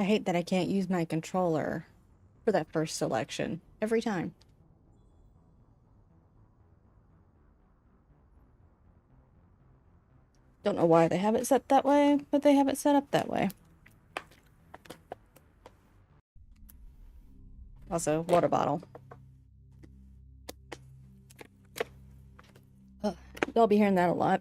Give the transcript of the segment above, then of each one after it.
I hate that I can't use my controller for that first selection every time. Don't know why they have it set that way, but they have it set up that way. Also, water bottle. You'll be hearing that a lot.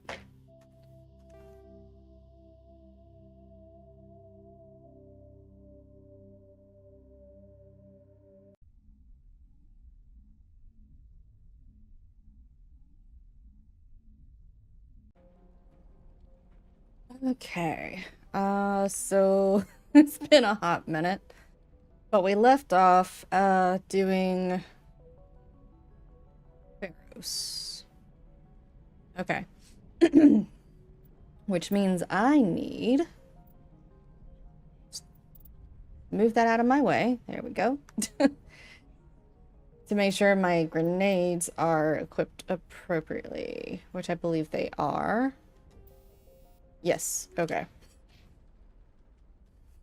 Okay. So it's been a hot minute. But we left off, doing Pharaohs. Okay. Which means I need... Move that out of my way. There we go. To make sure my grenades are equipped appropriately, which I believe they are. Yes, okay.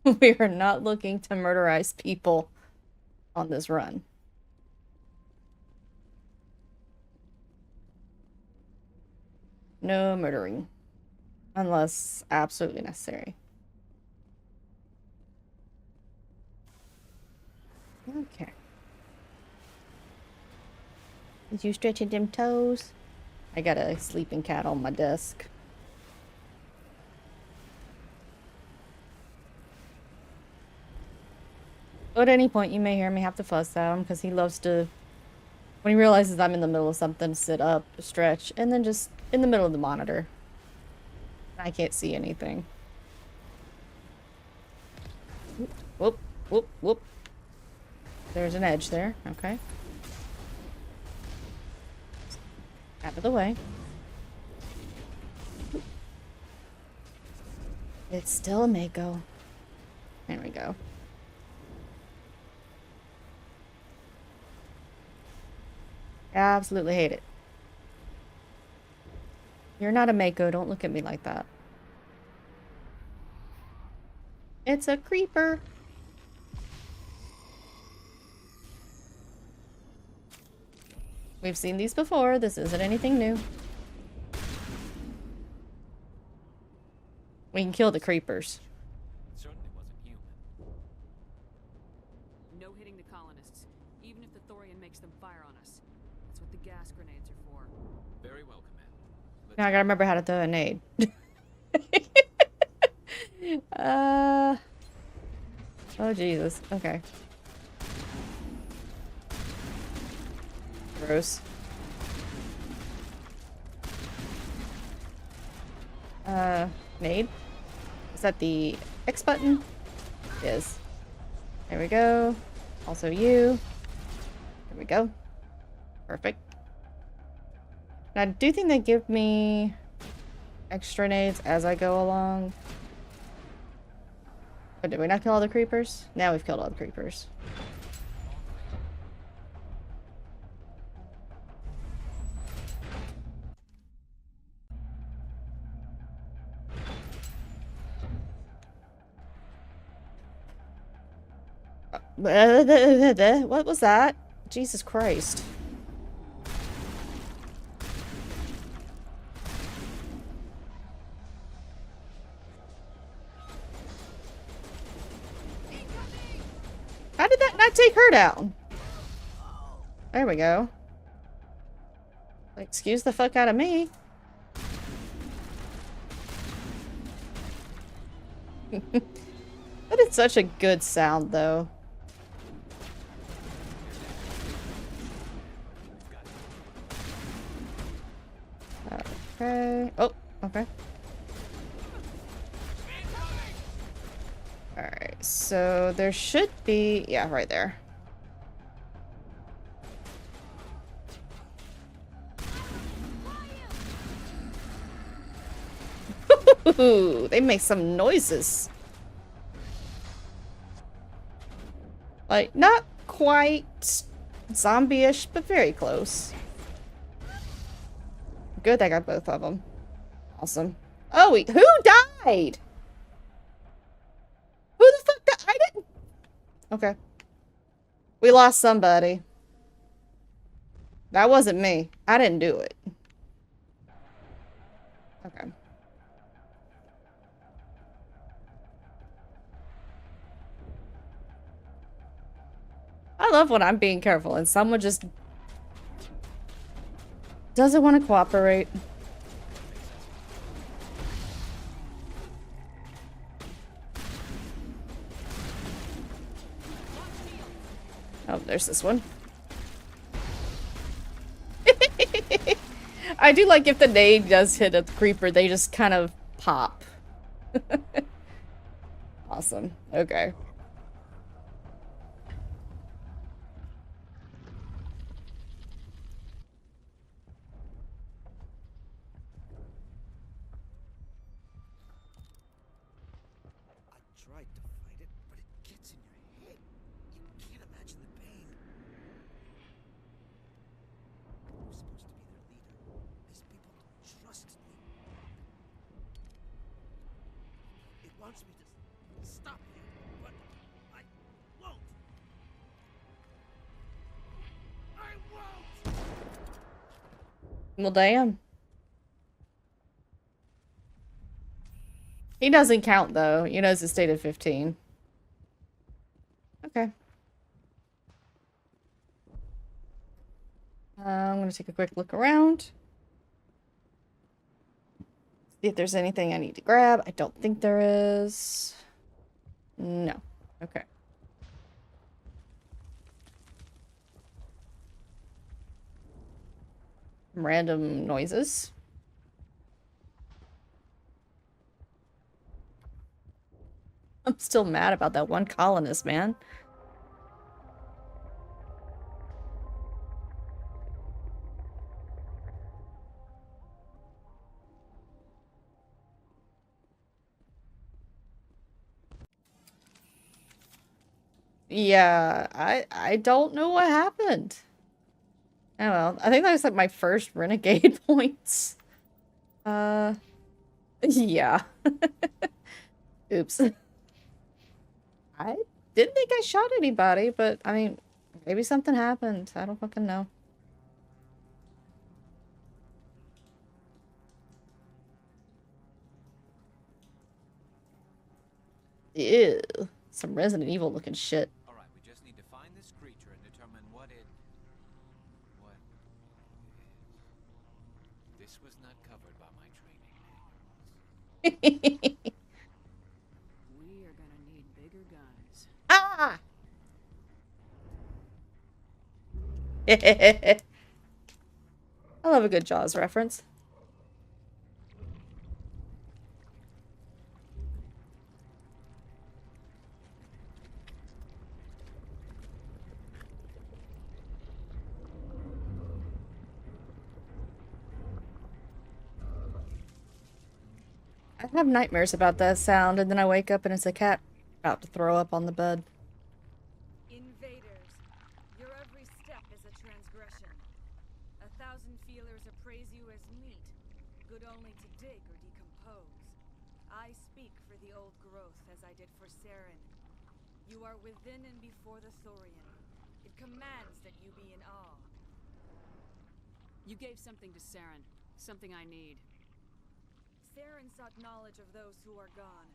We are not looking to murderize people on this run. No murdering. Unless absolutely necessary. Okay. Is you stretching them toes? I got a sleeping cat on my desk. At any point, you may hear me have to fuss at him because he loves to, when he realizes I'm in the middle of something, sit up, stretch, and then just in the middle of the monitor. I can't see anything. Whoop, whoop, whoop. There's an edge there. Okay. Out of the way. It's still a Mako. There we go. Absolutely hate it. You're not a Mako. Don't look at me like that. It's a creeper. We've seen these before. This isn't anything new. We can kill the creepers. It certainly wasn't human. No hitting the colonists, even if the Thorian makes them fire on us. That's what the gas grenades are for. Very well, Command. Now I gotta remember how to throw a nade. Oh Jesus. Okay. Gross. Nade? Is that the X button? It is. There we go. Also you. There we go. Perfect. Now, do you think they give me extra nades as I go along? But did we not kill all the creepers? Now we've killed all the creepers. What was that? Jesus Christ. How did that not take her down? There we go. Excuse the fuck out of me. That is such a good sound, though. Okay. Oh, okay. Alright, so there should be... Yeah, right there. Ooh, they make some noises. Like, not quite zombie-ish, but very close. Good, I got both of them. Awesome. Oh, wait, who died? Who the fuck died? I Okay. We lost somebody. That wasn't me. I didn't do it. Okay. I love when I'm being careful and someone just doesn't want to cooperate. Oh, there's this one. I do like if the nade does hit a creeper, they just kind of pop. Awesome. Okay. I tried to fight it, but it gets in your head. You can't imagine the pain. I'm supposed to be their leader. These people don't trust me. It wants me to stop you, but I won't. I won't! Well, damn. He doesn't count, though. You know, it's a state of 15. Okay. I'm going to take a quick look around. See if there's anything I need to grab. I don't think there is. No. Okay. Random noises. I'm still mad about that one colonist, man. Yeah, I don't know what happened. Oh well, I think that was like my first renegade points. Yeah. Oops. I didn't think I shot anybody, but I mean, maybe something happened. I don't fucking know. Ew. Some Resident Evil looking shit. Alright, we just need to find this creature and determine what it... What it is. This was not covered by my training manuals. We are gonna need bigger guns. Ah! I love a good Jaws reference. I have nightmares about that sound, and then I wake up and it's a cat about to throw up on the bed. Invaders, your every step is a transgression. 1,000 feelers appraise you as meat, good only to dig or decompose. I speak for the old growth as I did for Saren. You are within and before the Thorian. It commands that you be in awe. You gave something to Saren, something I need. Saren sought knowledge of those who are gone.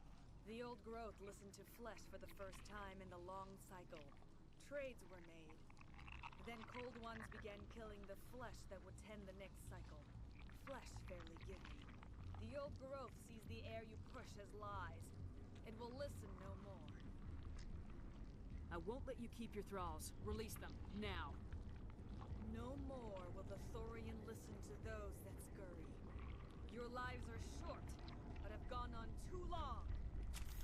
The old growth listened to flesh for the first time in the long cycle. Trades were made. Then cold ones began killing the flesh that would tend the next cycle. Flesh fairly given. The old growth sees the air you push as lies. It will listen no more. I won't let you keep your thralls. Release them, now. No more will the Thorian listen to those that scurry. Your lives are short, but have gone on too long.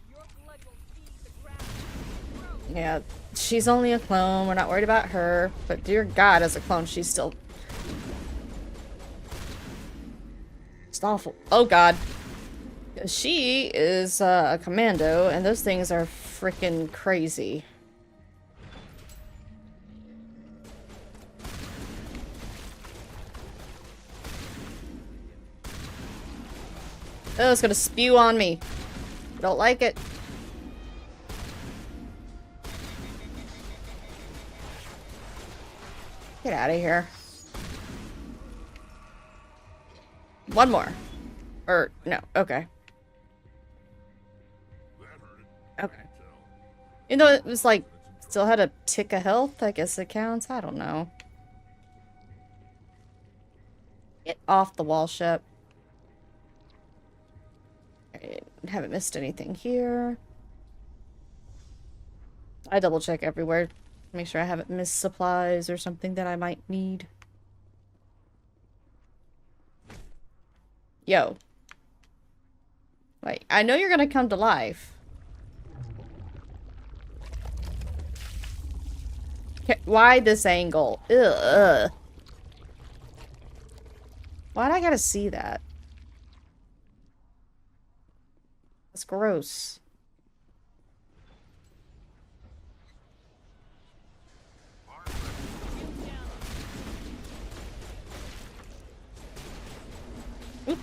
Your blood will feed the ground. Yeah, she's only a clone. We're not worried about her. But dear God, as a clone, she's still... It's awful. Oh God. She is a commando, and those things are freaking crazy. Oh, it's gonna spew on me. I don't like it. Get out of here. One more. Or, no, okay. Okay. Even though it was like, still had a tick of health, I guess it counts. I don't know. Get off the wall, ship. I haven't missed anything here. I double check everywhere. Make sure I haven't missed supplies or something that I might need. Yo. Like, I know you're gonna come to life. Why this angle? Ugh. Why'd I gotta see that? That's gross. Oop.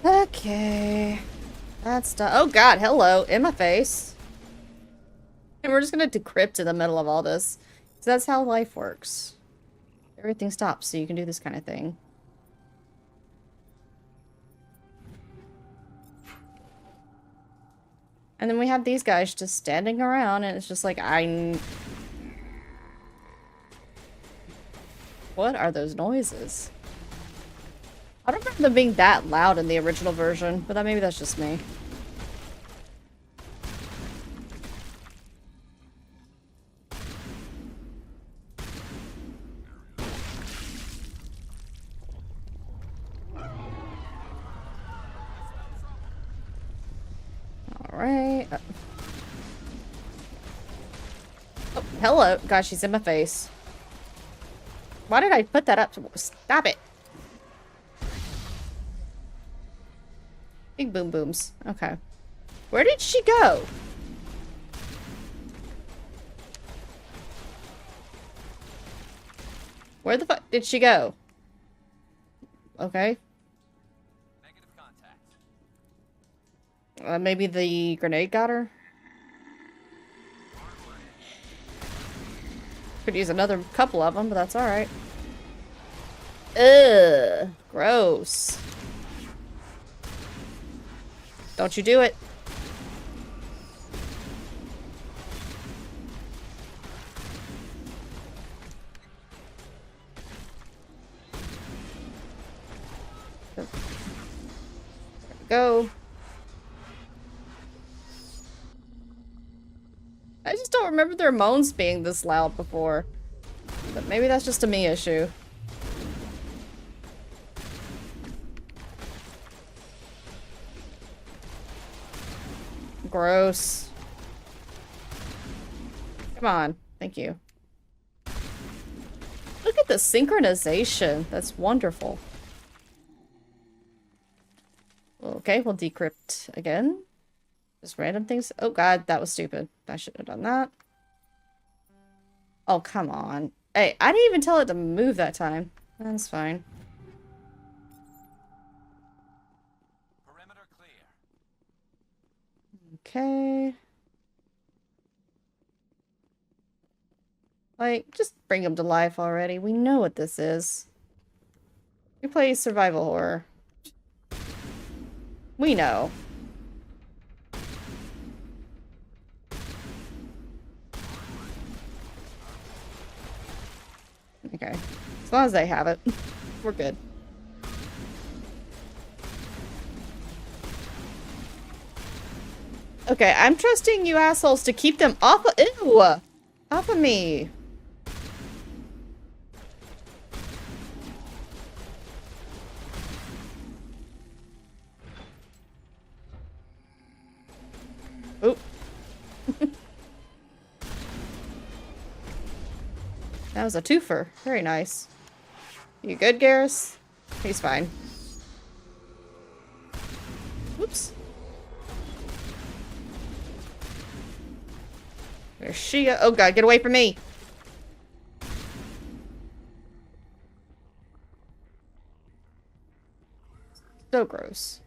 Okay. That's done. Oh god, hello. In my face. And we're just gonna decrypt in the middle of all this. So that's how life works. Everything stops so you can do this kind of thing. And then we have these guys just standing around and it's just like, What are those noises? I don't remember them being that loud in the original version, but maybe that's just me. Alright. Oh, hello. Gosh, she's in my face. Why did I put that up? Stop it. Big boom booms. Okay. Where did she go? Where the fuck did she go? Okay. Negative contact. Maybe the grenade got her? Could use another couple of them, but that's alright. Ugh. Gross. Don't you do it. There we go. I just don't remember their moans being this loud before. But maybe that's just a me issue. Gross. Come on. Thank you. Look at the synchronization. That's wonderful. Okay, we'll decrypt again. Just random things. Oh god, that was stupid. I shouldn't have done that. Oh, come on. Hey, I didn't even tell it to move that time. That's fine. Perimeter clear. Okay. Like, just bring them to life already. We know what this is. We play survival horror. We know. Okay. As long as they have it, we're good. Okay, I'm trusting you assholes to keep them off of- Ew! Off of me. Oop. That was a twofer. Very nice. You good, Garrus? He's fine. Whoops. There she go. Oh god, get away from me! So gross.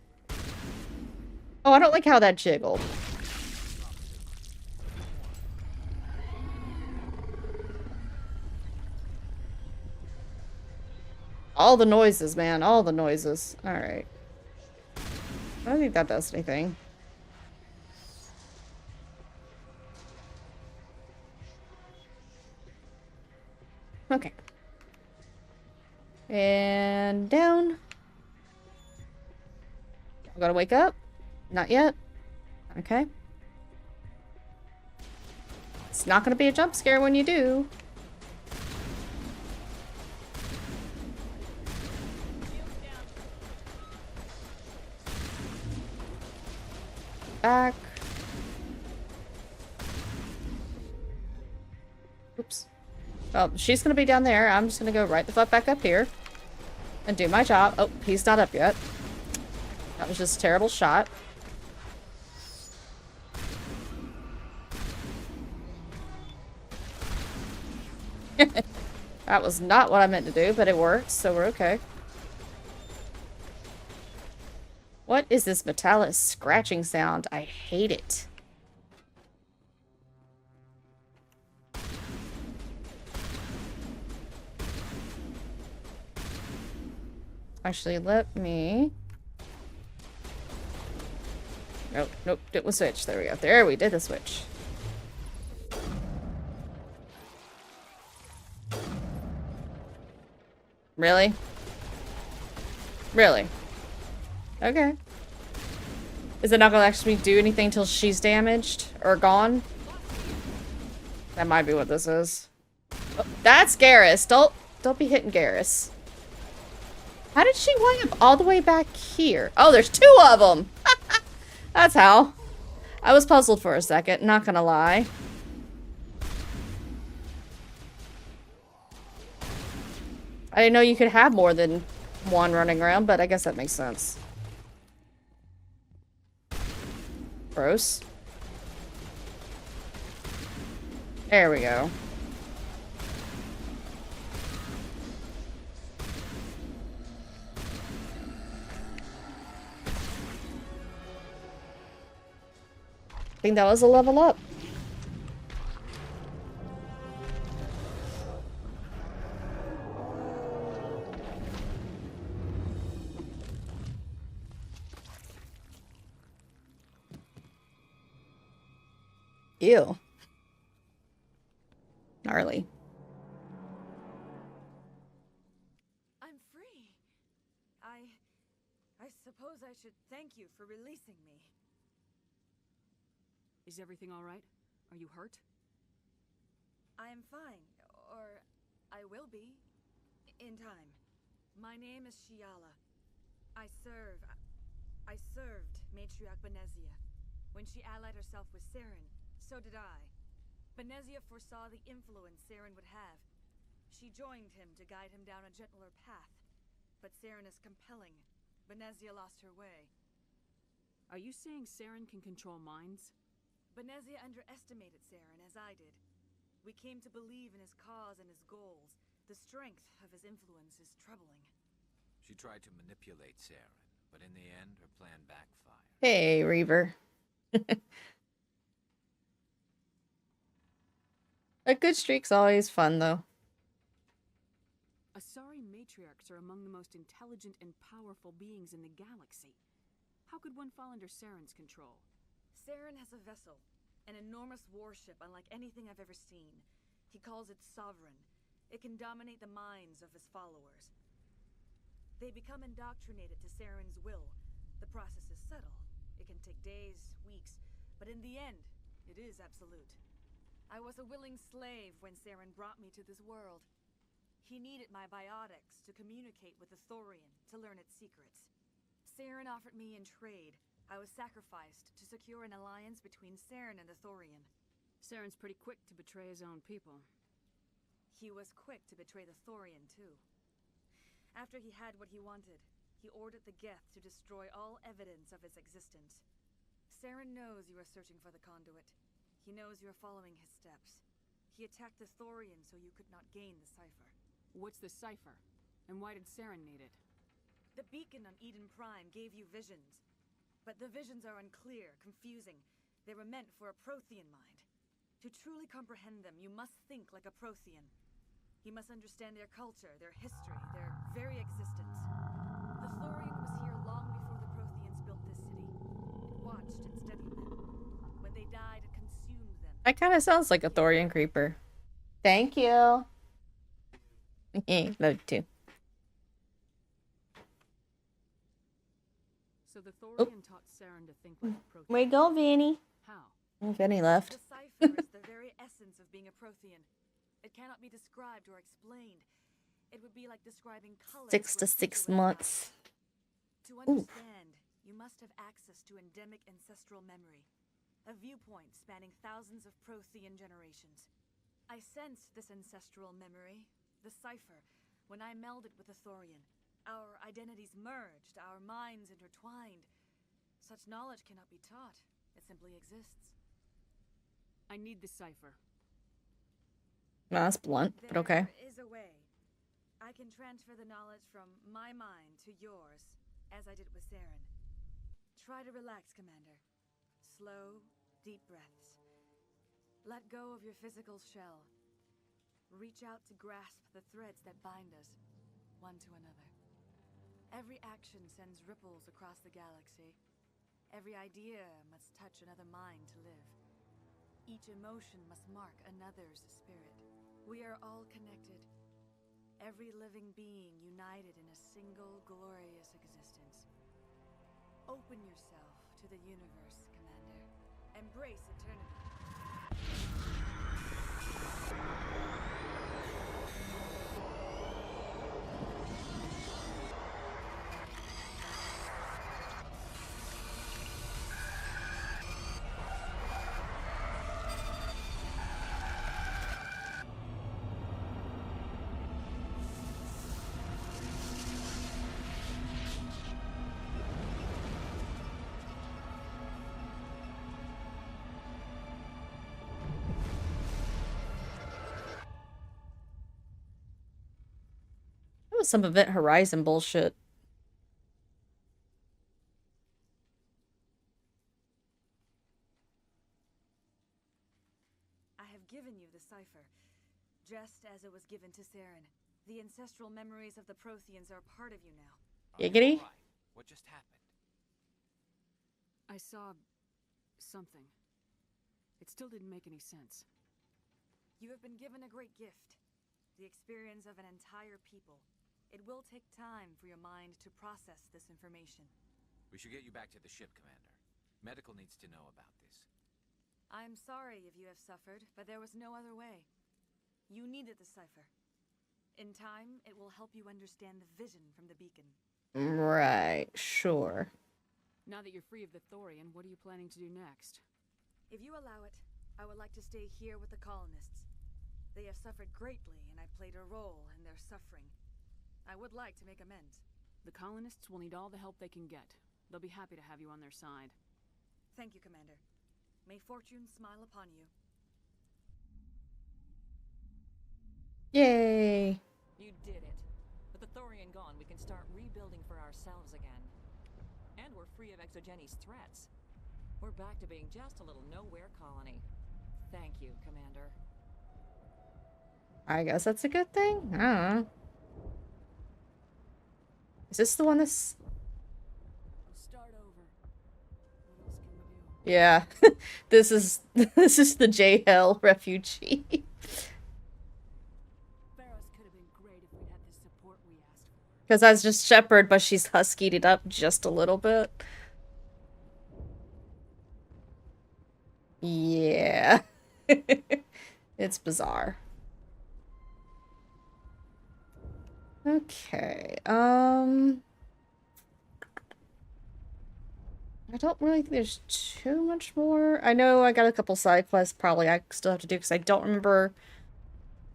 Oh, I don't like how that jiggled. All the noises, man. All the noises. Alright. I don't think that does anything. Okay. And down. I gotta wake up? Not yet. Okay. It's not gonna be a jump scare when you do. Back. Oops. Well, she's gonna be down there. I'm just gonna go right the fuck back up here. And do my job. Oh, he's not up yet. That was just a terrible shot. That was not what I meant to do, but it worked, so we're okay. What is this metallic scratching sound? I hate it. Actually, let me... Nope, nope, did the switch. There we go. There, we did the switch. Really? Really? Okay. Is it not gonna actually do anything till she's damaged? Or gone? That might be what this is. Oh, that's Garrus! Don't be hitting Garrus. How did she wind up all the way back here? Oh, there's two of them! That's how. I was puzzled for a second, not gonna lie. I didn't know you could have more than one running around, but I guess that makes sense. Gross. There we go. I think that was a level up. Ew. Gnarly. I'm free. I suppose I should thank you for releasing me. Is everything all right? Are you hurt? I am fine, or I will be, in time. My name is Shiala. I served Matriarch Benezia. When she allied herself with Saren, so did I. Benezia foresaw the influence Saren would have. She joined him to guide him down a gentler path. But Saren is compelling. Benezia lost her way. Are you saying Saren can control minds? Benezia underestimated Saren, as I did. We came to believe in his cause and his goals. The strength of his influence is troubling. She tried to manipulate Saren, but in the end, her plan backfired. Hey, Reaver. A good streak's always fun, though. Asari matriarchs are among the most intelligent and powerful beings in the galaxy. How could one fall under Saren's control? Saren has a vessel, an enormous warship unlike anything I've ever seen. He calls it Sovereign. It can dominate the minds of his followers. They become indoctrinated to Saren's will. The process is subtle. It can take days, weeks, but in the end, it is absolute. I was a willing slave when Saren brought me to this world. He needed my biotics to communicate with the Thorian, to learn its secrets. Saren offered me in trade. I was sacrificed to secure an alliance between Saren and the Thorian. Saren's pretty quick to betray his own people. He was quick to betray the Thorian, too. After he had what he wanted, he ordered the Geth to destroy all evidence of its existence. Saren knows you are searching for the conduit. He knows you're following his steps. He attacked the Thorian so you could not gain the cipher. What's the cipher? And why did Saren need it? The beacon on Eden Prime gave you visions. But the visions are unclear, confusing. They were meant for a Prothean mind. To truly comprehend them, you must think like a Prothean. You must understand their culture, their history, their very existence. The Thorian was here long before the Protheans built this city. It watched and studied them. When they died, it consumed them. That kind of sounds like a Thorian creeper. Thank you. Love you too. So the Thorian taught Saren to think like a Prothean. Where you go, Vinny? How? Oh, Vinny left. The cipher is the very essence of being a Prothean. It cannot be described or explained. It would be like describing color. 6 to 6 months. To understand, you must have access to endemic ancestral memory. A viewpoint spanning thousands of Prothean generations. I sensed this ancestral memory, the cipher, when I melded with the Thorian. Our identities merged, our minds intertwined. Such knowledge cannot be taught. It simply exists. I need the cipher. Well, that's blunt, but okay. There is a way. I can transfer the knowledge from my mind to yours, as I did with Saren. Try to relax, Commander. Slow, deep breaths. Let go of your physical shell. Reach out to grasp the threads that bind us, one to another. Every action sends ripples across the galaxy. Every idea must touch another mind to live. Each emotion must mark another's spirit. We are all connected. Every living being united in a single glorious existence. Open yourself to the universe, Commander. Embrace eternity. That was some Event Horizon bullshit. I have given you the cipher, just as it was given to Saren. The ancestral memories of the Protheans are part of you now. Giggity? All right. What just happened? I saw something. It still didn't make any sense. You have been given a great gift. The experience of an entire people. It will take time for your mind to process this information. We should get you back to the ship, Commander. Medical needs to know about this. I'm sorry if you have suffered, but there was no other way. You needed the cipher. In time, it will help you understand the vision from the beacon. Right, sure. Now that you're free of the Thorian, what are you planning to do next? If you allow it, I would like to stay here with the colonists. They have suffered greatly, and I played a role in their suffering. I would like to make amends. The colonists will need all the help they can get. They'll be happy to have you on their side. Thank you, Commander. May fortune smile upon you. Yay! You did it. With the Thorian gone, we can start rebuilding for ourselves again. And we're free of Exogenes' threats. We're back to being just a little nowhere colony. Thank you, Commander. I guess that's a good thing? I don't know. Is this the one that's... Start over. What else can we do? Yeah. this is the J-Hell refugee. Ferris could have been great if we'd had the support we asked for. Because I was just Shepherd, but she's huskied it up just a little bit. Yeah. It's bizarre. Okay, I don't really think there's too much more. I know I got a couple side quests probably I still have to do because I don't remember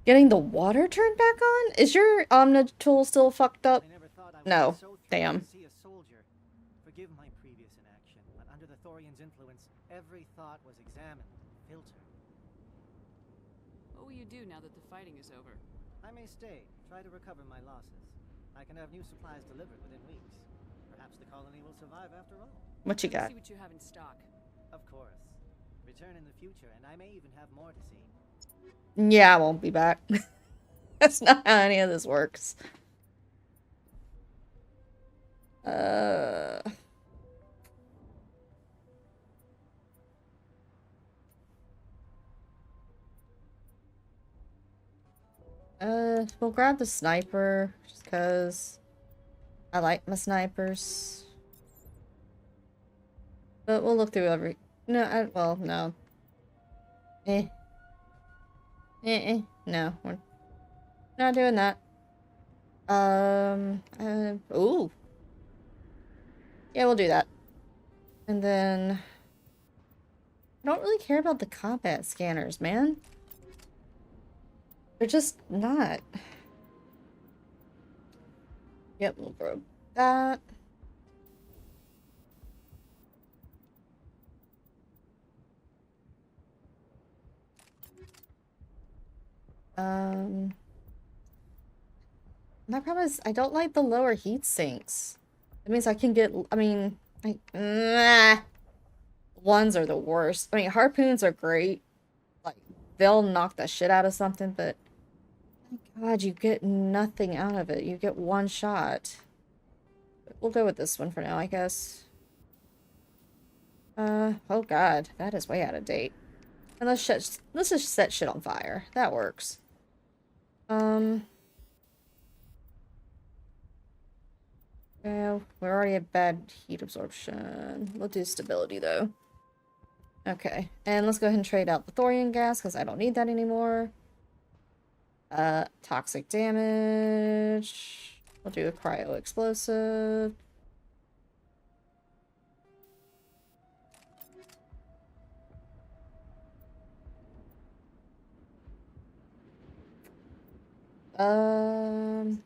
getting the water turned back on. Is your Omni tool still fucked up? I never thought I would No. be so thrilled Damn. to see a soldier. Forgive my previous inaction, but under the Thorian's influence, every thought was examined, filtered. What will you do now that the fighting is over? I may stay, try to recover my losses. I can have new supplies delivered within weeks. Perhaps the colony will survive after all. What you Let me got? see what you have in stock. Of course. Return in the future, and I may even have more to see. Yeah, I won't be back. That's not how any of this works. We'll grab the sniper just because I like my snipers. But we'll look through every. No, well, no. No, we're not doing that. Ooh. Yeah, we'll do that. And then I don't really care about the combat scanners, man. They're just not. Yep, we'll grab that. My problem is I don't like the lower heat sinks. That means I can get, ones are the worst. I mean, harpoons are great. Like, they'll knock the shit out of something, but God, you get nothing out of it. You get one shot. But we'll go with this one for now, I guess. Oh God, that is way out of date. And let's just set shit on fire. That works. Yeah, we're already at bad heat absorption. We'll do stability, though. Okay, and let's go ahead and trade out the thorium gas, because I don't need that anymore. Toxic damage. We'll do a cryo explosive.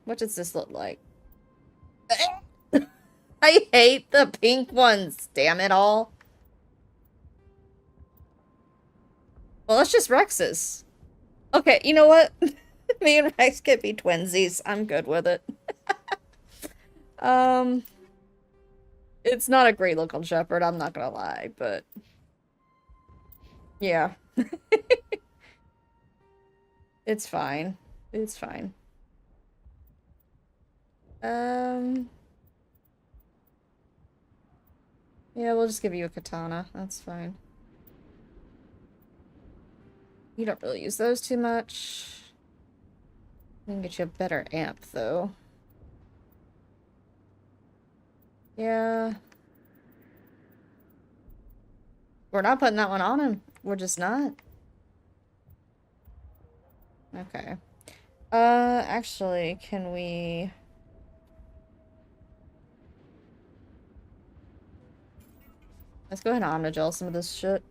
What does this look like? I hate the pink ones, damn it all. Well, let's just Rex's. Okay, you know what? Me and Rex could be twinsies. I'm good with it. It's not a great look on Shepard, I'm not gonna lie, but yeah. It's fine. It's fine. Yeah, we'll just give you a katana. That's fine. You don't really use those too much. We can get you a better amp, though. Yeah. We're not putting that one on him. We're just not. Okay. Actually, can we... Let's go ahead and Omnigel some of this shit.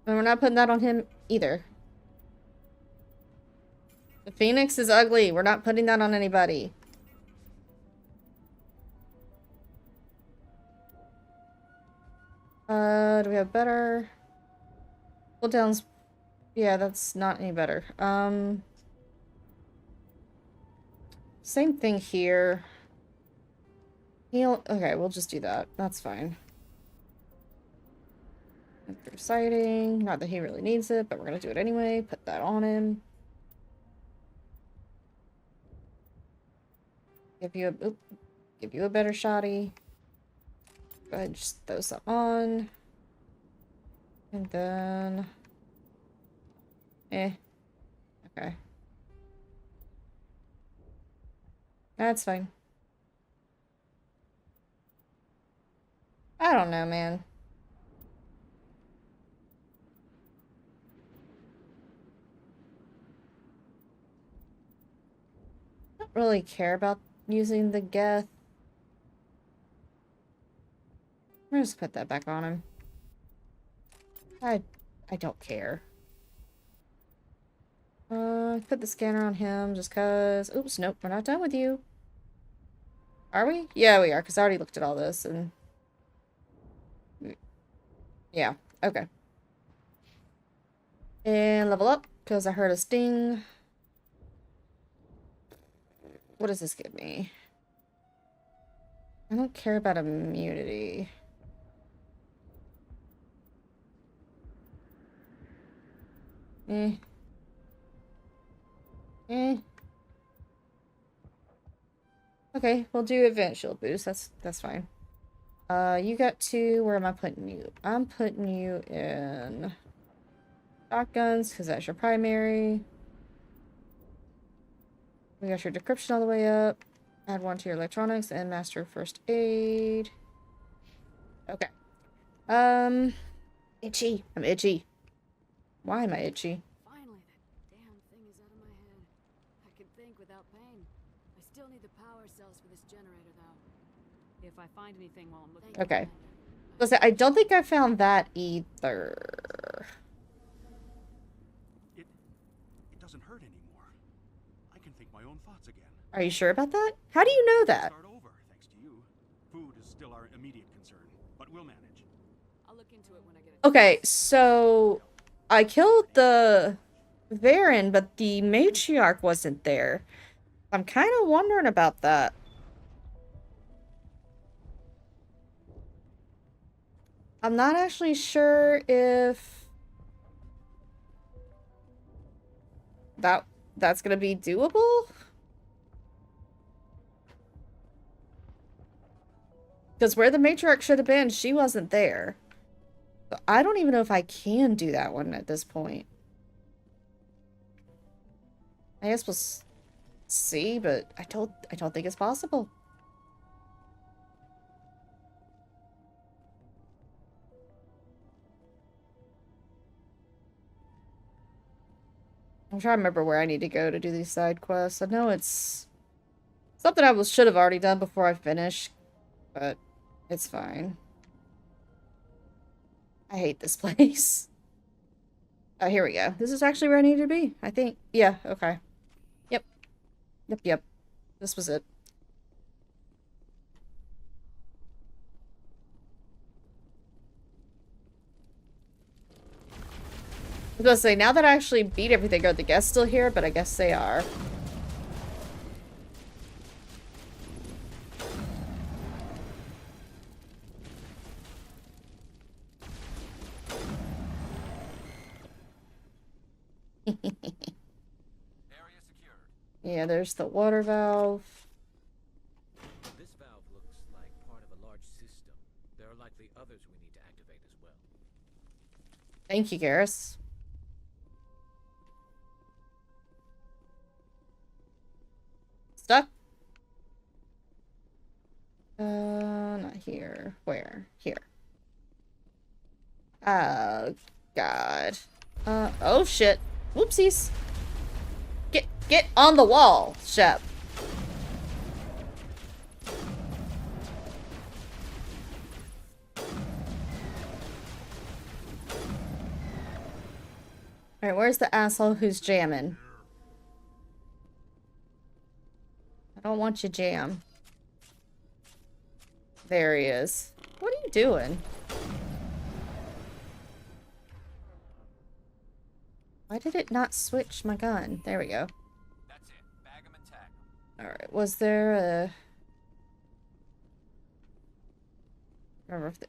And we're not putting that on him either. The Phoenix is ugly. We're not putting that on anybody. Do we have better? Cooldowns. Yeah, that's not any better. Same thing here. Heal. Okay, we'll just do that. That's fine. Through sighting. Not that he really needs it, but we're gonna do it anyway. Put that on him. Give you a better shotty. Go ahead and just throw some on. And then... Okay. That's fine. I don't know, man. I don't really care about using the Geth. I'm gonna just put that back on him. I don't care. Put the scanner on him just cause... Oops, nope, we're not done with you. Are we? Yeah, we are, because I already looked at all this, and... Yeah, okay. And level up, because I heard a sting. What does this give me? I don't care about immunity. Eh. Eh. Okay, we'll do advanced shield boost. That's fine. You got 2. Where am I putting you? I'm putting you in shotguns, because that's your primary. We got your decryption all the way up. Add 1 to your electronics and master first aid. Okay. Itchy. I'm itchy. Why am I itchy? Finally, that damn thing is out of my head. I can think without pain. I still need the power cells for this generator, though. If I find anything while I'm looking. Okay. Listen, I don't think I found that either. It doesn't hurt anymore. I can think my own thoughts again. Are you sure about that? How do you know that? Start over, thanks to you. Food is still our immediate concern, but we'll manage. I'll look into it when I get it. Okay, so I killed the Varen, but the matriarch wasn't there. I'm kind of wondering about that. I'm not actually sure if that's gonna be doable. Because where the matriarch should have been, she wasn't there. So I don't even know if I can do that one at this point. I guess we'll see, but I don't think it's possible. I'm trying to remember where I need to go to do these side quests. I know it's something I should have already done before I finish, but it's fine. I hate this place. Oh, here we go. This is actually where I needed to be, I think. Yeah, okay. Yep. This was it. I was gonna say, now that I actually beat everything, are the guests still here? But I guess they are. Area secured. Yeah, there's the water valve. This valve looks like part of a large system. There are likely others we need to activate as well. Thank you, Garrus. Stuck? Not here. Where? Here. Oh, God. Oh, shit. Whoopsies. Get on the wall, Shep. Alright, where's the asshole who's jamming? I don't want you jam. There he is. What are you doing? Why did it not switch my gun? There we go. That's it. Bag 'em and tag 'em. Alright, was there a... Remember if the...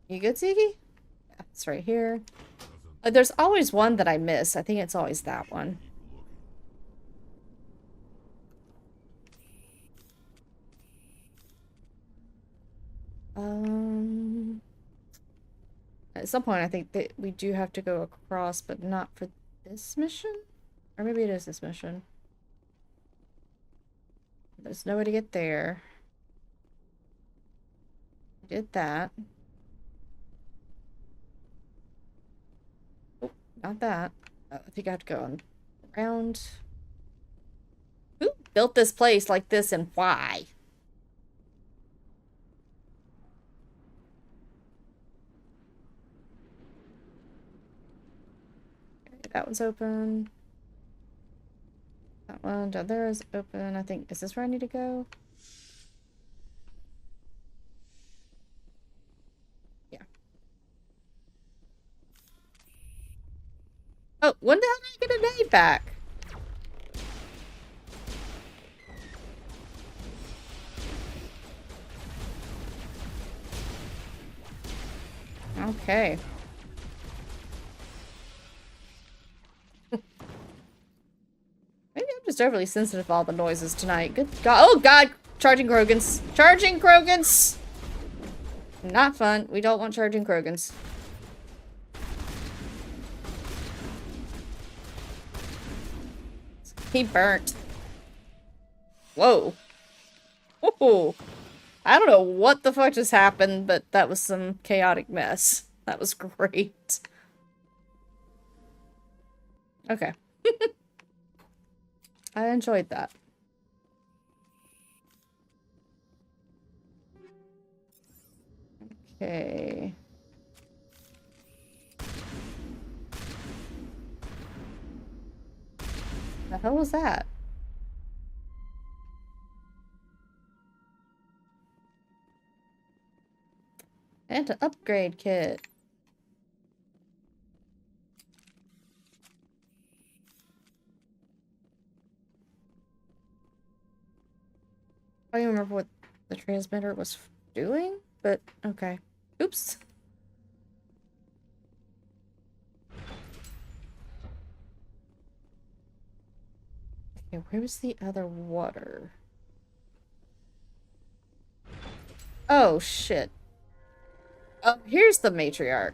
You good, Ziggy? Yeah, it's right here. There's always one that I miss. I think it's always that one. At some point I think that we do have to go across, but not for this mission? Or maybe it is this mission. There's no way to get there. I did that. Oh, not that. I think I have to go on around. Who built this place like this and why? Okay, that one's open. That one down there is open. I think, is this where I need to go? Oh, when the hell did I get a nade back? Okay. Maybe I'm just overly sensitive to all the noises tonight. Good God. Oh, God. Charging Krogans. Charging Krogans! Not fun. We don't want charging Krogans. He burnt. Whoa. Whoa. I don't know what the fuck just happened, but that was some chaotic mess. That was great. Okay. I enjoyed that. Okay. The hell was that? And an upgrade kit. I don't remember what the transmitter was doing, but okay. Oops. Okay, where was the other water? Oh, shit. Oh, here's the matriarch.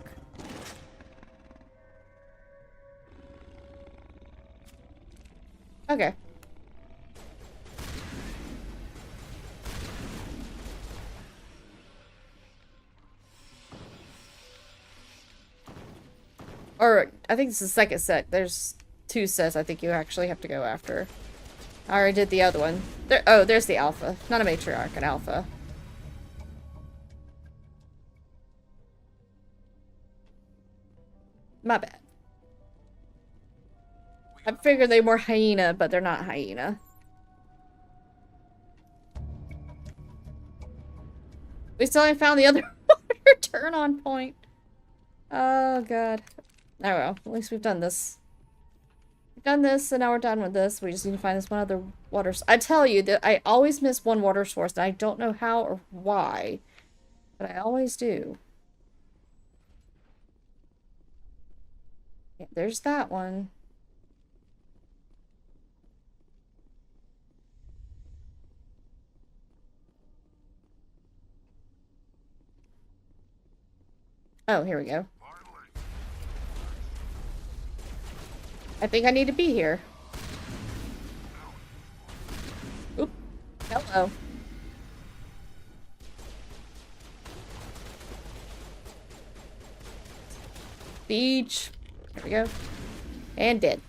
Okay. Or, I think it's the second set. There's 2 sets I think you actually have to go after. I already did the other one. There, oh, there's the alpha. Not a matriarch, an alpha. My bad. I figured they were hyena, but they're not hyena. We still haven't found the other water turn on point. Oh, God. Oh, well. At least we've done this. We've done this, and now we're done with this. We just need to find this one other water source. I tell you that I always miss one water source, and I don't know how or why. But I always do. Yeah, there's that one. Oh, here we go. I think I need to be here. Oop. Hello. Beach. There we go. And dead.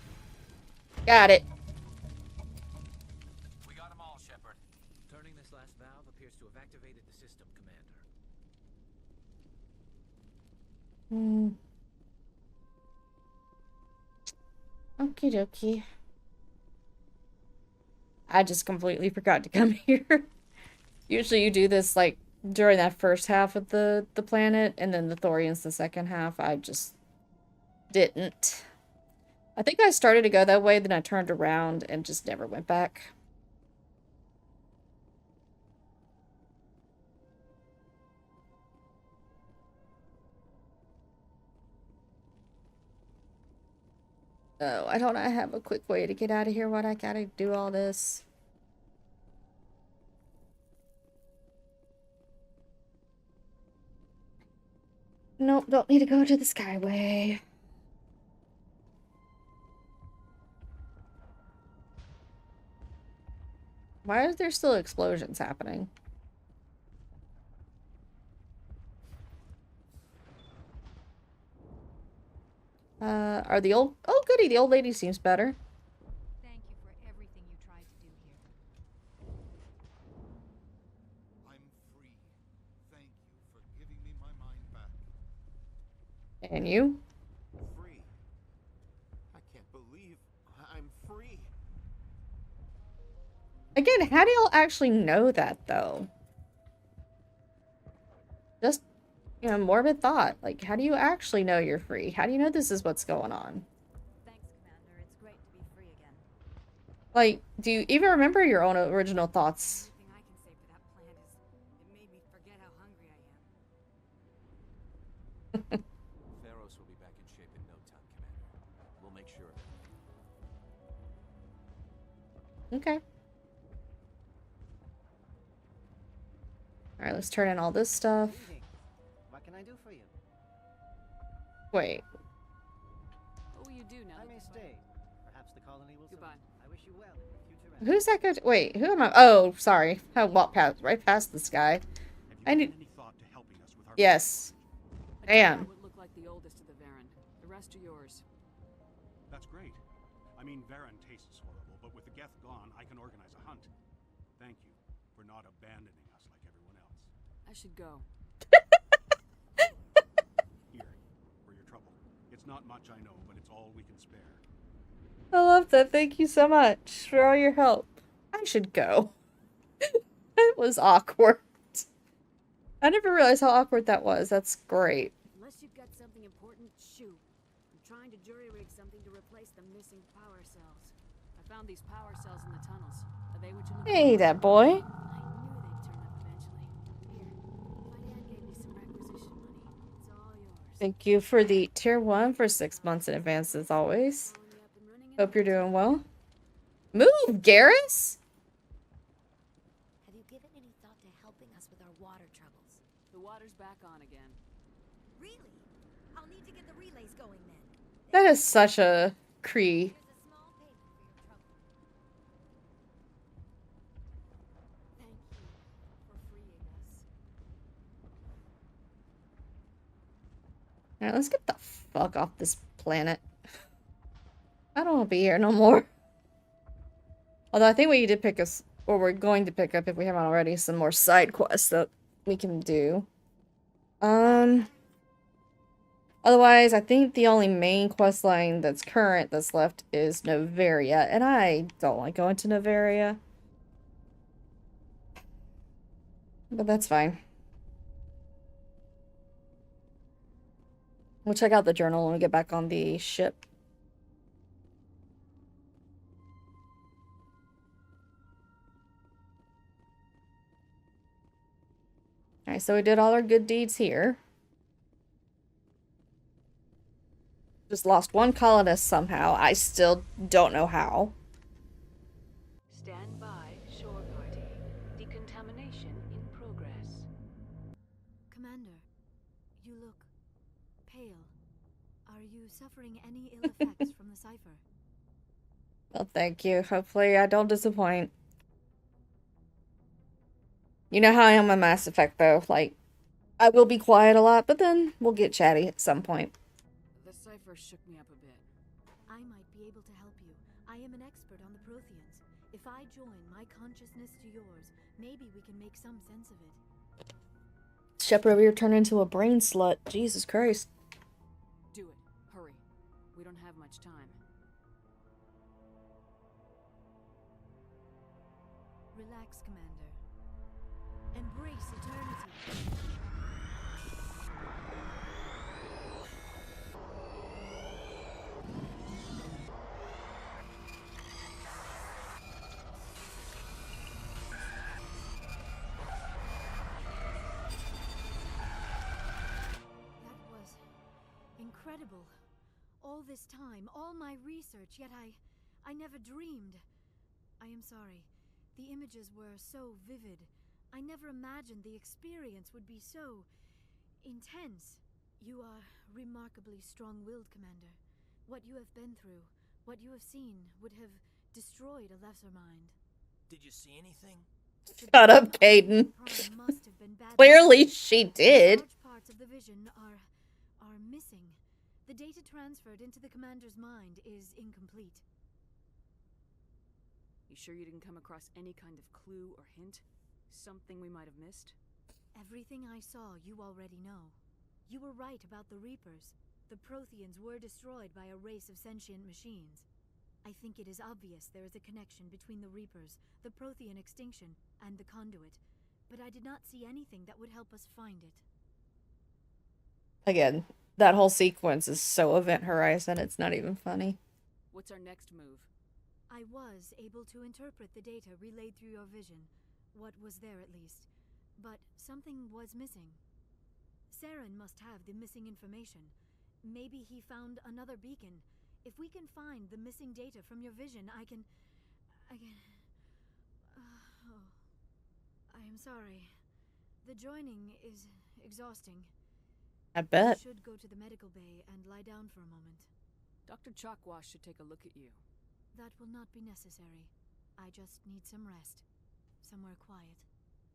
Got it. We got them all, Shepard. Turning this last valve appears to have activated the system, Commander. Okie dokie. I just completely forgot to come here. Usually you do this like during that first half of the planet, and then the Thorians the second half. I just didn't. I think I started to go that way, then I turned around and just never went back. Oh, I don't have a quick way to get out of here. Why'd I gotta do all this? Nope, don't need to go to the Skyway. Why are there still explosions happening? Are the old... Oh, goody, the old lady seems better. Thank you for everything you tried to do here. I'm free. Thank you for giving me my mind back. And you? Free. I can't believe I'm free. Again, how do y'all actually know that, though? Just, you know, morbid thought. Like, how do you actually know you're free? How do you know this is what's going on? Thank Like, do you even remember your own original thoughts? Everything I can say for that plant is it made me forget how hungry I am. Pharaohs will be back in shape in no time, Commander. We'll make sure of it. Okay. Alright, let's turn in all this stuff. Evening. What can I do for you? Wait. What will you do now? I that may the stay. Perhaps the colony will Goodbye. survive. I wish you well in your future endeavors. Who's that good? Wait, who am I? Oh, sorry. I walked past, right past this guy. Have you I given need- any thought to helping us with our Yes. I took Damn. out what looked like the oldest of the Varen. The rest are yours. That's great. I mean, Varen tastes horrible, but with the Geth gone, I can organize a hunt. Thank you for not abandoning us like everyone else. I should go. Here, for your trouble. It's not much, I know, but it's all we can spare. I love that. Thank you so much for all your help. I should go. It was awkward. I never realized how awkward that was. That's great. Unless you've got something important, shoot. I'm trying to jury-rig something to replace the missing power cells. I found these power cells in the tunnels. Are they what you're looking Hey, for? that boy. I knew they'd turn up eventually. Here, my dad gave me some requisition money. It's all yours. Thank you for the tier 1 for 6 months in advance as always. Calling you up and running in Hope you're no doing well. Move, Garrus! Have you given any thought to helping us with our water troubles? The water's back on again. Really? I'll need to get the relays going then. That is such a Cree. There's a small payment for your trouble. Thank you for freeing us. Alright, let's get the fuck off this planet. I don't want to be here no more. Although I think we did pick us, or we're going to pick up, if we haven't already, some more side quests that we can do. Otherwise, I think the only main quest line that's current that's left is Novaria, and I don't like going to Novaria. But that's fine. We'll check out the journal when we get back on the ship. Alright, so we did all our good deeds here. Just lost one colonist somehow. I still don't know how. Stand by, shore party. Decontamination in progress. Commander, you look pale. Are you suffering any ill effects from the cipher? Well, thank you. Hopefully I don't disappoint. You know how I am on Mass Effect, though. Like, I will be quiet a lot, but then we'll get chatty at some point. The cipher shook me up a bit. I might be able to help you. I am an expert on the Protheans. If I join my consciousness to yours, maybe we can make some sense of it. Shepard over here turned into a brain slut. Jesus Christ. Do it. Hurry. We don't have much time. Relax, Commander. Embrace eternity. That was incredible. All this time, all my research, yet I never dreamed. I am sorry. The images were so vivid. I never imagined the experience would be so intense. You are remarkably strong-willed, Commander. What you have been through, what you have seen, would have destroyed a lesser mind. Did you see anything? Shut up, Caden. Prime must have been badly Clearly she did. Large parts of the vision are missing. The data transferred into the commander's mind is incomplete. You sure you didn't come across any kind of clue or hint? Something we might have missed? Everything I saw you already know. You were right about the Reapers. The Protheans were destroyed by a race of sentient machines. I think it is obvious there is a connection between the Reapers, the Prothean extinction, and the Conduit, but I did not see anything that would help us find it. Again, that whole sequence is so Event Horizon, it's not even funny. What's our next move? I was able to interpret the data relayed through your vision. What was there, at least. But something was missing. Saren must have the missing information. Maybe he found another beacon. If we can find the missing data from your vision, I can... oh. I am sorry. The joining is exhausting. I bet. You should go to the medical bay and lie down for a moment. Dr. Chalkwash should take a look at you. That will not be necessary. I just need some rest. Somewhere quiet.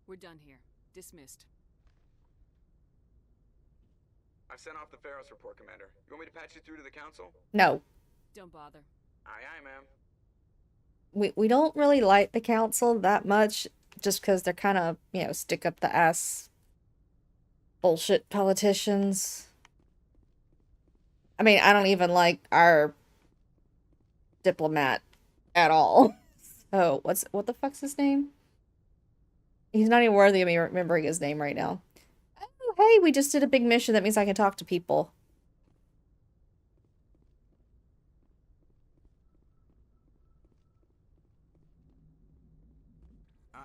We're done here. Dismissed. I've sent off the Pharos report, Commander. You want me to patch you through to the Council? No. Don't bother. Aye, aye, ma'am. We don't really like the council that much, just because they're kind of, you know, stick up the ass bullshit politicians. I mean, I don't even like our diplomat at all. Oh, what the fuck's his name? He's not even worthy of me remembering his name right now. Oh, hey, we just did a big mission. That means I can talk to people.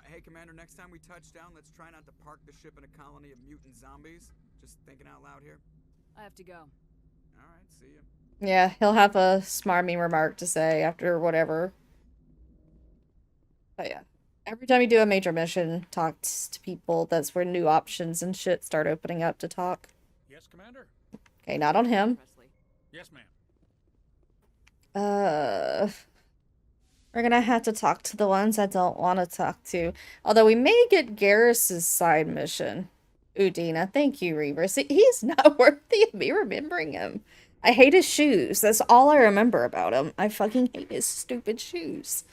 Hey, Commander, next time we touch down, let's try not to park the ship in a colony of mutant zombies. Just thinking out loud here. I have to go. Alright, see ya. Yeah, he'll have a smarmy remark to say after whatever. But yeah, every time you do a major mission, talk to people. That's where new options and shit start opening up to talk. Yes, Commander? Okay, not on him. Presley. Yes, ma'am. We're gonna have to talk to the ones I don't want to talk to. Although we may get Garrus's side mission. Udina, thank you, Reavers. He's not worthy of me remembering him. I hate his shoes. That's all I remember about him. I fucking hate his stupid shoes.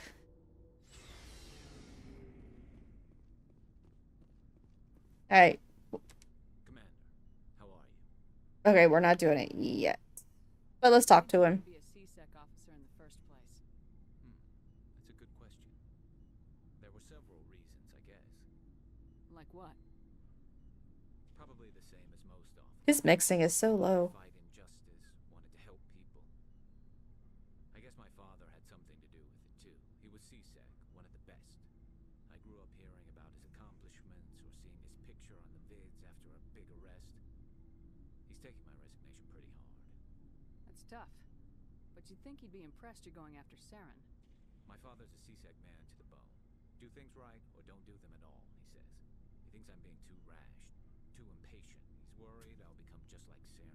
Alright. Commander, how are you? Okay, we're not doing it yet. But let's talk to him. Be a CSEC officer in the first place. That's a good question. There were several reasons, I guess. Like what? Probably the same as most officers. His mixing is so low. Fight injustice, wanted to help people. I guess my father had something to do with it too. He was CSEC, one of the best. I grew up hearing about his accomplishments or seeing his picture on the vids after a big arrest. He's taking my resignation pretty hard. That's tough. But you'd think he'd be impressed you're going after Saren. My father's a CSEC man to the bone. Do things right or don't do them at all, he says. He thinks I'm being too rash, too impatient. He's worried I'll become just like Saren.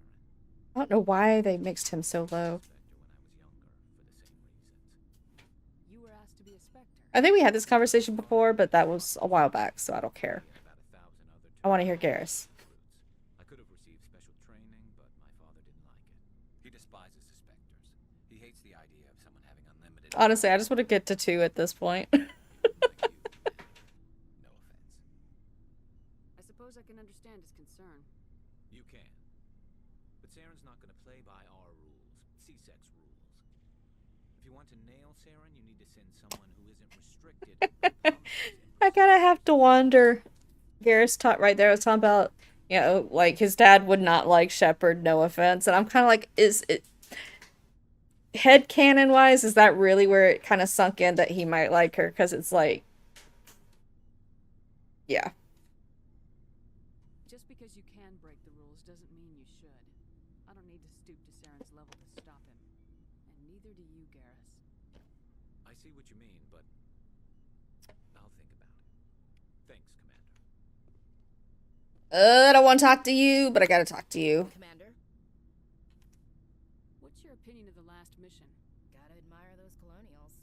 I don't know why they mixed him so low. When I was younger, for the same reasons. You were asked to be a Spectre. I think we had this conversation before, but that was a while back, so I don't care. I want to hear Garrus. I could have received special training, but my father didn't like it. He despises the Spectres. He hates the idea of someone having unlimited... Honestly, I just want to get to 2 at this point. Like you, no offense. I suppose I can understand his concern. You can. But Saren's not going to play by our rules, CSEC's rules. If you want to nail Saren, you need to send someone who isn't restricted. I kind of have to wonder. Garrus taught right there was talking about, you know, like his dad would not like Shepard, no offense. And I'm kind of like, is it headcanon wise, is that really where it kind of sunk in that he might like her? Because it's like, yeah. Just because you can break the rules doesn't mean you should. I don't need to stoop to Saren's level to stop him. And neither do you, Garrus. I see what you mean, but I'll think about it. Thanks, Commander. I don't want to talk to you, but I gotta talk to you. Commander, What's your opinion of the last mission? gotta admire those colonials.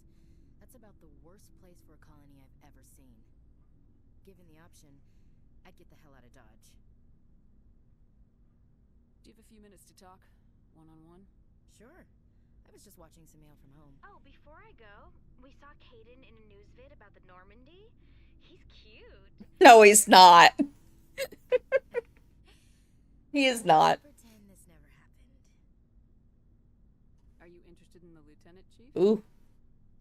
That's about the worst place for a colony I've ever seen. Given the option, I'd get the hell out of Dodge. Do you have a few minutes to talk? One-on-one? Sure. I was just watching some mail from home. Oh, before I go, we saw Caden in a news vid about the Normandy. He's cute. No, he's not. He is not. Pretend this never happened. Are you interested in the Lieutenant Chief? Ooh.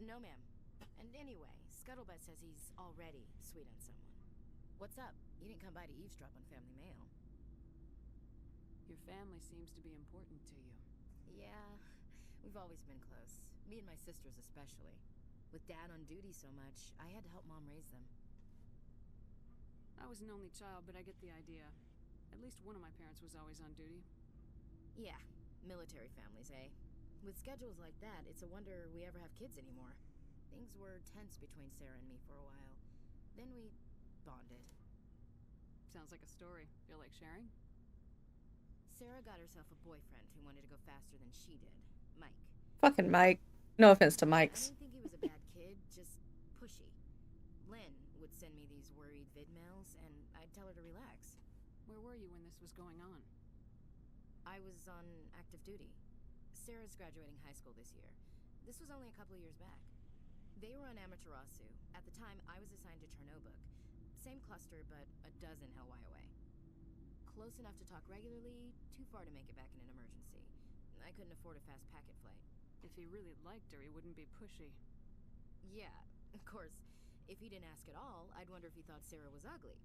No, ma'am. And anyway, Scuttlebutt says he's already sweet on someone. What's up? You didn't come by to eavesdrop on family mail. Your family seems to be important to you. Yeah, we've always been close. Me and my sisters especially. With Dad on duty so much, I had to help Mom raise them. I was an only child, but I get the idea. At least one of my parents was always on duty. Yeah, military families, eh? With schedules like that, it's a wonder we ever have kids anymore. Things were tense between Sarah and me for a while. Then we bonded. Sounds like a story. Feel like sharing? Sarah got herself a boyfriend who wanted to go faster than she did. Mike. Fucking Mike. No offense to I Mikes. didn't think he was a bad kid, just pushy. Lynn would send me these worried vid mails, and I'd tell her to relax. Where were you when this was going on? I was on active duty. Sarah's graduating high school this year. This was only a couple of years back. They were on Amaterasu. At the time, I was assigned to Chernobog. Same cluster, but a dozen Hellway away. Close enough to talk regularly, too far to make it back in an emergency. I couldn't afford a fast packet flight. If he really liked her, he wouldn't be pushy. Yeah, of course. If he didn't ask at all, I'd wonder if he thought Sarah was ugly.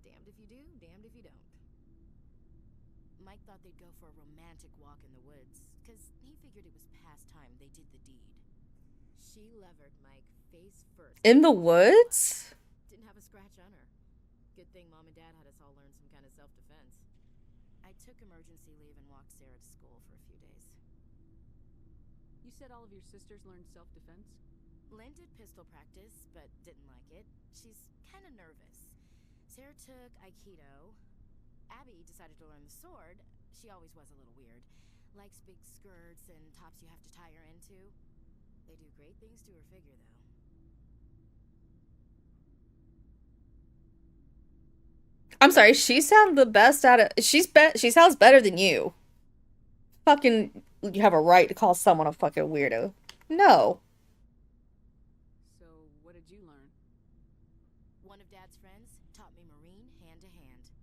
Damned if you do, damned if you don't. Mike thought they'd go for a romantic walk in the woods, because he figured it was past time they did the deed. She levered Mike face first. In the woods? Didn't have a scratch on her. Good thing Mom and Dad had us all learn some kind of self-defense. I took emergency leave and walked Sarah to school for a few days. You said all of your sisters learned self-defense? Lynn did pistol practice, but didn't like it. She's kind of nervous. Sarah took Aikido. Abby decided to learn the sword. She always was a little weird. Likes big skirts and tops you have to tie her into. They do great things to her figure, though. I'm sorry, she sounded the best out of she sounds better than you. Fucking you have a right to call someone a fucking weirdo. No. So, what did you learn? One of Dad's friends taught me Marine hand to hand.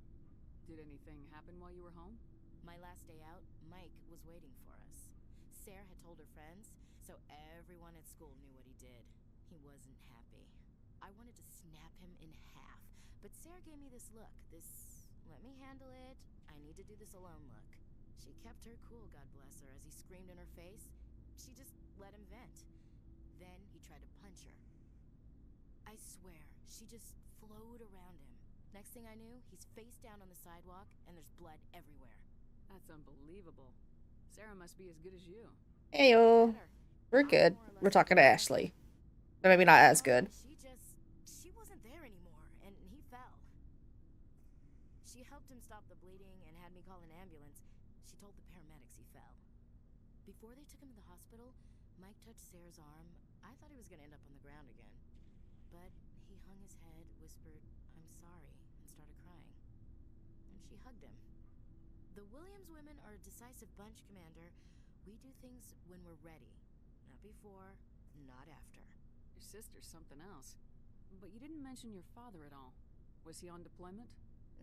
Did anything happen while you were home? My last day out, Mike was waiting for us. Sarah had told her friends, so everyone at school knew what he did. He wasn't happy. I wanted to snap him in half, but Sarah gave me this look, this let me handle it, I need to do this alone look. She kept her cool, God bless her, as he screamed in her face. She just let him vent. Then he tried to punch her. I swear, she just flowed around him. Next thing I knew, he's face down on the sidewalk, and there's blood everywhere. That's unbelievable. Sarah must be as good as you. Heyo. We're good. We're talking to Ashley. But maybe not as good. She wasn't there anymore, and he fell. She helped him stop the bleeding and had me call an ambulance. She told the paramedics he fell. Before they took him to the hospital, Mike touched Sarah's arm. I thought he was going to end up on the ground again. But he hung his head, whispered, "I'm sorry," and started crying. And she hugged him. The Williams women are a decisive bunch, Commander. We do things when we're ready. Not before, not after. Your sister's something else. But you didn't mention your father at all. Was he on deployment?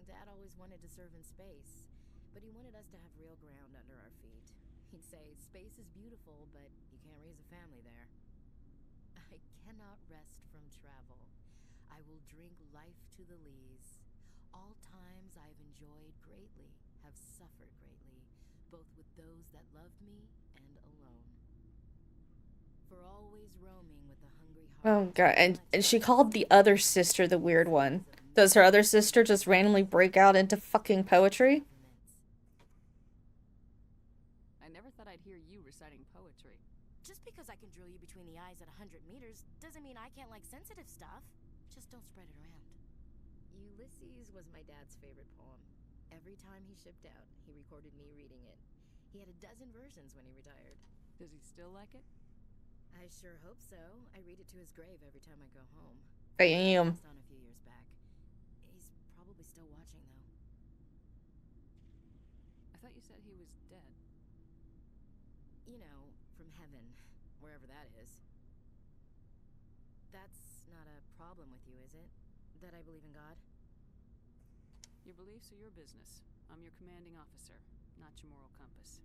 Dad always wanted to serve in space, but he wanted us to have real ground under our feet. He'd say, space is beautiful, but you can't raise a family there. I cannot rest from travel. I will drink life to the lees. All times I have enjoyed greatly, have suffered greatly, both with those that loved me and alone. For always roaming with a hungry heart. Oh god, and she called the other sister the weird one. Does her other sister just randomly break out into fucking poetry? I never thought I'd hear you reciting poetry. Just because I can drill you between the eyes at 100 meters doesn't mean I can't like sensitive stuff. Just don't spread it around. Ulysses was my dad's favorite poem. Every time he shipped out, he recorded me reading it. He had a dozen versions when he retired. Does he still like it? I sure hope so. I read it to his grave every time I go home. Damn. Passed on a few years back. He's probably still watching, though. I thought you said he was dead. You know, from heaven, wherever that is. That's not a problem with you, is it? That I believe in God? Your beliefs are your business. I'm your commanding officer, not your moral compass.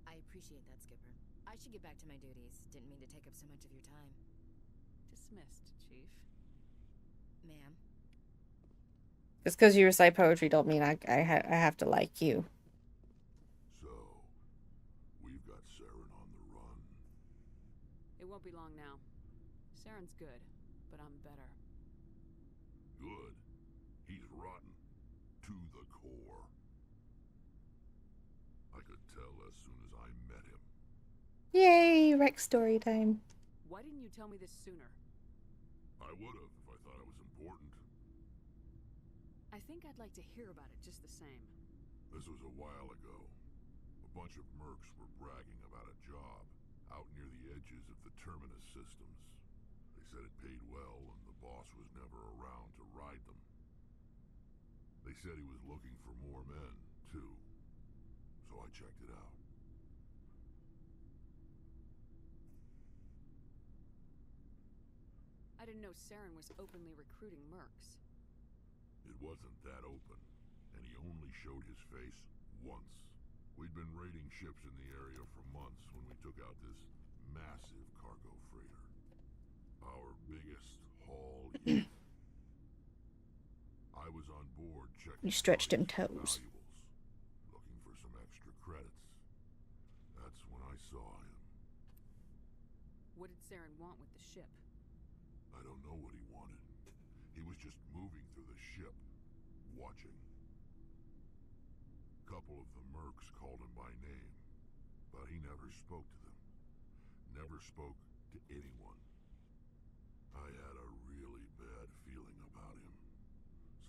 I appreciate that, Skipper. I should get back to my duties. Didn't mean to take up so much of your time. Dismissed, Chief. Ma'am? Just because you recite poetry don't mean I have to like you. So, we've got Saren on the run. It won't be long now. Saren's good, but I'm better. Good. He's rotten. To the core. I could tell as soon as I met him. Yay, Rex story time. Why didn't you tell me this sooner? I would've if I thought it was important. I think I'd like to hear about it just the same. This was a while ago. A bunch of mercs were bragging about a job out near the edges of the Terminus systems. They said it paid well and the boss was never around to ride them. They said he was looking for more men, too. So I checked it out. I didn't know Saren was openly recruiting mercs. It wasn't that open, and he only showed his face once. We'd been raiding ships in the area for months when we took out this massive cargo freighter. Our biggest haul yet. I was on board checking. You stretched him toes. Looking for some extra credits. That's when I saw him. What did Saren want with the ship? I don't know what he wanted. He was just moving through the ship, watching. A couple of the mercs called him by name, but he never spoke to them. Never spoke to anyone. I had a really bad feeling about him,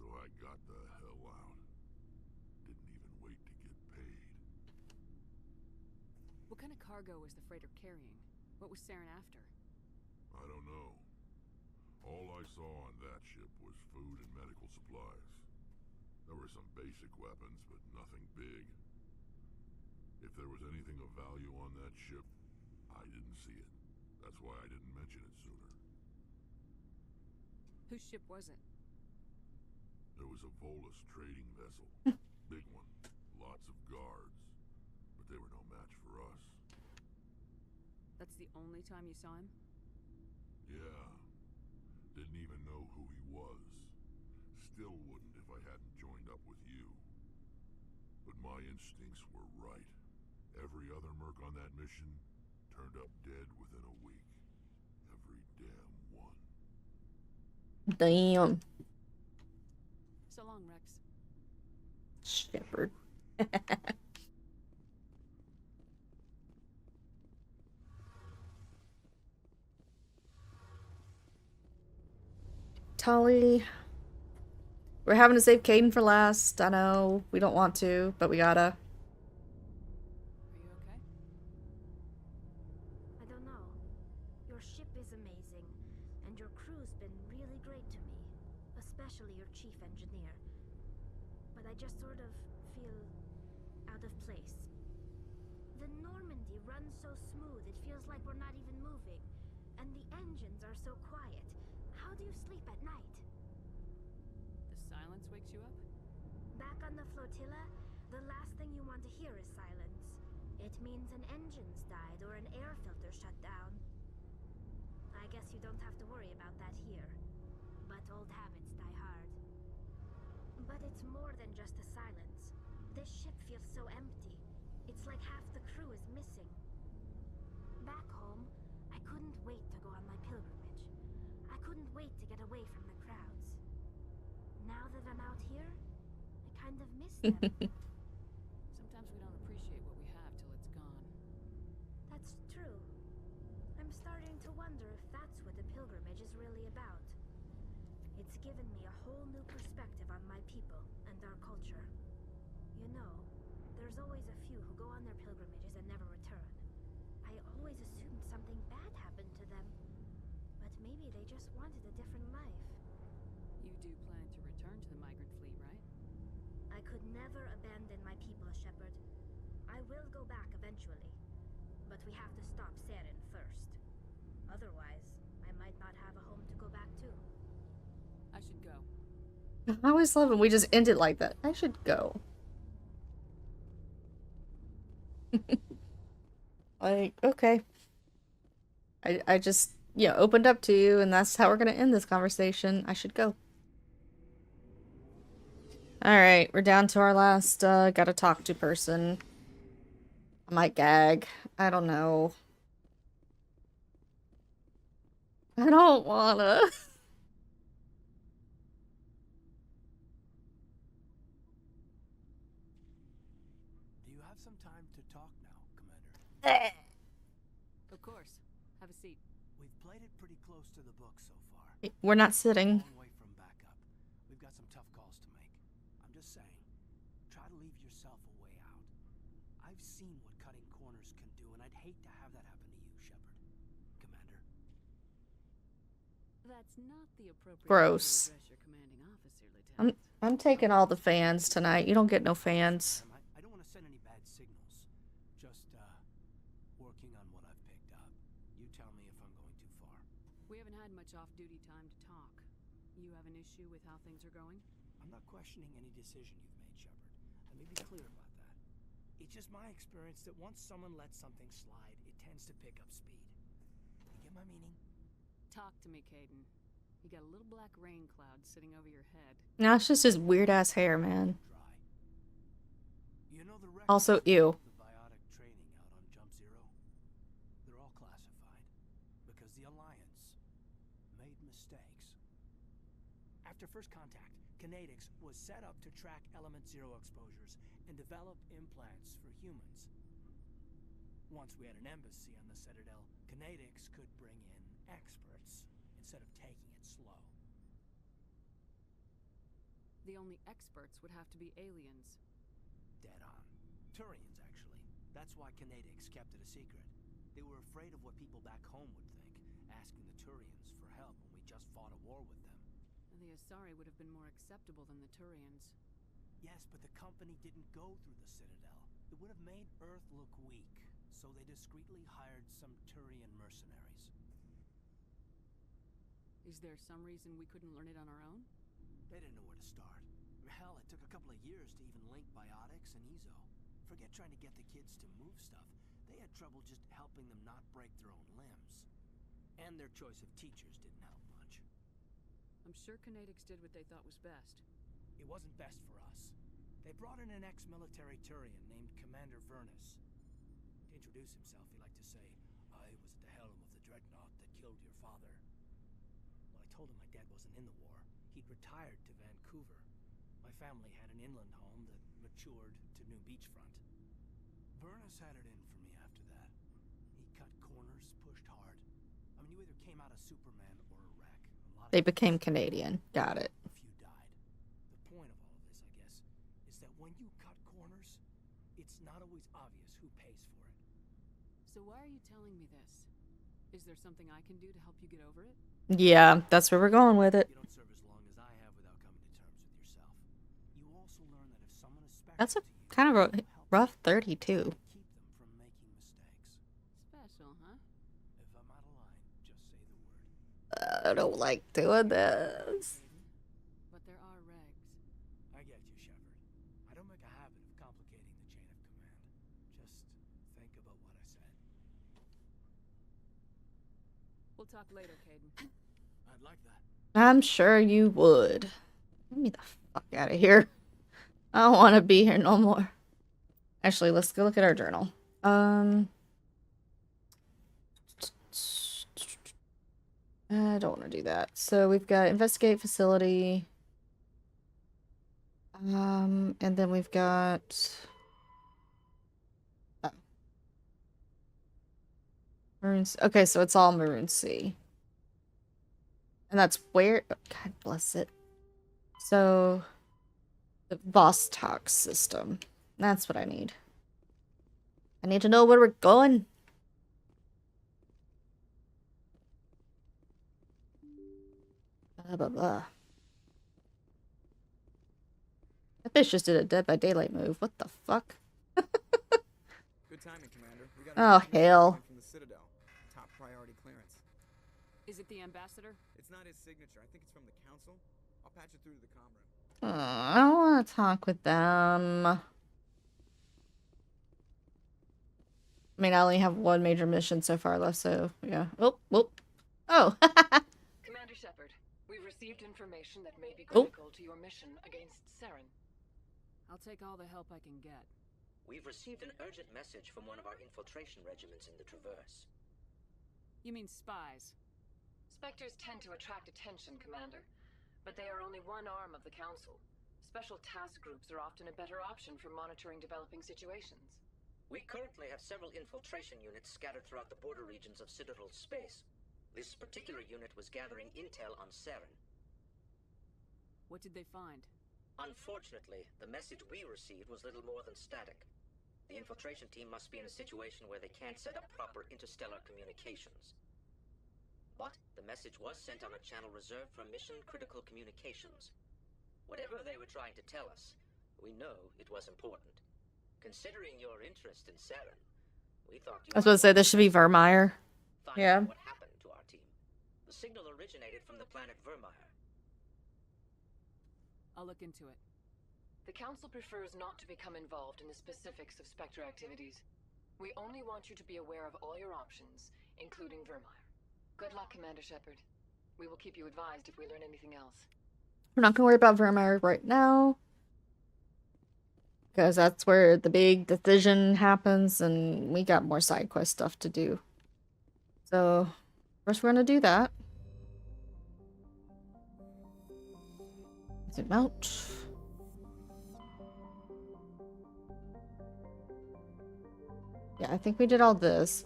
so I got the hell out. Didn't even wait to get paid. What kind of cargo was the freighter carrying? What was Saren after? I don't know. All I saw on that ship was food and medical supplies. There were some basic weapons, but nothing big. If there was anything of value on that ship, I didn't see it. That's why I didn't mention it sooner. Whose ship was it? There was a Volus trading vessel. Big one. Lots of guards. But they were no match for us. That's the only time you saw him? Yeah. Didn't even know who he was. Still wouldn't if I hadn't joined up with you. But my instincts were right. Every other merc on that mission turned up dead within a week. Every damn one. Damn. So long, Rex. Shepard. Tolly. We're having to save Caden for last. I know we don't want to, but we gotta. Are you okay? I don't know. Your ship is amazing, and your crew's been really great to me, especially your chief engineer. But I just sort of feel out of place. The Normandy runs so smooth, it feels like we're not even moving. And the engines are so quiet. How do you sleep at night? The silence wakes you up? Back on the flotilla, the last thing you want to hear is silence. It means an engine's died or an air filter shut down. I guess you don't have to worry about that here. But old habits die hard. But it's more than just the silence. This ship feels so empty. It's like half the crew is missing. Back home, I couldn't wait to go on my pilgrimage. I couldn't wait to get away from the crowds. Now that I'm out here, I kind of miss them. Sometimes we don't appreciate what we have till it's gone. That's true. I'm starting to wonder if that's what the pilgrimage is really about. It's given me a whole new perspective on my people and our culture. You know, there's always a few who go on their pilgrimages and never return. I always assumed something bad happened to them. But maybe they just wanted a different life. You do plan to return to the migrant fleet, right? I could never abandon my people, Shepard. I will go back eventually. But we have to stop Saren first. Otherwise, I might not have a home to go back to. I should go. I always love when we just end it like that. I should go. Like, okay. I just, yeah, opened up to you, and that's how we're gonna end this conversation. I should go. Alright, we're down to our last, gotta talk to person. I might gag. I don't know. I don't wanna. Do you have some time to talk now, Commander? Of course. Have a seat. We've played it pretty close to the book so far. We're not sitting. Long way from backup. We've got some tough calls to make. I'm just saying, try to leave yourself a way out. I've seen what cutting corners can do, and I'd hate to have that happen to you, Shepard. Commander. That's not the appropriate Gross. way to address your commanding officer, Lieutenant. I'm taking all the fans tonight. You don't get no fans. I don't want to send any bad signals. Just, working on what I've picked up. You tell me if I'm going too far. We haven't had much off-duty time to talk. You have an issue with how things are going? I'm not questioning any decision you've made, Shepard. Let me be clear about that. It's just my experience that once someone lets something slide, it tends to pick up speed. You get my meaning? Talk to me, Caden. You got a little black rain cloud sitting over your head. No, it's just his weird ass hair, man. You know the Also, ew. the biotic training out on Jump Zero? They're all classified because the Alliance made mistakes. After first contact, Kinetics was set up to track Element Zero exposures and develop implants for humans. Once we had an embassy on the Citadel, Kinetics could bring in experts instead of taking it slow. The only experts would have to be aliens. Dead on. Turians, actually. That's why Kinetics kept it a secret. They were afraid of what people back home would think, asking the Turians for help when we just fought a war with them. And the Asari would have been more acceptable than the Turians. Yes, but the company didn't go through the Citadel. It would have made Earth look weak, so they discreetly hired some Turian mercenaries. Is there some reason we couldn't learn it on our own? They didn't know where to start. Hell, it took a couple of years to even link biotics and Ezo. Forget trying to get the kids to move stuff. They had trouble just helping them not break their own limbs. And their choice of teachers didn't help much. I'm sure Kinetics did what they thought was best. It wasn't best for us. They brought in an ex-military Turian named Commander Vernus. To introduce himself, he liked to say, "I was at the helm of the dreadnought that killed your father." When I told him my dad wasn't in the war, he'd retired to Vancouver. My family had an inland home that matured to new beachfront. Vernus had it in for me after that. He cut corners, pushed hard. I mean, you either came out a Superman or a wreck. They became Canadian. Got it. A few died. The point of all of this, I guess, is that when you cut corners, it's not always obvious who pays for it. So why are you telling me this? Is there something I can do to help you get over it? Yeah, that's where we're going with it. You don't serve as long as I have without coming to terms with yourself. You also learn that if someone is special That's a to you, kind of you help rough 32. keep them from making mistakes. Special, huh? If I'm out of line, just say the word. I don't like doing this. But there are regs. I get you, Shepard. I don't make a habit of complicating the chain of command. Just think about what I said. We'll talk later, Caden. I'd like that. I'm sure you would. Get me the fuck out of here. I don't want to be here no more. Actually, let's go look at our journal. I don't want to do that. So we've got investigate facility. And then we've got Maroon. Okay, so it's all Maroon Sea. And that's where God bless it. So the Vostok system. That's what I need. I need to know where we're going. Blah, blah, blah. That bitch just did a Dead by Daylight move. What the fuck? Good timing, Commander. We got Oh, hell. from the Citadel. Top priority clearance. Is it the ambassador? It's not his signature. I think it's from the council. I'll patch it through to the comm room. I don't want to talk with them. I mean, I only have one major mission so far left, so yeah. Oh, whoop. Oh. Commander Shepard, we've received information that may be Oh. critical to your mission against Saren. I'll take all the help I can get. We've received an urgent message from one of our infiltration regiments in the Traverse. You mean spies? Spectres tend to attract attention, Commander, but they are only one arm of the Council. Special task groups are often a better option for monitoring developing situations. We currently have several infiltration units scattered throughout the border regions of Citadel space. This particular unit was gathering intel on Saren. What did they find? Unfortunately, the message we received was little more than static. The infiltration team must be in a situation where they can't set up proper interstellar communications. But the message was sent on a channel reserved for mission-critical communications. Whatever they were trying to tell us, we know it was important. Considering your interest in Saren, we thought you I was supposed to say this should be Vermeer. Yeah. what happened to our team. The signal originated from the planet Vermeer. I'll look into it. The Council prefers not to become involved in the specifics of Spectre activities. We only want you to be aware of all your options, including Vermeer. Good luck, Commander Shepard. We will keep you advised if we learn anything else. We're not gonna worry about Vermeer right now. Because that's where the big decision happens, and we got more side quest stuff to do. So, first we're gonna do that. Zoom out. Yeah, I think we did all this.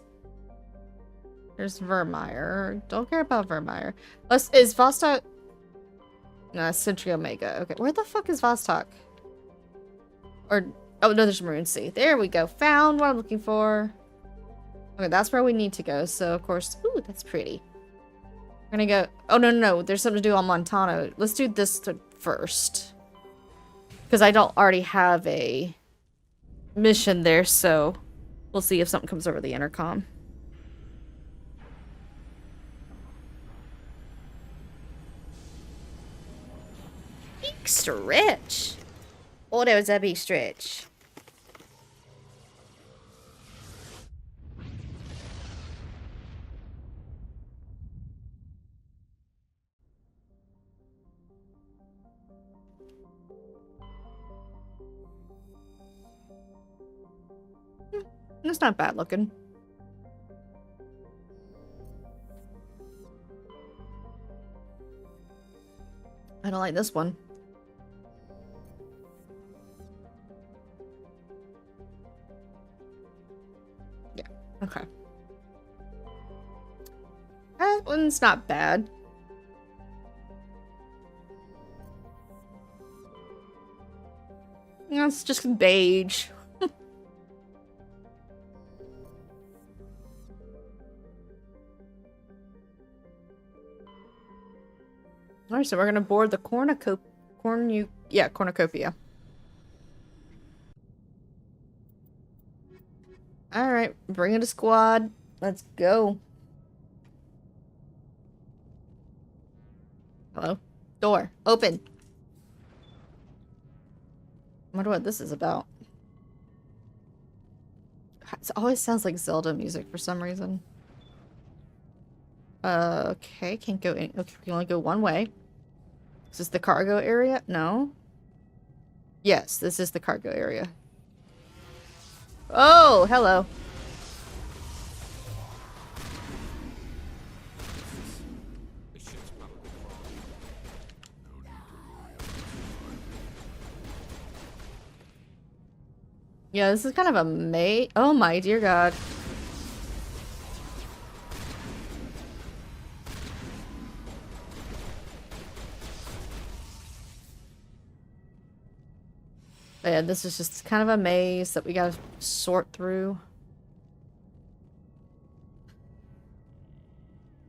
There's Vermeer. Don't care about Vermeer. Is Vostok... No, Century Omega. Okay, where the fuck is Vostok? Or... Oh, no, there's Maroon Sea. There we go. Found what I'm looking for. Okay, that's where we need to go. So, of course... Ooh, that's pretty. We're gonna go... Oh, no. There's something to do on Montano. Let's do this first. Because I don't already have a mission there, so... We'll see if something comes over the intercom. Big stretch. Oh, that was a big stretch. It's not bad looking. I don't like this one. Yeah, okay. That one's not bad. It's just beige. Alright, so we're gonna board the cornucopia. Alright, bring it a squad. Let's go. Hello? Door. Open. I wonder what this is about. It always sounds like Zelda music for some reason. Okay, can't go in. Okay, we can only go one way. Is this the cargo area? No. Yes, this is the cargo area. Oh, hello. Yeah, this is kind of a oh my dear god. But yeah, this is just kind of a maze that we gotta sort through.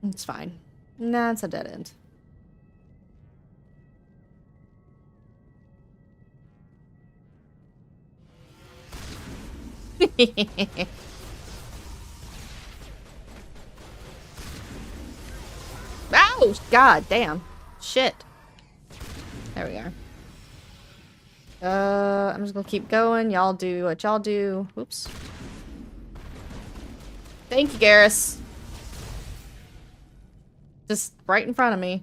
It's fine. Nah, it's a dead end. Oh, god damn. Shit. There we are. I'm just gonna keep going. Y'all do what y'all do. Oops. Thank you, Garrus. Just right in front of me.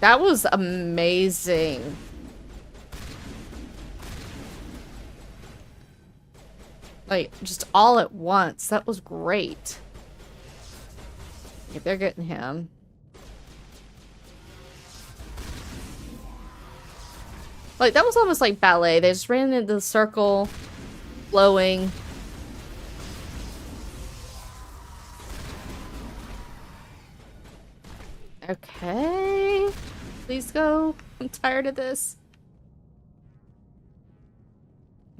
That was amazing. Like, just all at once. That was great. Okay, they're getting him. Like, that was almost like ballet. They just ran into the circle, flowing. Okay. Please go. I'm tired of this.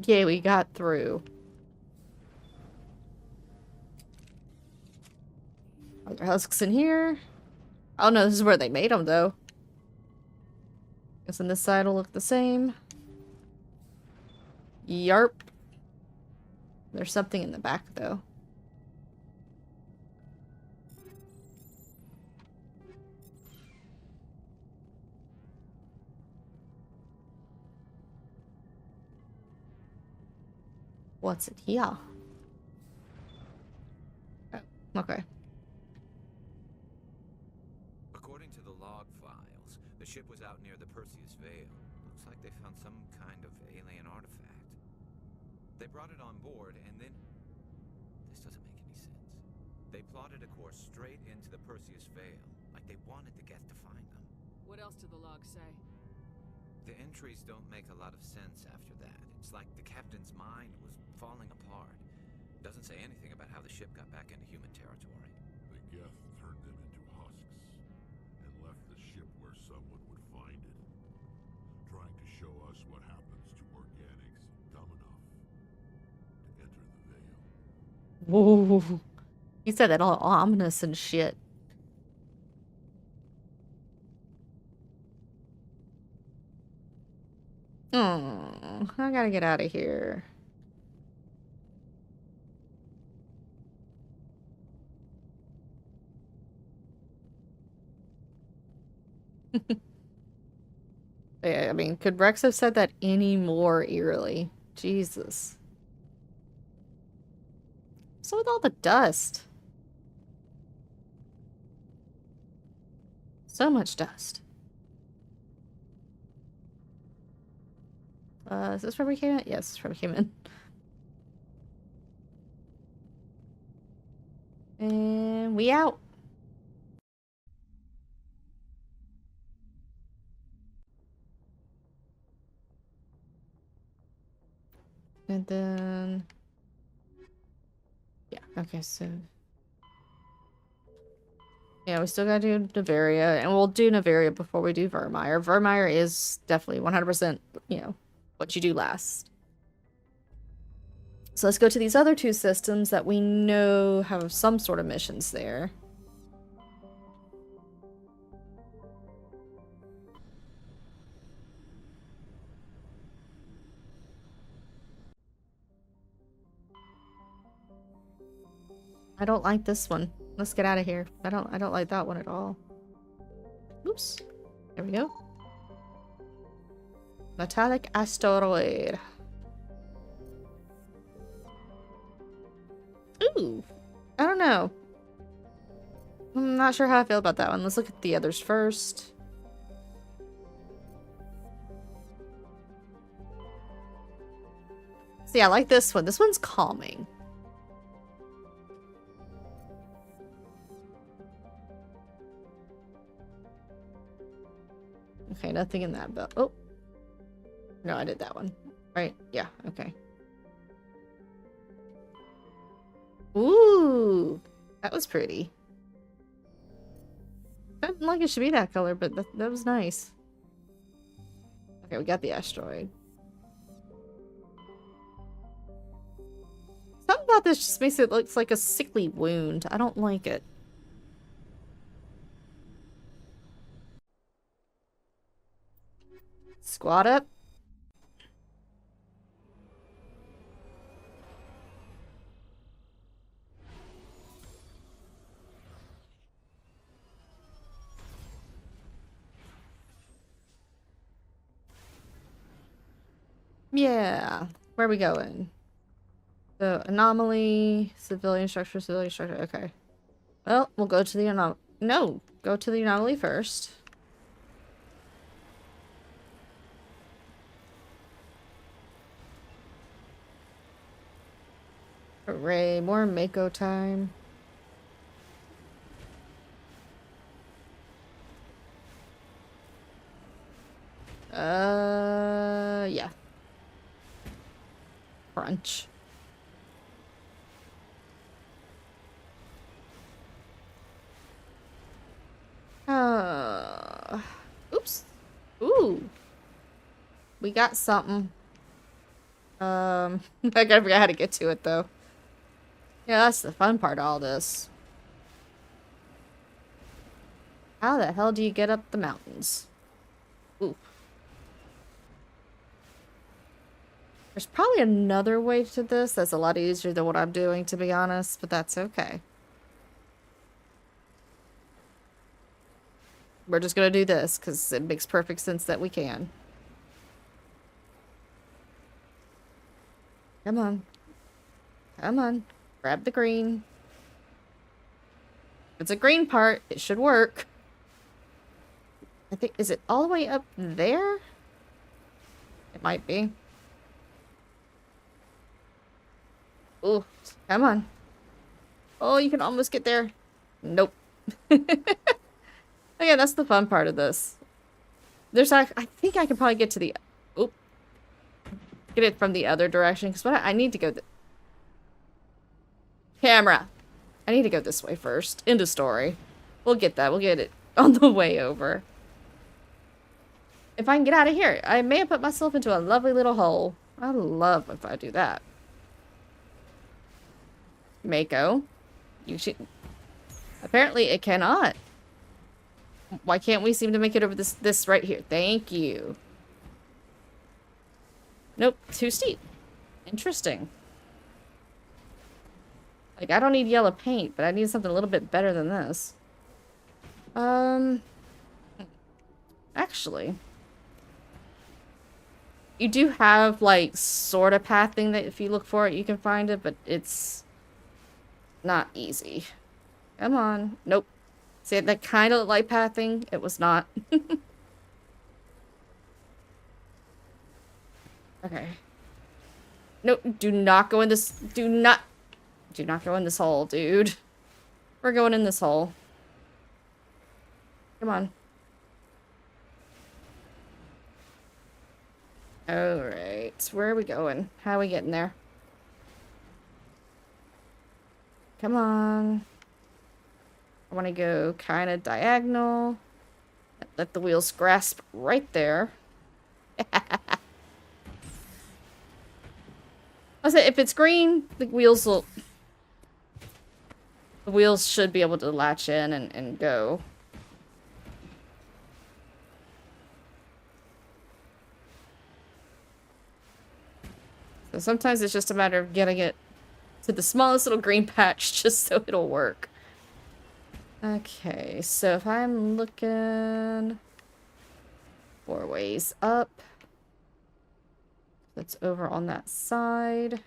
Yeah, we got through. Are there husks in here? Oh no, this is where they made them, though. Guess on this side will look the same. Yarp. There's something in the back, though. What's it here? Oh, okay. According to the log files, the ship was out near the Perseus Veil. Looks like they found some kind of alien artifact. They brought it on board, and then... This doesn't make any sense. They plotted a course straight into the Perseus Veil, like they wanted the Geth to find them. What else did the log say? The entries don't make a lot of sense after that. It's like the captain's mind was falling apart. Doesn't say anything about how the ship got back into human territory. The Geth turned them into husks and left the ship where someone would find it, trying to show us what happens to organics dumb enough to enter the veil. Whoa. He said that all ominous and shit. Oh, I gotta get out of here. Yeah, I mean, could Rex have said that any more eerily? Jesus. So with all the dust. So much dust. Is this where we came in? Yes, this is where we came in. And we out. And then... Yeah, okay, so... Yeah, we still gotta do Navaria, and we'll do Navaria before we do Vermeer. Vermeer is definitely 100%, you know, what you do last. So let's go to these other two systems that we know have some sort of missions there. I don't like this one. Let's get out of here. I don't like that one at all. Oops. There we go. Metallic asteroid. Ooh. I don't know. I'm not sure how I feel about that one. Let's look at the others first. See, I like this one. This one's calming. Okay, nothing in that belt. Oh. No, I did that one. Right? Yeah, okay. Ooh. That was pretty. I didn't like it should be that color, but that was nice. Okay, we got the asteroid. Something about this just makes it look like a sickly wound. I don't like it. Squat up. Yeah. Where are we going? So, anomaly, civilian structure. Okay. Well, we'll go to the anomaly. No, go to the anomaly first. Hooray, more Mako time. Yeah. Crunch. Oops. Ooh. We got something. I gotta figure out how to get to it, though. Yeah, that's the fun part of all this. How the hell do you get up the mountains? Ooh. There's probably another way to this that's a lot easier than what I'm doing, to be honest, but that's okay. We're just gonna do this, because it makes perfect sense that we can. Come on. Come on. Grab the green. If it's a green part, it should work. I think, is it all the way up there? It might be. Ooh, come on. Oh, you can almost get there. Nope. Okay, that's the fun part of this. There's, I think I can probably get to the, oop. Get it from the other direction, because what I need to go, camera. I need to go this way first. End of story. We'll get that. We'll get it on the way over. If I can get out of here, I may have put myself into a lovely little hole. I love if I do that. Mako. You should... Apparently it cannot. Why can't we seem to make it over this right here? Thank you. Nope, too steep. Interesting. Like, I don't need yellow paint, but I need something a little bit better than this. Actually. You do have, like, sort of pathing that if you look for it, you can find it, but it's not easy. Come on. Nope. See, that kind of like pathing? It was not. Okay. No, do not go in this. Do not go in this hole, dude. We're going in this hole. Come on. Alright. Where are we going? How are we getting there? Come on. I want to go kind of diagonal. Let the wheels grasp right there. I said, if it's green, the wheels will... The wheels should be able to latch in and go. So sometimes it's just a matter of getting it to the smallest little green patch just so it'll work. Okay, so if I'm looking 4 ways up, that's over on that side.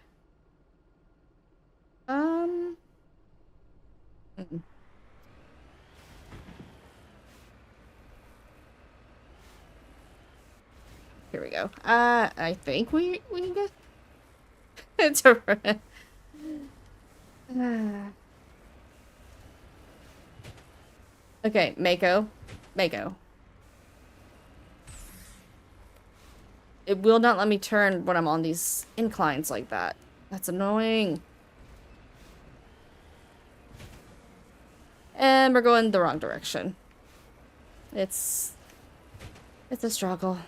Here we go. I think we can get... It's alright. Okay, Mako. Mako. It will not let me turn when I'm on these inclines like that. That's annoying. And we're going the wrong direction. It's a struggle.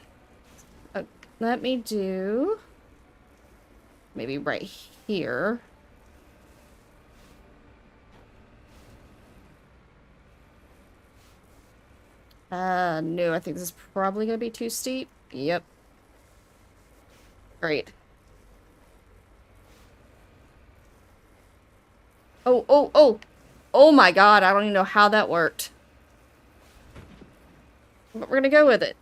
Let me do... Maybe right here. No, I think this is probably gonna be too steep. Yep. Great. Oh, oh, oh! Oh my god, I don't even know how that worked. But we're gonna go with it.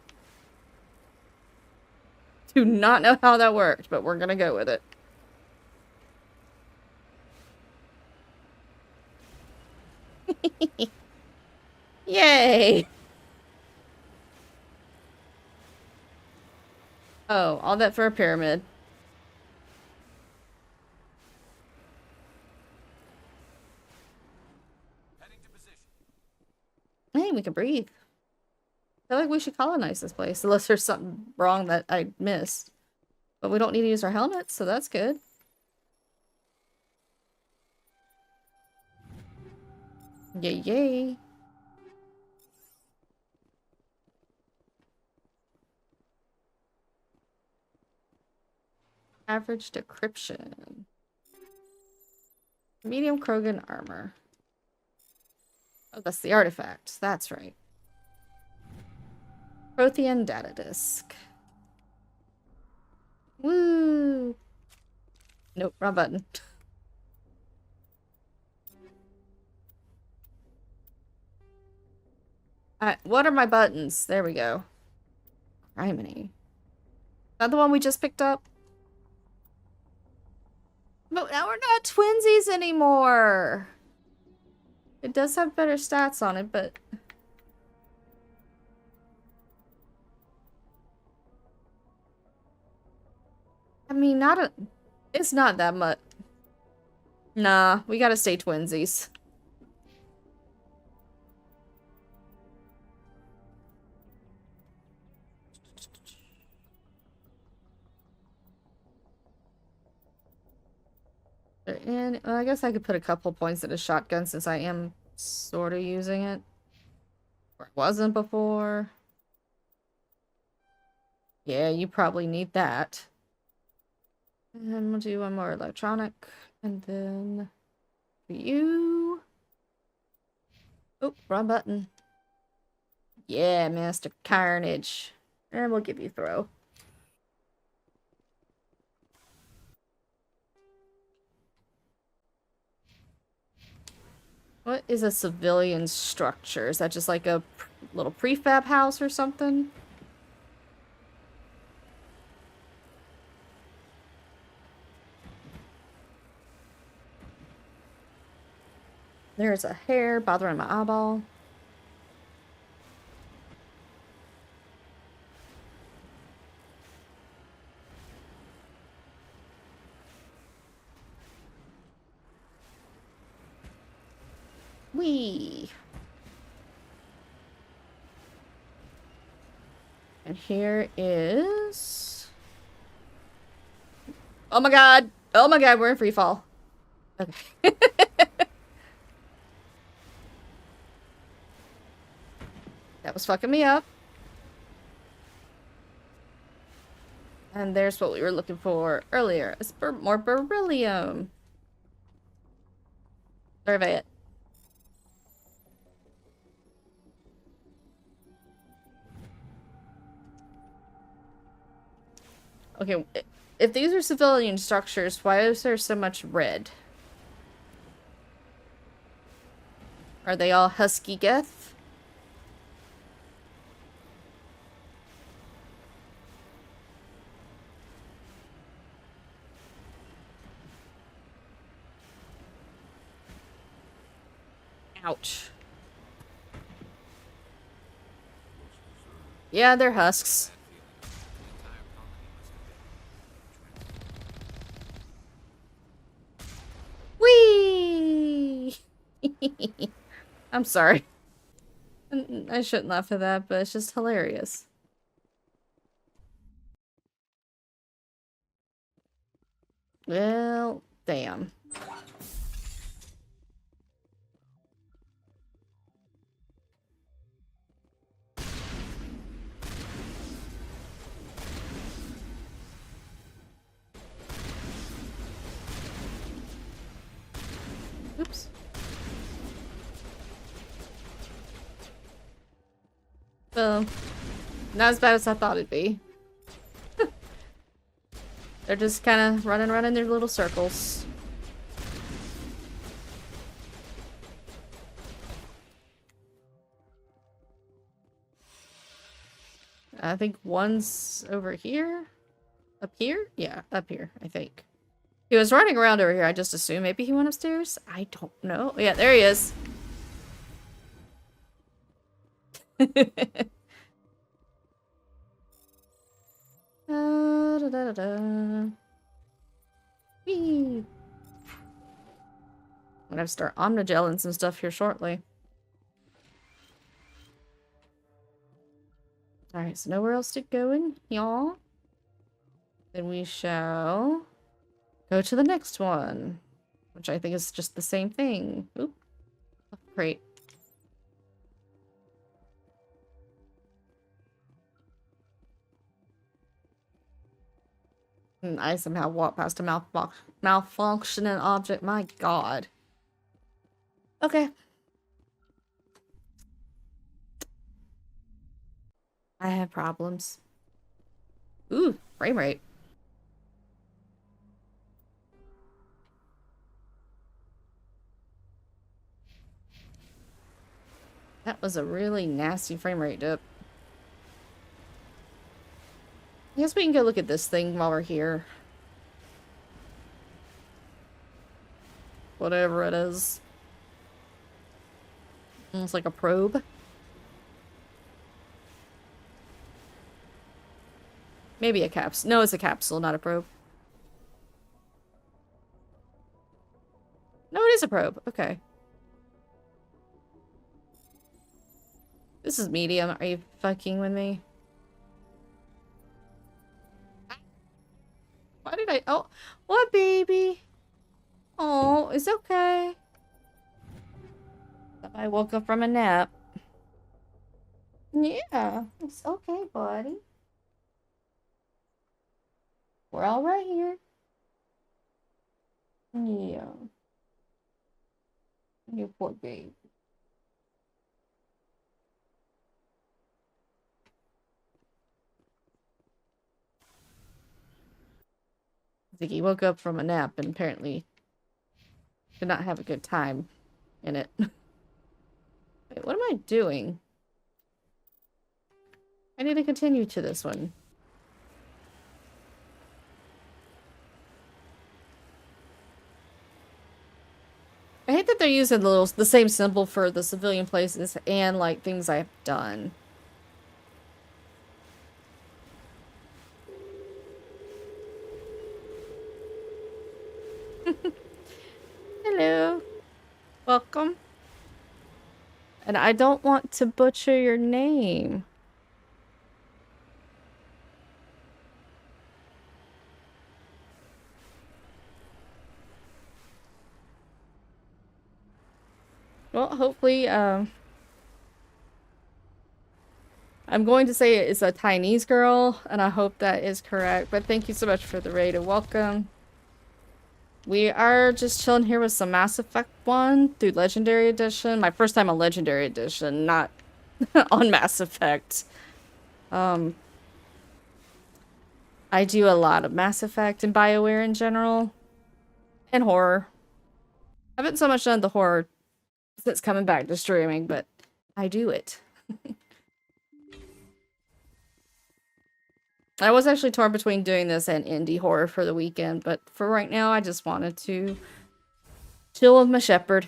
Do not know how that worked, but we're gonna go with it. Yay! Oh, all that for a pyramid. we can breathe. I feel like we should colonize this place, unless there's something wrong that I missed. But we don't need to use our helmets, so that's good. Yay, yay. Average decryption. Medium Krogan armor. Oh, that's the artifact. That's right. Prothean data disk. Woo! Nope, wrong button. What are my buttons? There we go. Criminy. Is that the one we just picked up? No, now we're not twinsies anymore. It does have better stats on it, but... I mean, it's not that much. Nah, we gotta stay twinsies. And well, I guess I could put a couple points in a shotgun since I am sort of using it. Or it wasn't before. Yeah, you probably need that. And we'll do one more electronic. And then for you. Oh, wrong button. Yeah, Master Carnage. And we'll give you throw. What is a civilian structure? Is that just like a little prefab house or something? There's a hair bothering my eyeball. Whee! And here is... Oh my god! Oh my god, we're in free fall. Okay. That was fucking me up. And there's what we were looking for earlier. It's more beryllium. Survey it. Okay, if these are civilian structures, why is there so much red? Are they all husky geth? Ouch. Yeah, they're husks. Whee! I'm sorry. I shouldn't laugh at that, but it's just hilarious. Well, damn. Oops. Well, not as bad as I thought it'd be. They're just kind of running around in their little circles. I think one's over here. Up here? Yeah, up here, I think. He was running around over here. I just assumed maybe he went upstairs. I don't know. Yeah, there he is. Da, da, da, da. Whee. I'm gonna have to start omnigelling some stuff here shortly. Alright, so nowhere else to go in y'all. Then we shall go to the next one, which I think is just the same thing. Oop. Oh, great. And I somehow walked past a malfunctioning object. My god. Okay. I have problems. Ooh, frame rate. That was a really nasty frame rate dip. I guess we can go look at this thing while we're here. Whatever it is. It's like a probe. Maybe a capsule. No, it's a capsule, not a probe. No, it is a probe. Okay. This is medium. Are you fucking with me? Why did I... Oh, what, baby? Oh, it's okay. I woke up from a nap. Yeah, it's okay, buddy. We're all right here. Yeah. You poor baby. I think he woke up from a nap and apparently did not have a good time in it. Wait, what am I doing? I need to continue to this one. I hate that they're using the same symbol for the civilian places and like things I've done. Hello. Welcome. And I don't want to butcher your name. Well, hopefully, I'm going to say it's a Chinese girl, and I hope that is correct. But thank you so much for the raid and welcome. We are just chilling here with some Mass Effect 1 through Legendary Edition. My first time on Legendary Edition, not on Mass Effect. I do a lot of Mass Effect and BioWare in general. And horror. I haven't so much done the horror since coming back to streaming, but I do it. I was actually torn between doing this and indie horror for the weekend, but for right now, I just wanted to chill with my shepherd.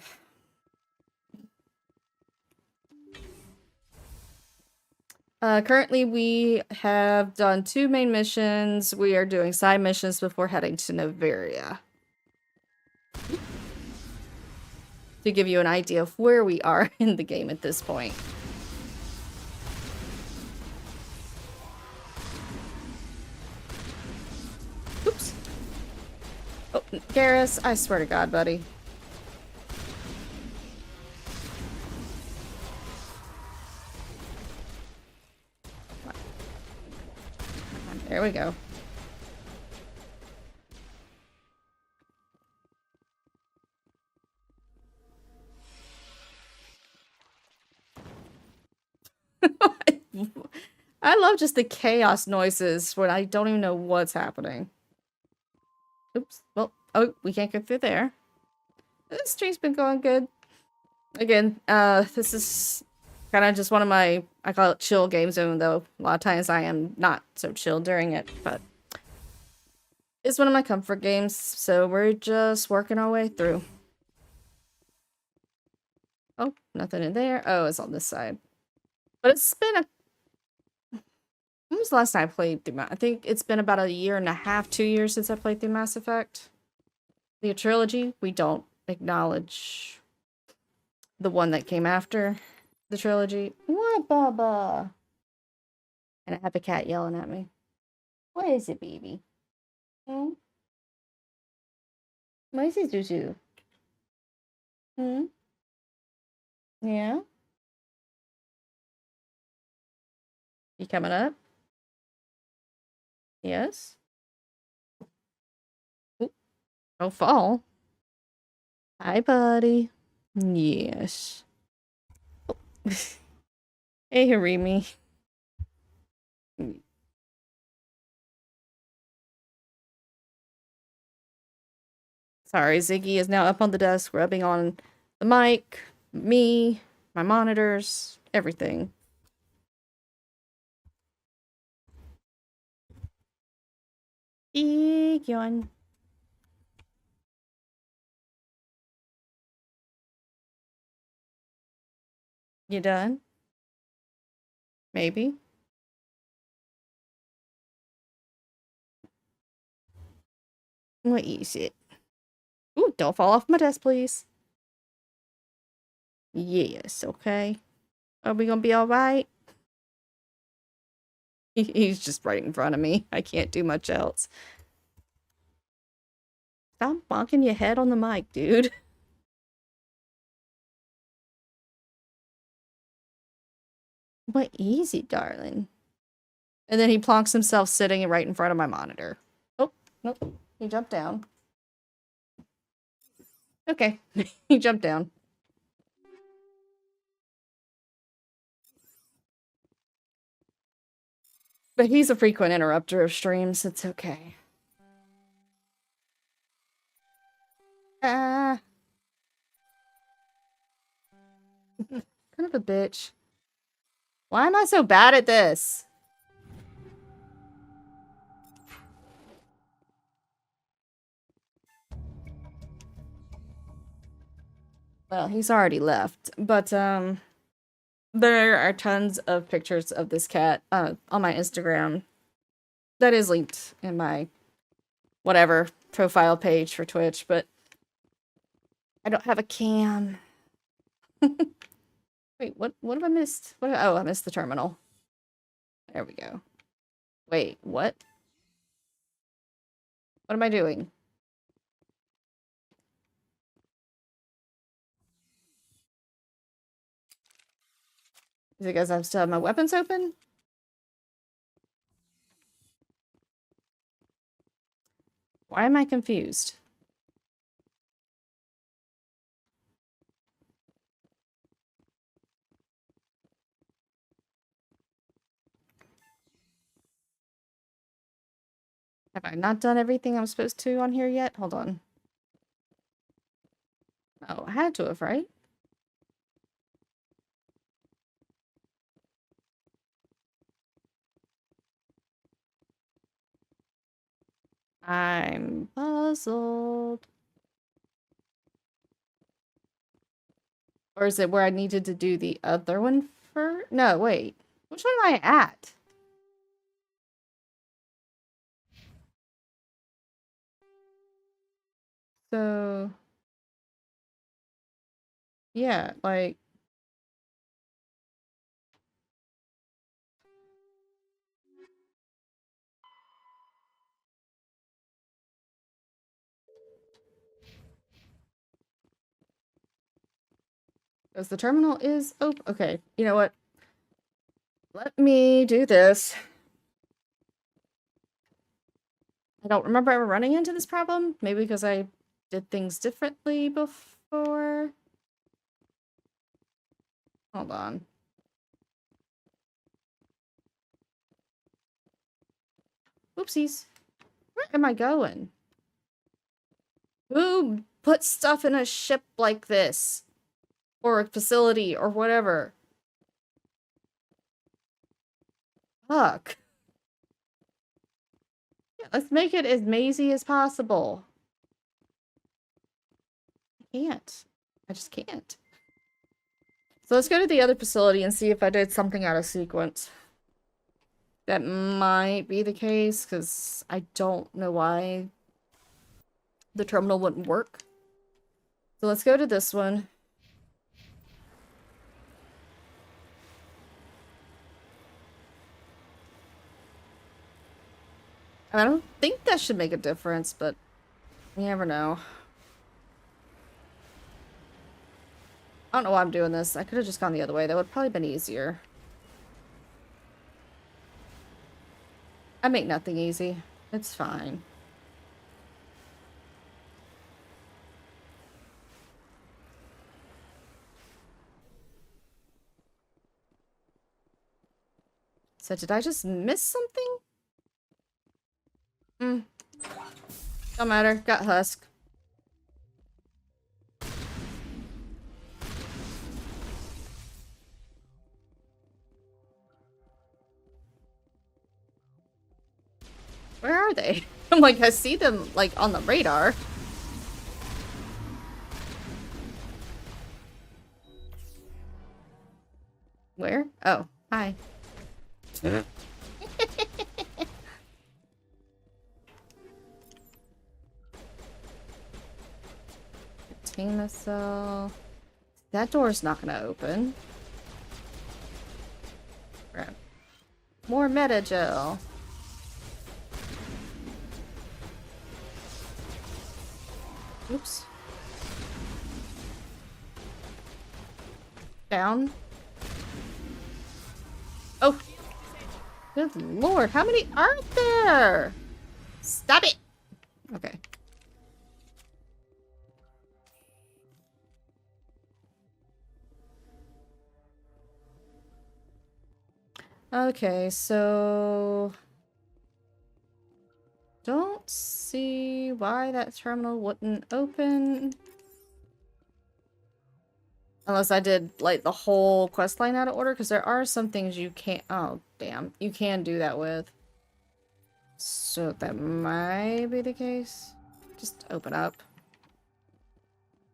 Currently, we have done 2 main missions. We are doing side missions before heading to Novaria. To give you an idea of where we are in the game at this point. Oops. Oh, Garrus, I swear to God, buddy. There we go. I love just the chaos noises when I don't even know what's happening. Oops. Well, oh, we can't get through there. This stream's been going good. Again, this is kind of just one of my, I call it chill games, even though a lot of times I am not so chill during it, but it's one of my comfort games, so we're just working our way through. Oh, nothing in there. Oh, it's on this side. But it's been a... When was the last time I played through I think it's been about 1.5 years, 2 years since I played through Mass Effect. The trilogy, we don't acknowledge the one that came after the trilogy. What, Baba? And I have a cat yelling at me. What is it, baby? Hmm? What is it, Zuzu? Hmm? Yeah? You coming up? Yes? Oop, don't fall. Hi, buddy. Yes. Hey, Harimi. Sorry, Ziggy is now up on the desk, rubbing on the mic, me, my monitors, everything. Yawn. You done? Maybe. What is it? Ooh, don't fall off my desk, please. Yes, okay. Are we gonna be alright? He's just right in front of me. I can't do much else. Stop bonking your head on the mic, dude. What easy, darling. And then he plonks himself sitting right in front of my monitor. Oh, nope. He jumped down. Okay. He jumped down. But he's a frequent interrupter of streams. It's okay. Ah. Kind of a bitch. Why am I so bad at this? Well, he's already left. But, there are tons of pictures of this cat, on my Instagram. That is linked in my, whatever, profile page for Twitch, but I don't have a cam. Wait, what have I missed? Oh, I missed the terminal. There we go. Wait, what? What am I doing? Is it because I still have my weapons open? Why am I confused? Have I not done everything I'm supposed to on here yet? Hold on. Oh, I had to have, right? I'm puzzled. Or is it where I needed to do the other one first? No, wait. Which one am I at? So... yeah, like... because the terminal is open. Okay, you know what? Let me do this. I don't remember ever running into this problem. Maybe because I did things differently before. Hold on. Oopsies. Where am I going? Who puts stuff in a ship like this? Or a facility, or whatever. Fuck. Yeah, let's make it as mazy as possible. I can't. I just can't. So let's go to the other facility and see if I did something out of sequence. That might be the case, because I don't know why the terminal wouldn't work. So let's go to this one. I don't think that should make a difference, but you never know. I don't know why I'm doing this. I could have just gone the other way. That would probably been easier. I make nothing easy. It's fine. So did I just miss something? Don't matter. Got husk. Where are they? I'm like, I see them, like, on the radar. Where? Oh, hi. Contain myself. That door's not gonna open. Grab more meta gel. Oops. Down. Oh. Good lord, how many are there? Stop it! Okay. Okay, so... Don't see why that terminal wouldn't open. Unless I did, like, the whole quest line out of order, because there are some things you can't... Oh, damn. You can do that with. So that might be the case. Just open up.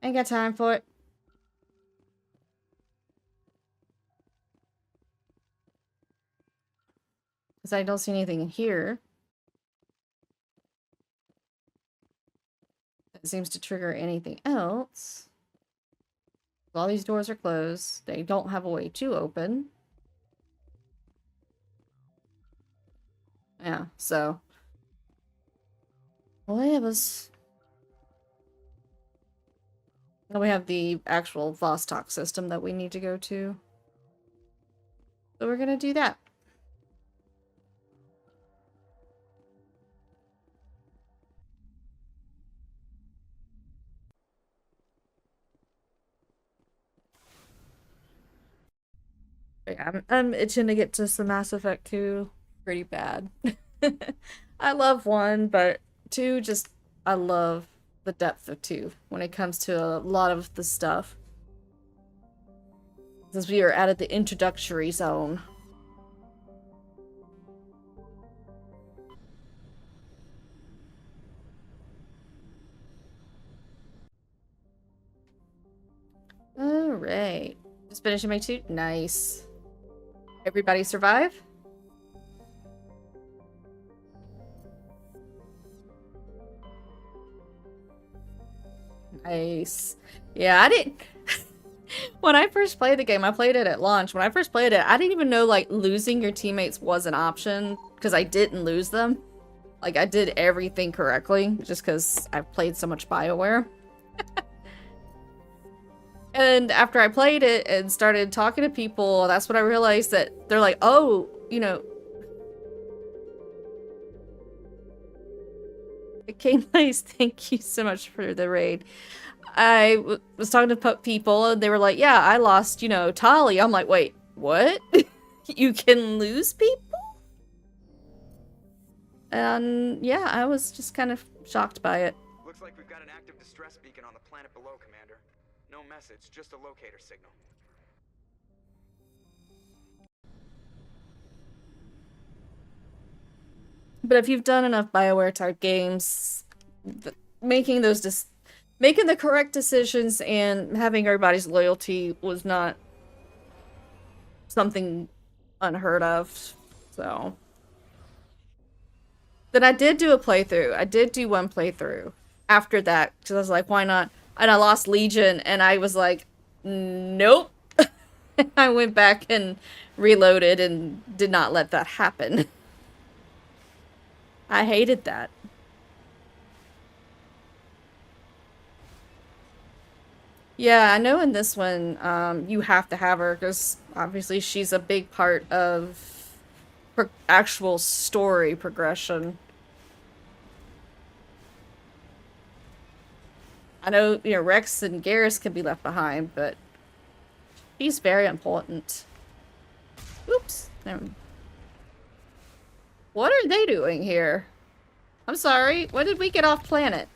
Ain't got time for it. Because I don't see anything in here that seems to trigger anything else. All these doors are closed. They don't have a way to open. Yeah, so. Well, yeah, was. Now we have the actual Vostok system that we need to go to. So we're gonna do that. Yeah, I'm itching to get to some Mass Effect 2 pretty bad. I love 1, but 2 just, I love the depth of 2 when it comes to a lot of the stuff. Since we are at the introductory zone. Alright. Just finishing my 2. Nice. Everybody survive? Nice. Yeah, I didn't... When I first played the game, I played it at launch. When I first played it, I didn't even know, like, losing your teammates was an option. Because I didn't lose them. Like, I did everything correctly. Just because I've played so much BioWare. And after I played it and started talking to people, that's when I realized that they're like, oh, you know... Okay, nice. Thank you so much for the raid. I was talking to people and they were like, yeah, I lost, you know, Tali. I'm like, wait, what? You can lose people? And yeah, I was just kind of shocked by it. Looks like we've got an active distress beacon on the planet below, Commander. No message, just a locator signal. But if you've done enough BioWare type games, making the correct decisions and having everybody's loyalty was not something unheard of. So then I did do a playthrough. I did do one playthrough after that because I was like, why not? And I lost Legion and I was like, nope. I went back and reloaded and did not let that happen. I hated that. Yeah, I know in this one, you have to have her because obviously she's a big part of actual story progression. I know, you know, Rex and Garrus can be left behind, but she's very important. Oops. What are they doing here? I'm sorry, when did we get off planet?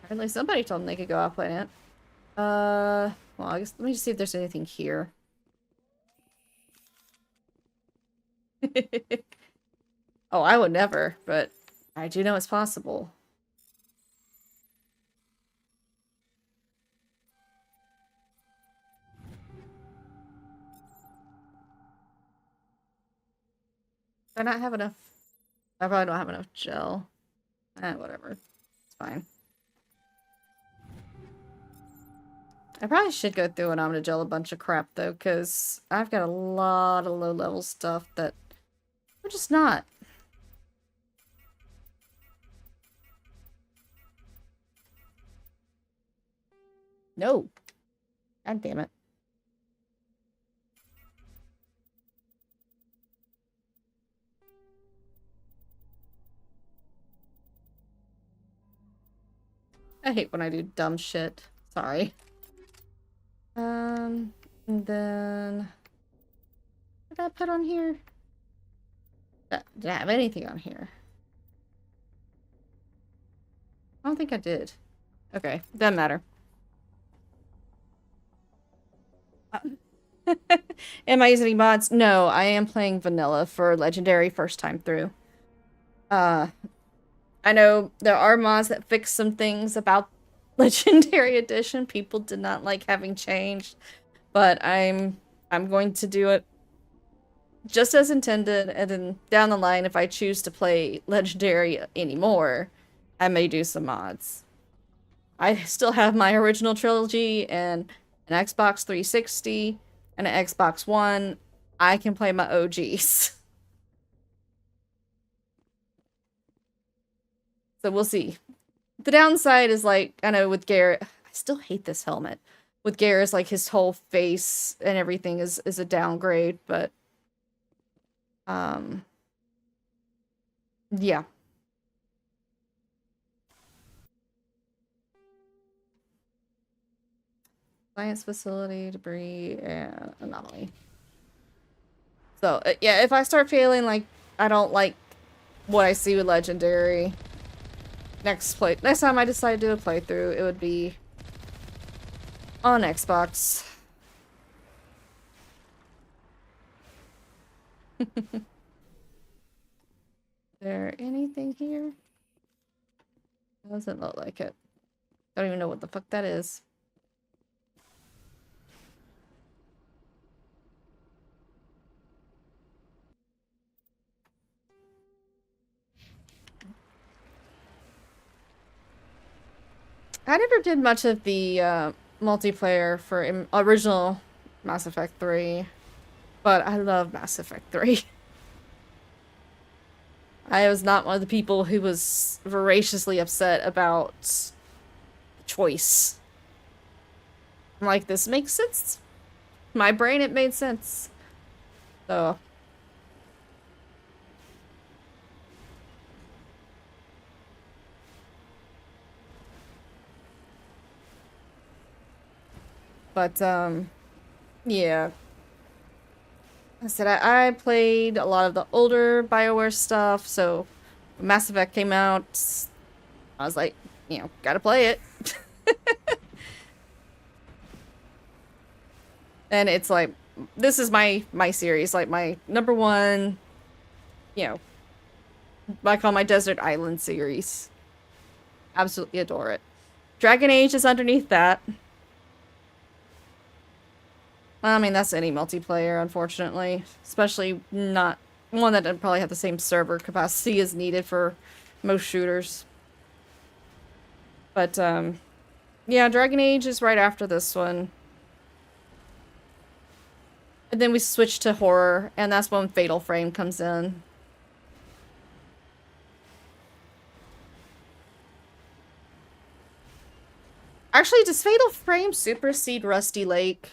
Apparently somebody told them they could go off planet. Well, I guess let me just see if there's anything here. Oh, I would never, but I do know it's possible. Do I not have enough? I probably don't have enough gel. Whatever. It's fine. I probably should go through and Omnigel a bunch of crap, though, because I've got a lot of low-level stuff that we're just not. No. God damn it. I hate when I do dumb shit. Sorry. And then... What did I put on here? Did I have anything on here? I don't think I did. Okay, doesn't matter. Am I using any mods? No, I am playing vanilla for Legendary first time through. I know there are mods that fix some things about Legendary Edition. People did not like having changed, but I'm going to do it just as intended, and then down the line, if I choose to play Legendary anymore, I may do some mods. I still have my original trilogy and an Xbox 360 and an Xbox One. I can play my OGs. So we'll see. The downside is, like, I know with Garrett, I still hate this helmet. With Garrett, like, his whole face and everything is a downgrade, but yeah. Science facility, debris, and anomaly. So, yeah, if I start feeling like I don't like what I see with Legendary, next time I decide to do a playthrough, it would be on Xbox. Is there anything here? Doesn't look like it. Don't even know what the fuck that is. I never did much of the multiplayer for original Mass Effect 3, but I love Mass Effect 3. I was not one of the people who was voraciously upset about choice. I'm like, this makes sense. My brain, it made sense. So... But, yeah. I said I played a lot of the older BioWare stuff, so when Mass Effect came out, I was like, you know, gotta play it. And it's like, this is my series, like my number one, you know, I call my Desert Island series. Absolutely adore it. Dragon Age is underneath that. I mean, that's any multiplayer, unfortunately. Especially not one that would probably have the same server capacity as needed for most shooters. But, yeah, Dragon Age is right after this one. And then we switch to horror, and that's when Fatal Frame comes in. Actually, does Fatal Frame supersede Rusty Lake?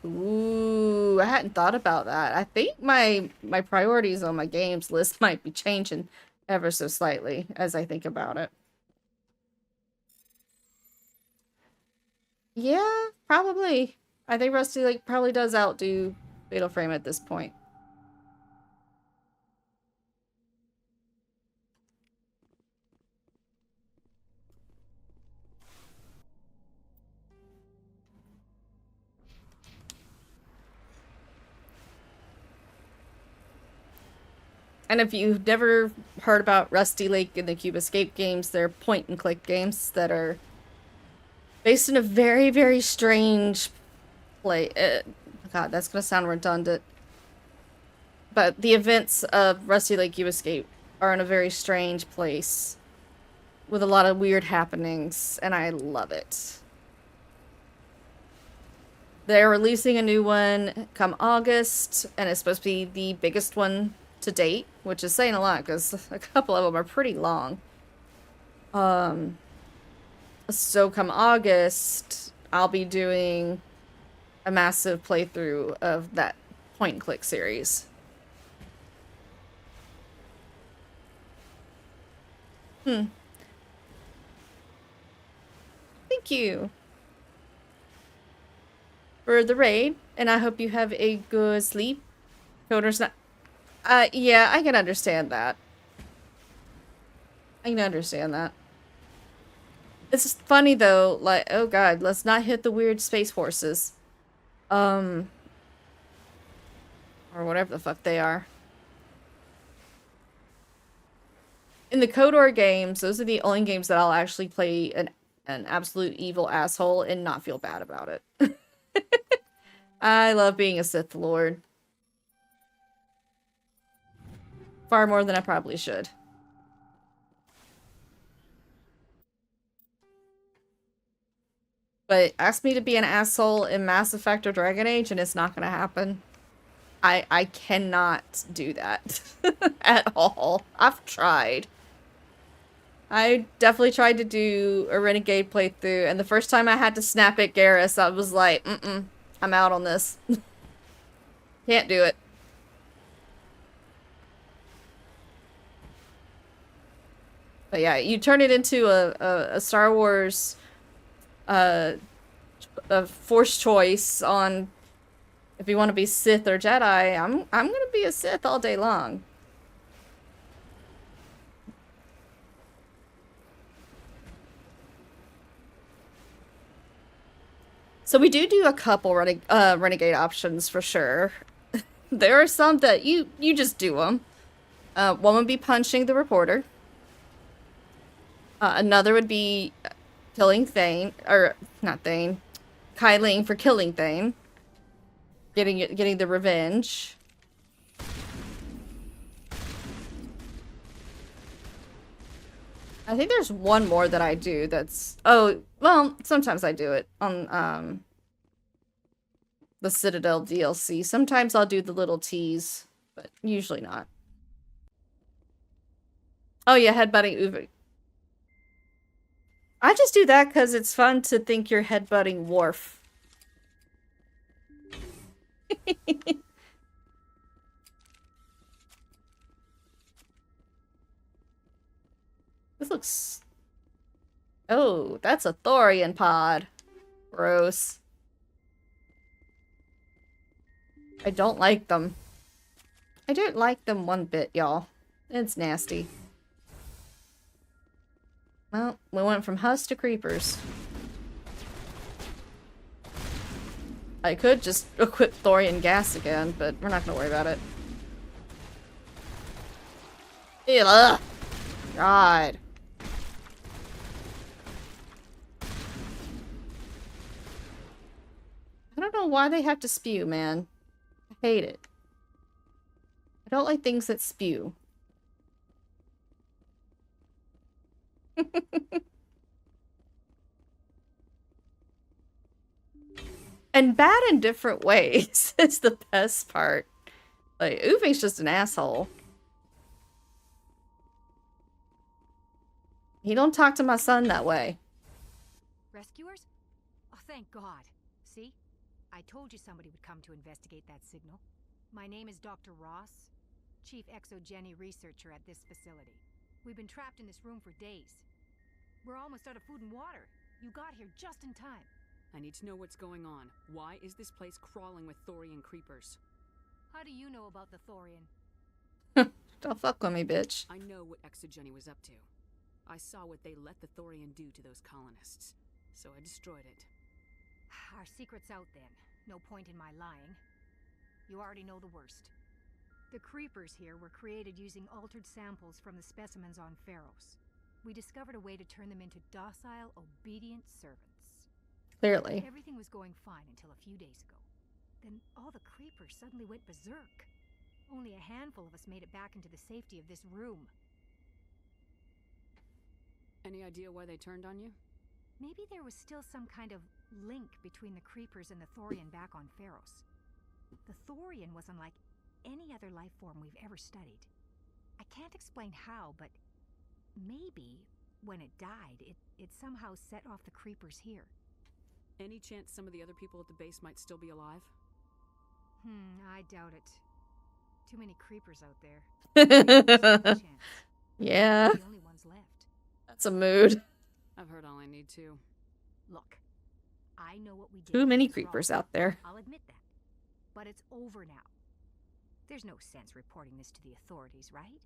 Ooh, I hadn't thought about that. I think my priorities on my games list might be changing ever so slightly as I think about it. Yeah, probably. I think Rusty Lake probably does outdo Fatal Frame at this point. And if you've never heard about Rusty Lake and the Cube Escape games, they're point-and-click games that are based in a very, very strange play. God, that's gonna sound redundant. But the events of Rusty Lake Cube Escape are in a very strange place with a lot of weird happenings, and I love it. They're releasing a new one come August, and it's supposed to be the biggest one to date, which is saying a lot because a couple of them are pretty long. So come August, I'll be doing a massive playthrough of that point-and-click series. Thank you for the raid, and I hope you have a good sleep. Coder's not... yeah, I can understand that. I can understand that. It's funny, though, like, oh god, let's not hit the weird space horses. Or whatever the fuck they are. In the KOTOR games, those are the only games that I'll actually play an absolute evil asshole and not feel bad about it. I love being a Sith Lord. Far more than I probably should. But ask me to be an asshole in Mass Effect or Dragon Age and it's not gonna happen. I cannot do that at all. I've tried. I definitely tried to do a Renegade playthrough, and the first time I had to snap at Garrus, I was like, I'm out on this. Can't do it. But yeah, you turn it into a Star Wars a force choice on if you want to be Sith or Jedi. I'm gonna be a Sith all day long. So we do a couple renegade options for sure. There are some that you just do them. One would be punching the reporter. Another would be killing Thane, or not Thane, Kai Ling for killing Thane. Getting the revenge. I think there's one more that I do that's... Oh, well, sometimes I do it on, the Citadel DLC. Sometimes I'll do the little tease, but usually not. Oh yeah, headbutting Uwe. I just do that because it's fun to think you're headbutting Worf. This looks... Oh, that's a Thorian pod. Gross. I don't like them. I don't like them one bit, y'all. It's nasty. Well, we went from Hus to Creepers. I could just equip Thorian gas again, but we're not gonna worry about it. Ew, ugh. God. I don't know why they have to spew, man. I hate it. I don't like things that spew. And bad in different ways. It's the best part. Like, Ufing's just an asshole. He don't talk to my son that way. Rescuers? Oh, thank God. See? I told you somebody would come to investigate that signal. My name is Dr. Ross, Chief Exogeny Researcher at this facility. We've been trapped in this room for days. We're almost out of food and water. You got here just in time. I need to know what's going on. Why is this place crawling with Thorian creepers? How do you know about the Thorian? Don't fuck with me, bitch. I know what Exogeny was up to. I saw what they let the Thorian do to those colonists, so I destroyed it. Our secret's out then. No point in my lying. You already know the worst. The creepers here were created using altered samples from the specimens on Pharos. We discovered a way to turn them into docile, obedient servants. Clearly. Everything was going fine until a few days ago. Then all the creepers suddenly went berserk. Only a handful of us made it back into the safety of this room. Any idea why they turned on you? Maybe there was still some kind of link between the creepers and the Thorian back on Pharos. The Thorian was unlike any other life form we've ever studied. I can't explain how, but maybe when it died, it somehow set off the creepers here. Any chance some of the other people at the base might still be alive? I doubt it. Too many creepers out there. Yeah. We're the only ones left. That's a mood. I've heard all I need to. Look, I know what we did. Too many creepers out there. I'll admit that. But it's over now. There's no sense reporting this to the authorities, right?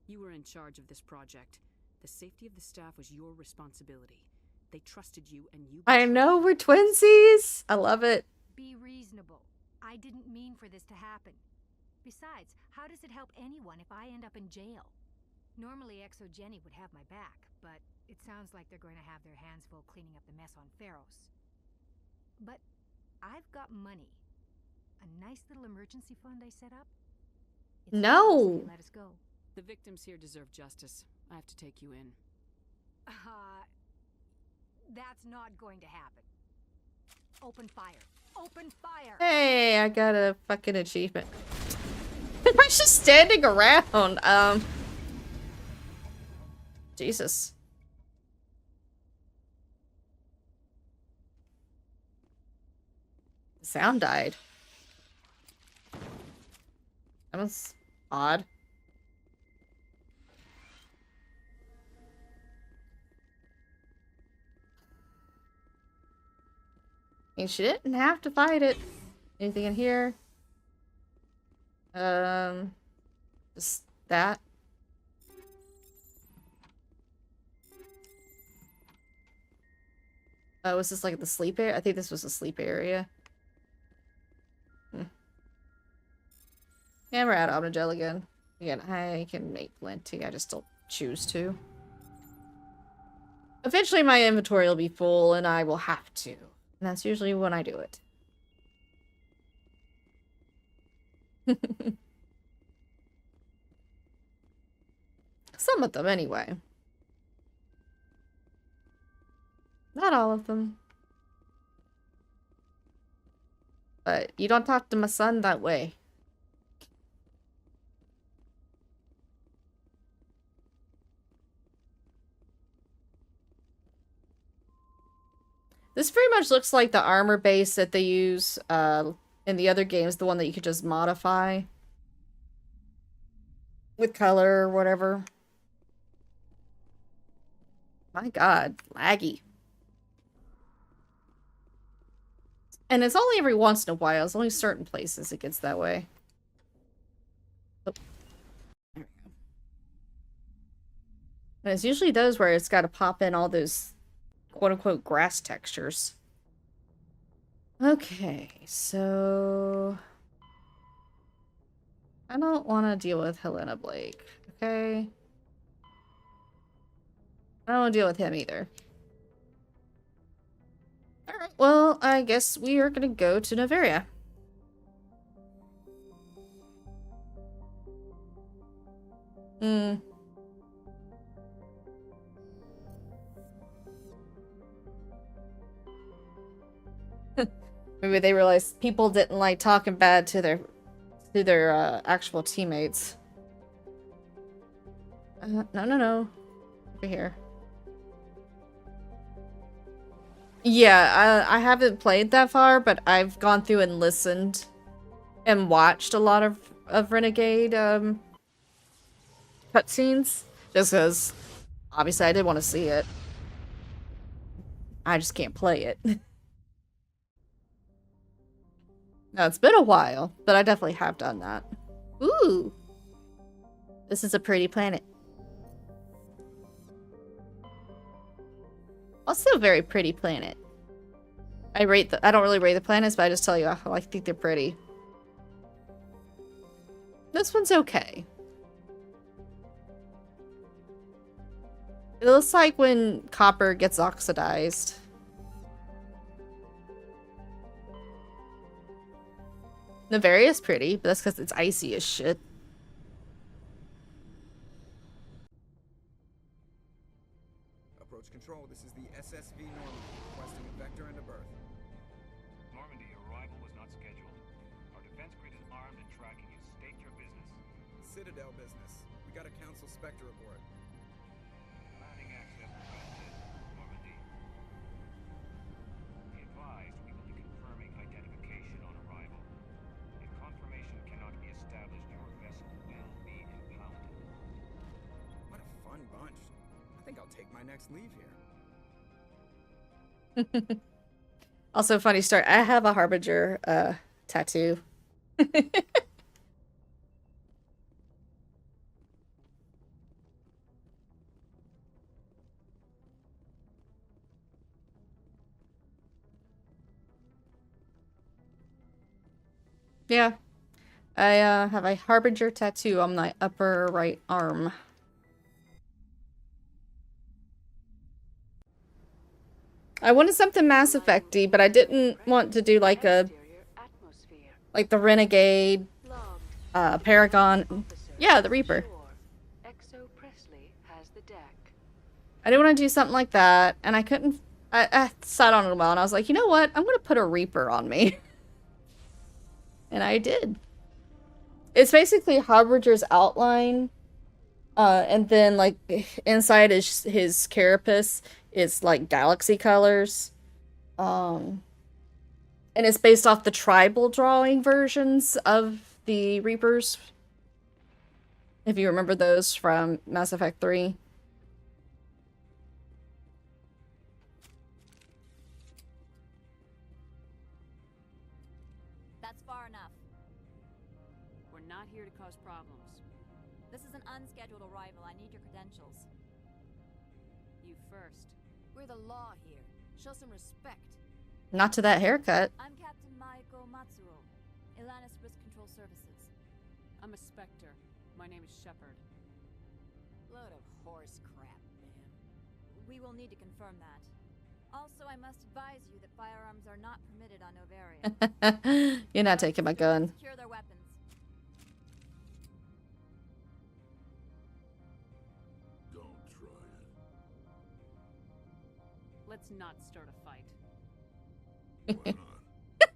You were in charge of this project. The safety of the staff was your responsibility. They trusted you and you... I know, we're twinsies. I love it. Be reasonable. I didn't mean for this to happen. Besides, how does it help anyone if I end up in jail? Normally Exogeny would have my back, but it sounds like they're going to have their hands full cleaning up the mess on Pharos. But I've got money. A nice little emergency fund I set up. No. Let us go. The victims here deserve justice. I have to take you in. That's not going to happen. Open fire. Open fire. Hey, I got a fucking achievement. I'm just standing around. Jesus. The sound died. That was odd. I mean, she didn't have to fight it. Anything in here? Just that. Oh, was this like the sleep area? I think this was the sleep area. Yeah, we're at Omnigel again. Again, I can make plenty. I just don't choose to. Eventually my inventory will be full and I will have to. And that's usually when I do it. Some of them, anyway. Not all of them. But you don't talk to my son that way. This very much looks like the armor base that they use in the other games, the one that you could just modify with color or whatever. My god, laggy. And it's only every once in a while. It's only certain places it gets that way. Oh. There we go. And it's usually those where it's got to pop in all those quote-unquote grass textures. Okay, so... I don't want to deal with Helena Blake, okay? I don't want to deal with him either. Alright, well, I guess we are gonna go to Noveria. Maybe they realized people didn't like talking bad to their actual teammates. No. Over here. Yeah, I haven't played that far, but I've gone through and listened and watched a lot of Renegade cutscenes. Just because, obviously, I did want to see it. I just can't play it. No, it's been a while, but I definitely have done that. Ooh! This is a pretty planet. Also a very pretty planet. I don't really rate the planets, but I just tell you I think they're pretty. This one's okay. It looks like when copper gets oxidized. Navaria's pretty, but that's because it's icy as shit. Approach control, this is the SSV Normandy, requesting a vector and a berth. Normandy, your arrival was not scheduled. Our defense grid is armed and tracking you. State your business. Citadel business. We got a Council Spectre report. Landing access granted, Normandy. Be advised, we will be confirming identification on arrival. If confirmation cannot be established, your vessel will be impounded. What a fun bunch. I think I'll take my next leave here. Also, funny story. I have a Harbinger tattoo. Yeah. I have a Harbinger tattoo on my upper right arm. I wanted something Mass Effect-y, but I didn't want to do like the Renegade, Paragon. Yeah, the Reaper. I didn't want to do something like that, and I couldn't. I sat on it a while, and I was like, you know what? I'm gonna put a Reaper on me. And I did. It's basically Harbinger's outline, and then like inside his carapace is like galaxy colors, and it's based off the tribal drawing versions of the Reapers. If you remember those from Mass Effect 3. That's far enough. We're not here to cause problems. This is an unscheduled arrival. I need your credentials. You first. We're the law here. Show some respect. Not to that haircut. I'm Captain Maiko Matsuo, Ilanis Risk Control Services. I'm a Spectre. My name is Shepard. Load of horse crap, man. We will need to confirm that. Also, I must advise you that firearms are not permitted on Novaria. You're not taking my gun. Secure their weapons. Don't try it. Let's not start a fight. Why not?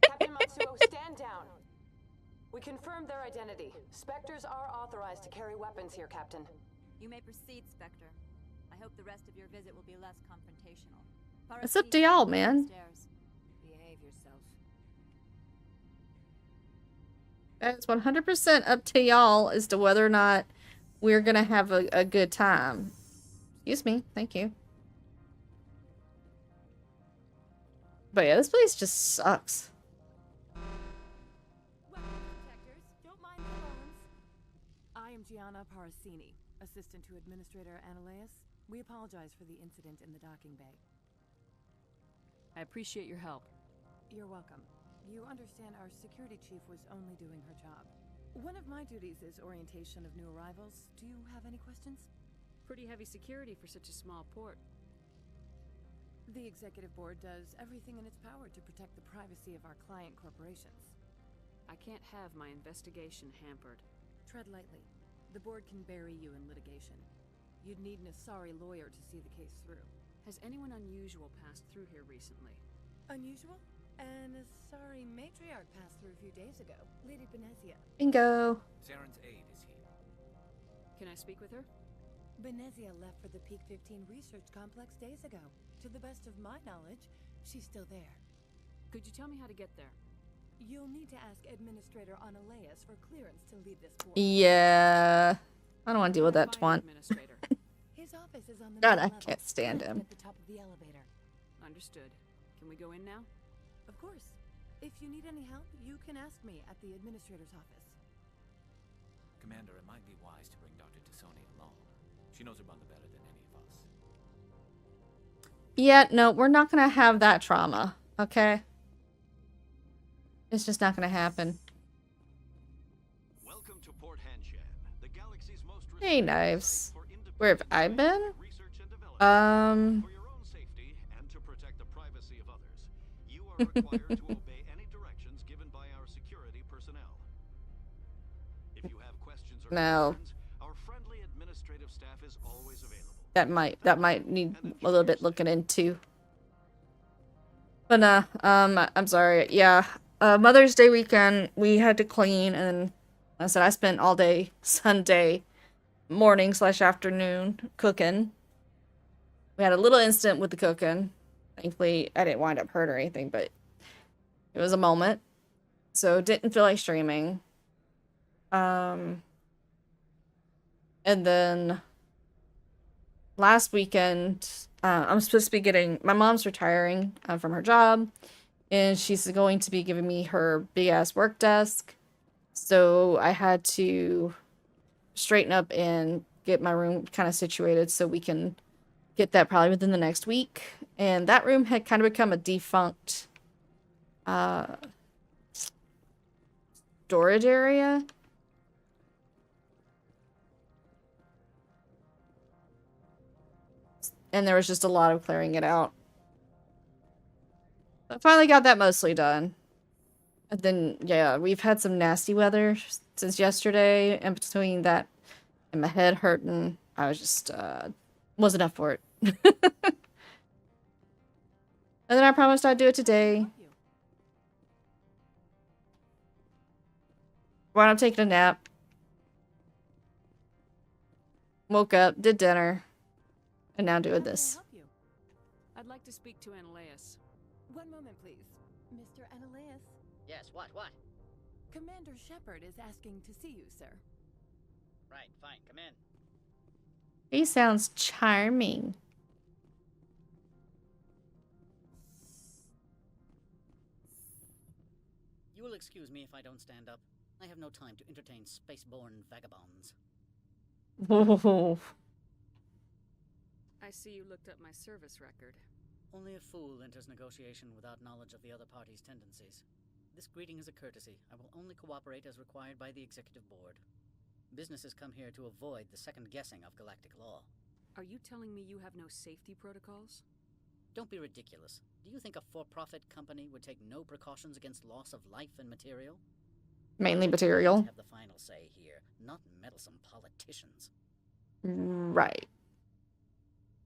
Captain Matsuo, stand down. We confirmed their identity. Spectres are authorized to carry weapons here, Captain. You may proceed, Spectre. I hope the rest of your visit will be less confrontational. It's up to y'all, man. Behave yourself. It's 100% up to y'all as to whether or not we're gonna have a good time. Excuse me. Thank you. But yeah, this place just sucks. I am Gianna Parasini, assistant to Administrator Analeus. We apologize for the incident in the docking bay. I appreciate your help. You're welcome. You understand our security chief was only doing her job. One of my duties is orientation of new arrivals. Do you have any questions? Pretty heavy security for such a small port. The executive board does everything in its power to protect the privacy of our client corporations. I can't have my investigation hampered. Tread lightly. The board can bury you in litigation. You'd need an Asari lawyer to see the case through. Has anyone unusual passed through here recently? Unusual? An Asari matriarch passed through a few days ago. Lady Benezia. Bingo. Saren's aide is here. Can I speak with her? Benezia left for the Peak 15 research complex days ago. To the best of my knowledge, she's still there. Could you tell me how to get there? You'll need to ask Administrator Analeas for clearance to leave this port. Yeah. I don't want to deal with that twant. His office is on the God, main I level, can't stand him. at the top of the elevator. Understood. Can we go in now? Of course. If you need any help, you can ask me at the administrator's office. Commander, it might be wise to bring Dr. Tassoni along. She knows her mother better than any of us. Yeah, no, we're not gonna have that trauma, okay? It's just not gonna happen. Welcome to Port Hanshan, the galaxy's most Hey, Knives. Where have I been? For your own safety and to protect the privacy of others, you are required to obey any directions given by our security personnel. If you have questions or concerns, our friendly administrative staff is always available. That might need a little bit looking into. But nah, I'm sorry. Yeah, Mother's Day weekend we had to clean, and I said I spent all day Sunday morning / afternoon cooking. We had a little incident with the cooking. Thankfully, I didn't wind up hurt or anything, but it was a moment. So didn't feel like streaming. And then last weekend, I'm supposed to be getting... My mom's retiring from her job, and she's going to be giving me her big-ass work desk. So I had to straighten up and get my room kind of situated so we can get that probably within the next week. And that room had kind of become a defunct storage area. And there was just a lot of clearing it out. I finally got that mostly done. And then, yeah, we've had some nasty weather since yesterday. And between that and my head hurting, I was just, wasn't up for it. And then I promised I'd do it today. While I'm taking a nap. Woke up, did dinner. And now doing this. I'd like to speak to Analeas. One moment, please. Mr. Analeas? Yes, what? Commander Shepard is asking to see you, sir. Right, fine, come in. He sounds charming. You will excuse me if I don't stand up. I have no time to entertain spaceborne vagabonds. Whoa. I see you looked up my service record. Only a fool enters negotiation without knowledge of the other party's tendencies. This greeting is a courtesy. I will only cooperate as required by the Executive Board. Businesses come here to avoid the second guessing of galactic law. Are you telling me you have no safety protocols? Don't be ridiculous. Do you think a for-profit company would take no precautions against loss of life and material? Mainly material. Have the final say here, not meddlesome politicians. Right.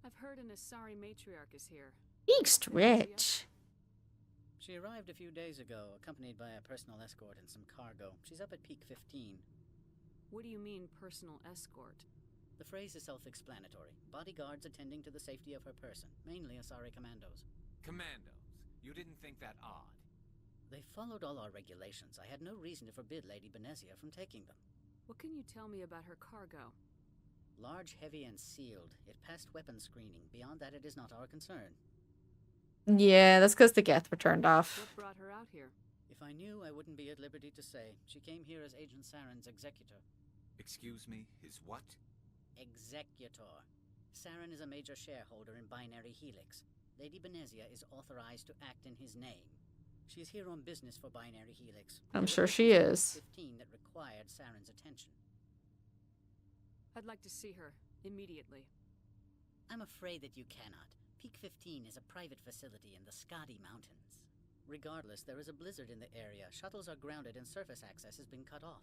I've heard an Asari matriarch is here. Big stretch. She arrived a few days ago, accompanied by a personal escort and some cargo. She's up at Peak 15. What do you mean, personal escort? The phrase is self-explanatory. Bodyguards attending to the safety of her person, mainly Asari commandos. Commandos? You didn't think that odd? They followed all our regulations. I had no reason to forbid Lady Benezia from taking them. What can you tell me about her cargo? Large, heavy, and sealed. It passed weapons screening. Beyond that, it is not our concern. Yeah, that's because the Geth were turned off. What brought her out here? If I knew, I wouldn't be at liberty to say. She came here as Agent Saren's executor. Excuse me? His what? Executor. Saren is a major shareholder in Binary Helix. Lady Benezia is authorized to act in his name. She is here on business for Binary Helix. I'm sure she is. 15 that required Saren's attention. I'd like to see her immediately. I'm afraid that you cannot. Peak 15 is a private facility in the Skadi Mountains. Regardless, there is a blizzard in the area. Shuttles are grounded and surface access has been cut off.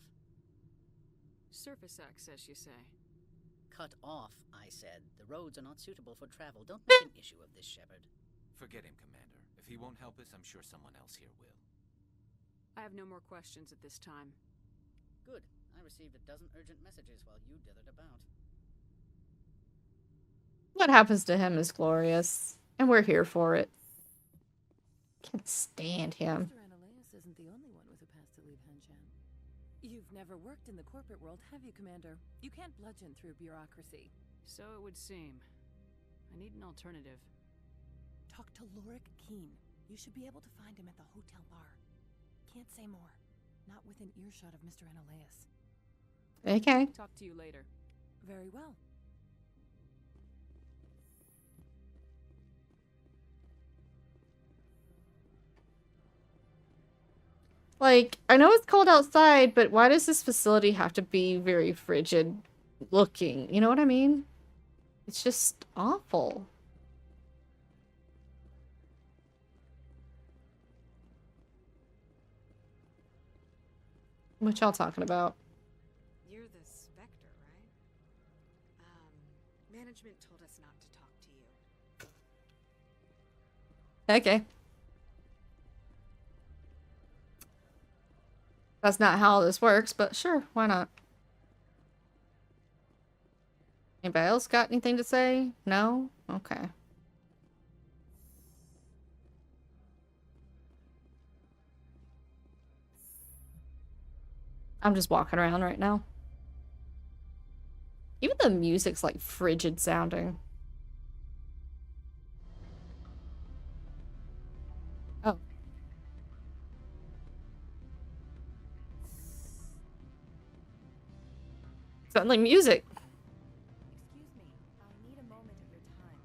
Surface access, you say? Cut off, I said. The roads are not suitable for travel. Don't make an issue of this, Shepard. Forget him, Commander. If he won't help us, I'm sure someone else here will. I have no more questions at this time. Good. I received a dozen urgent messages while you dithered about. What happens to him is glorious, and we're here for it. Can't stand him. Mr. Ananias isn't the only one with a past to leave Hanshan. You've never worked in the corporate world, have you, Commander? You can't bludgeon through bureaucracy. So it would seem. I need an alternative. Talk to Lorik Keen. You should be able to find him at the hotel bar. Can't say more. Not within earshot of Mr. Ananias. Okay. Talk to you later. Very well. Like, I know it's cold outside, but why does this facility have to be very frigid looking? You know what I mean? It's just awful. What y'all talking about? You're the Spectre, right? Management told us not to talk to you. Okay. That's not how this works, but sure, why not? Anybody else got anything to say? No? Okay. I'm just walking around right now. Even the music's like frigid sounding. Oh. Sounds like music. Excuse me, I need a moment of your time.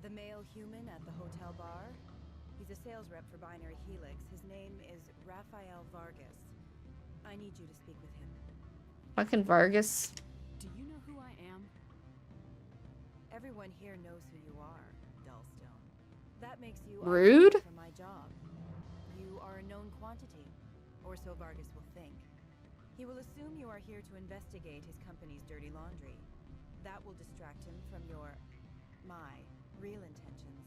The male human at the hotel bar? He's a sales rep for Binary Helix. His name is Raphael Vargas. I need you to speak with him. Fucking Vargas. Do you know who I am? Everyone here knows who you are, Dullstone. That makes you Rude? for my job. You are a known quantity, or so Vargas will think. He will assume you are here to investigate his company's dirty laundry. That will distract him from my real intentions.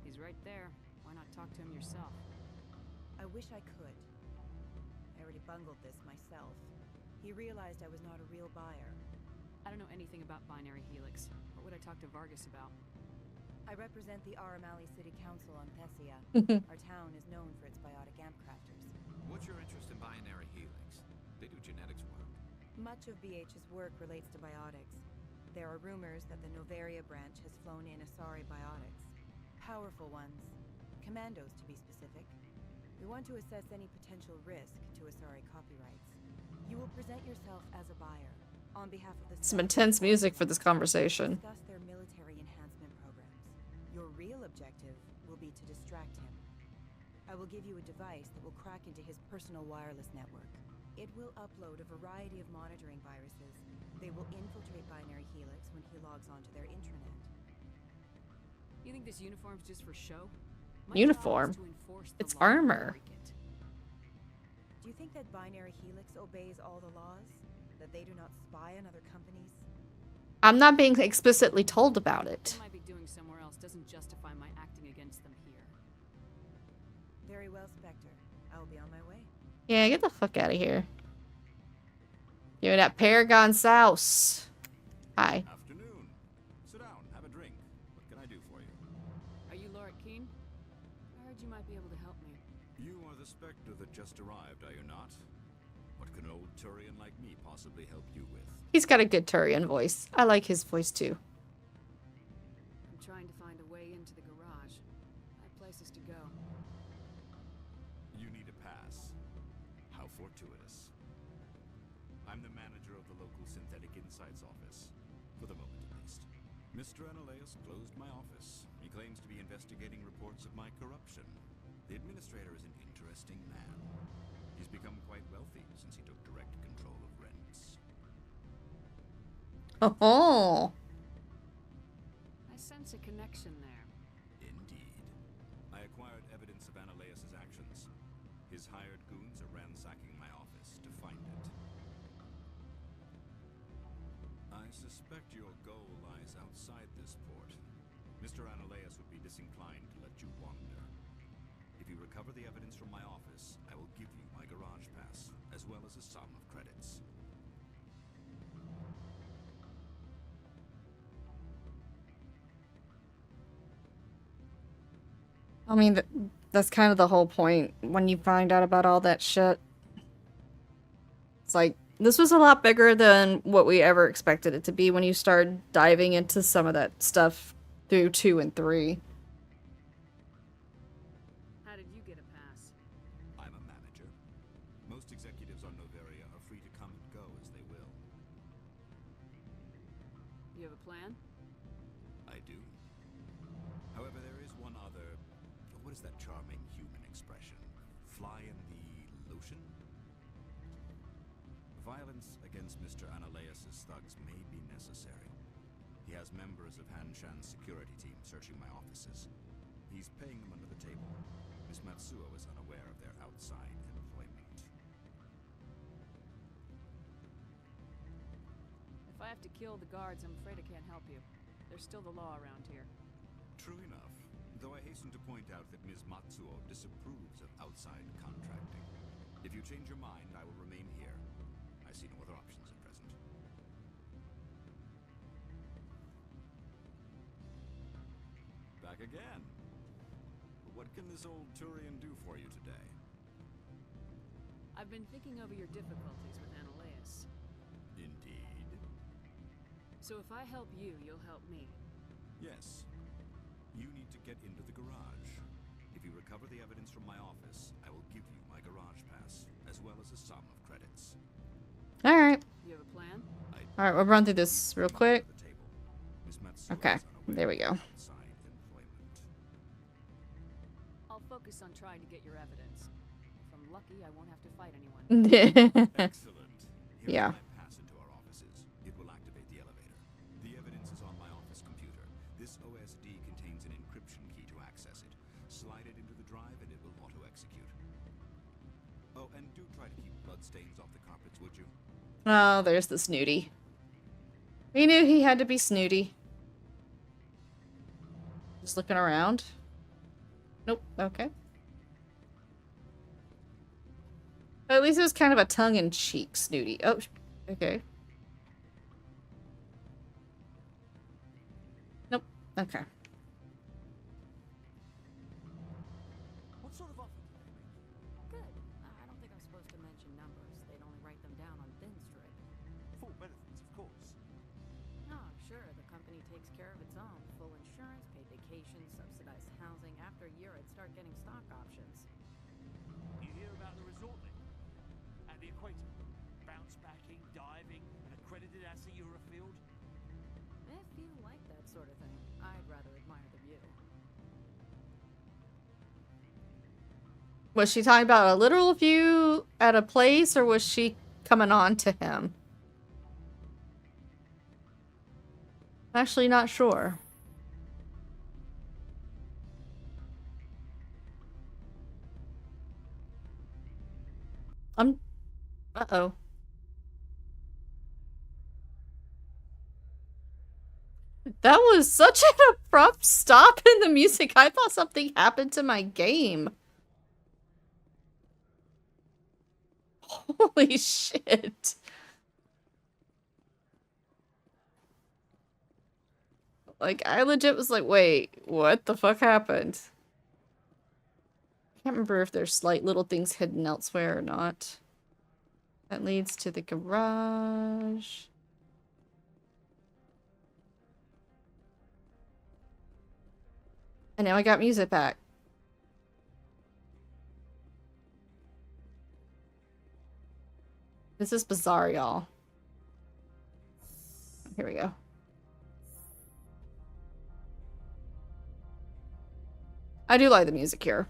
He's right there. Why not talk to him yourself? I wish I could. I already bungled this myself. He realized I was not a real buyer. I don't know anything about Binary Helix. What would I talk to Vargas about? I represent the Aramali City Council on Thessia. Our town is known for its biotic amp crafters. What's your interest in Binary Helix? They do genetics work. Much of BH's work relates to biotics. There are rumors that the Novaria branch has flown in Asari biotics. Powerful ones. Commandos, to be specific. We want to assess any potential risk to Asari copyrights. You will present yourself as a buyer on behalf of the Some intense music for this conversation. discuss their military enhancement programs. Your real objective will be to distract him. I will give you a device that will crack into his personal wireless network. It will upload a variety of monitoring viruses. They will infiltrate Binary Helix when he logs onto their intranet. You think this uniform's just for show? My Uniform? job is to enforce the It's law, not armor. break it. Do you think that Binary Helix obeys all the laws? That they do not spy on other companies? I'm not being explicitly told about What it. they might be doing somewhere else doesn't justify my acting against them here. Very well, Spectre. I will be on my way. Yeah, get the fuck out of here. Give me that Paragon sauce. Hi. Afternoon. Sit down, have a drink. What can I do for you? Are you Lorik Keen? I heard you might be able to help me. You are the Spectre that just arrived, are you not? What can old Turian like me possibly help you with? He's got a good Turian voice. I like his voice too. I'm trying to find a way into the garage. I have places to go. You need a pass. How fortuitous. I'm the manager of the local Synthetic Insights office. For the moment, at least. Mr. Ananias closed my office. He claims to be investigating reports of my corruption. The administrator is an interesting man. He's become quite wealthy since he took direct control of rents. Oh. I sense a connection there. Indeed. I acquired evidence of Ananias' actions. His hired goons are ransacking my office to find it. I suspect your goal Mr. Analeas would be disinclined to let you wander. If you recover the evidence from my office, I will give you my garage pass, as well as a sum of credits. I mean, that's kind of the whole point when you find out about all that shit. It's like, this was a lot bigger than what we ever expected it to be when you start diving into some of that stuff through 2 and 3. How did you get a pass? I'm a manager. Most executives on Noveria are free to come and go as they will. You have a plan? I do. However, there is one other... What is that charming human expression? Fly in the lotion? Violence against Mr. Analeas' thugs may be necessary. He has members of Han-Shan's security team searching my offices. He's paying them under the table. Miss Matsuo is unaware of their outside employment. If I have to kill the guards, I'm afraid I can't help you. There's still the law around here. True enough, though I hasten to point out that Ms. Matsuo disapproves of outside contracting. If you change your mind, I will remain here. I see no other options at present. Back again. What can this old Turian do for you today? I've been thinking over your difficulties with Analeas. Indeed. So if I help you, you'll help me. Yes. You need to get into the garage. If you recover the evidence from my office, I will give you my garage pass, as well as a sum of credits. Alright. You have a plan? Alright, we'll run through this real quick. Okay, there we go. I'll focus on trying to get your evidence. If I'm lucky, I won't have to fight anyone. Excellent. Here Yeah. is my pass into our offices. It will activate the elevator. The evidence is on my office computer. This OSD contains an encryption key to access it. Slide it into the drive and it will auto-execute. Oh, and do try to keep bloodstains off the carpets, would you? Oh, there's the snooty. We knew he had to be snooty. Just looking around. Nope, okay. But at least it was kind of a tongue-in-cheek snooty. Oh, okay. Nope, okay. What sort of offer did they make you? Good. I don't think I'm supposed to mention numbers. They'd only write them down on thin strip. Full benefits, of course. Oh, sure. The company takes care of its own. Full insurance, paid vacations, subsidized housing. After a year, I'd start getting stock options. You hear about the resort then? At the equator? Bounce backing, diving, and accredited as a Eurofield? If you like that sort of thing, I'd rather admire the view. Was she talking about a literal view at a place, or was she coming on to him? I'm actually not sure. Uh-oh. That was such an abrupt stop in the music. I thought something happened to my game. Holy shit. Like, I legit was like, wait, what the fuck happened? I can't remember if there's slight little things hidden elsewhere or not. That leads to the garage. And now I got music back. This is bizarre, y'all. Here we go. I do like the music here.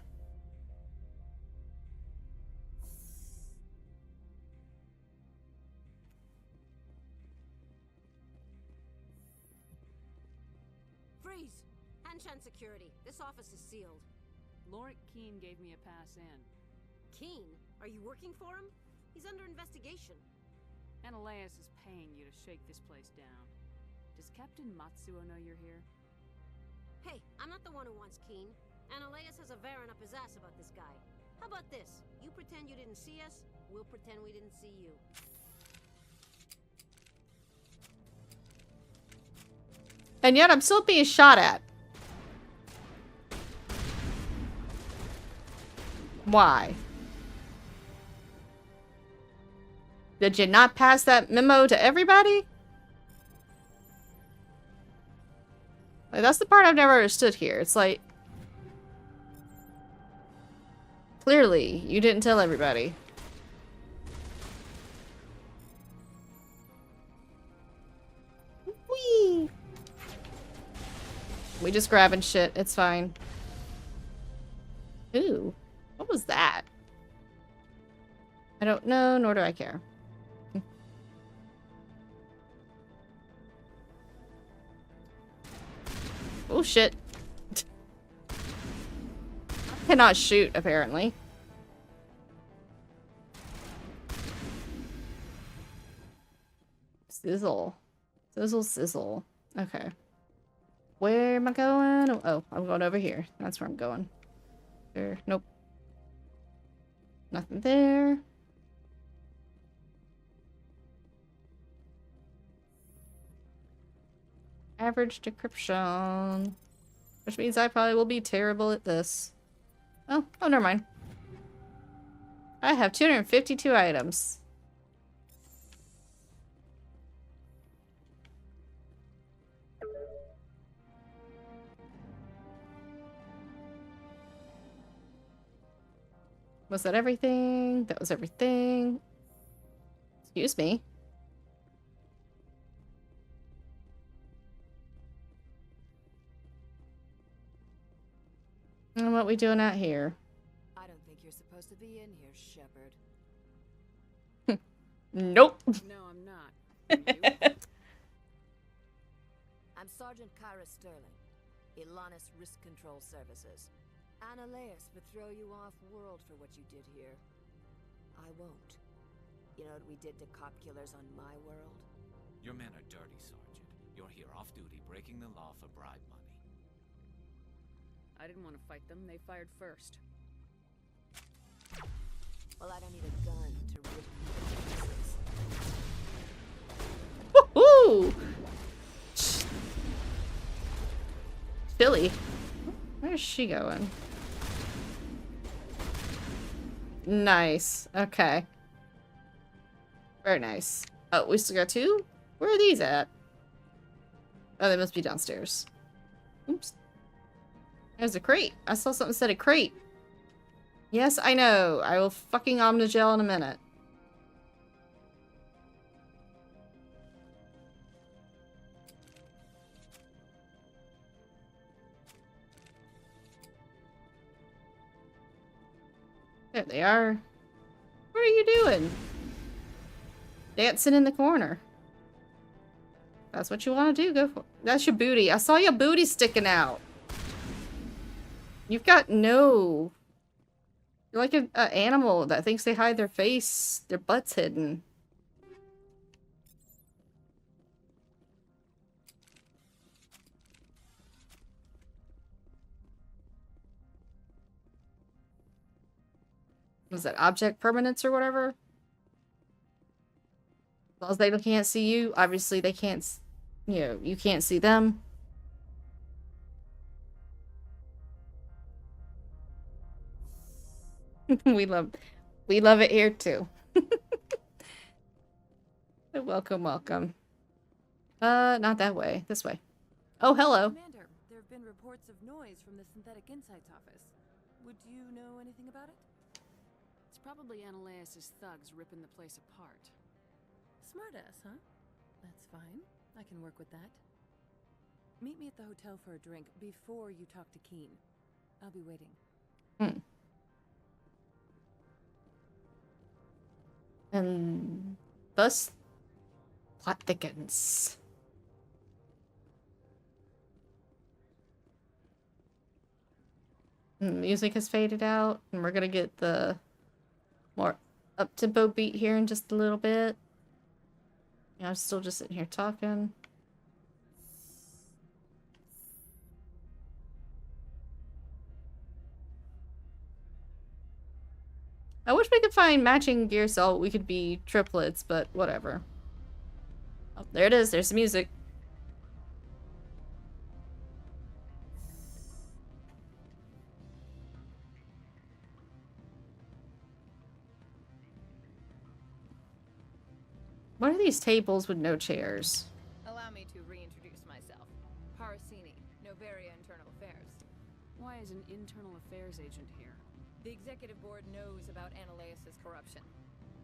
Freeze! Han-Shan security. This office is sealed. Lorik Keene gave me a pass in. Keene? Are you working for him? He's under investigation. Analeas is paying you to shake this place down. Does Captain Matsuo know you're here? Hey, I'm not the one who wants Keen. Ananias has a Varen up his ass about this guy. How about this? You pretend you didn't see us, we'll pretend we didn't see you. And yet I'm still being shot at. Why? Did you not pass that memo to everybody? Like, that's the part I've never understood here. It's like, clearly, you didn't tell everybody. Whee! We just grabbing shit. It's fine. Ooh. What was that? I don't know, nor do I care. Oh shit. I cannot shoot, apparently. Sizzle. Sizzle, sizzle. Okay. Where am I going? Oh, I'm going over here. That's where I'm going. There. Nope. Nothing there. Average decryption. Which means I probably will be terrible at this. Oh, never mind. I have 252 items. Was that everything? That was everything. Excuse me. And what we doing out here? I don't think you're supposed to be in here, Shepard. Nope. No, I'm not. I'm Sergeant Kyra Sterling, Ilanis Risk Control Services. Ananias would throw you off-world for what you did here. I won't. You know what we did to cop killers on my world? Your men are dirty, Sergeant. You're here off-duty, breaking the law for bribe money. I didn't want to fight them. They fired first. Well, I don't need a gun to rip you to pieces. Woohoo! Billy. Where's she going? Nice. Okay. Very nice. Oh, we still got two? Where are these at? Oh, they must be downstairs. Oops. There's a crate. I saw something that said a crate. Yes, I know. I will fucking Omnigel in a minute. There they are. What are you doing? Dancing in the corner. That's what you want to do, go for it. That's your booty. I saw your booty sticking out. You've got no... You're like an animal that thinks they hide their face. Their butt's hidden. Was that object permanence or whatever? As long as they can't see you, obviously they can't, you know, you can't see them. we love it here too. Welcome, welcome. Not that way. This way. Oh, hello. Commander, there have been reports of noise from the Synthetic Insights office. Would you know anything about it? It's probably Ananias' thugs ripping the place apart. Smartass, huh? That's fine. I can work with that. Meet me at the hotel for a drink before you talk to Keen. I'll be waiting. And thus, plot thickens. Music has faded out, and we're gonna get the more up-tempo beat here in just a little bit. Yeah, I'm still just sitting here talking. I wish we could find matching gear so we could be triplets, but whatever. Oh, there it is. There's the music. What are these tables with no chairs? Allow me to reintroduce myself. Parsini, Novaria Internal Affairs. Why is an internal affairs agent here? The executive board knows about Ananias' corruption.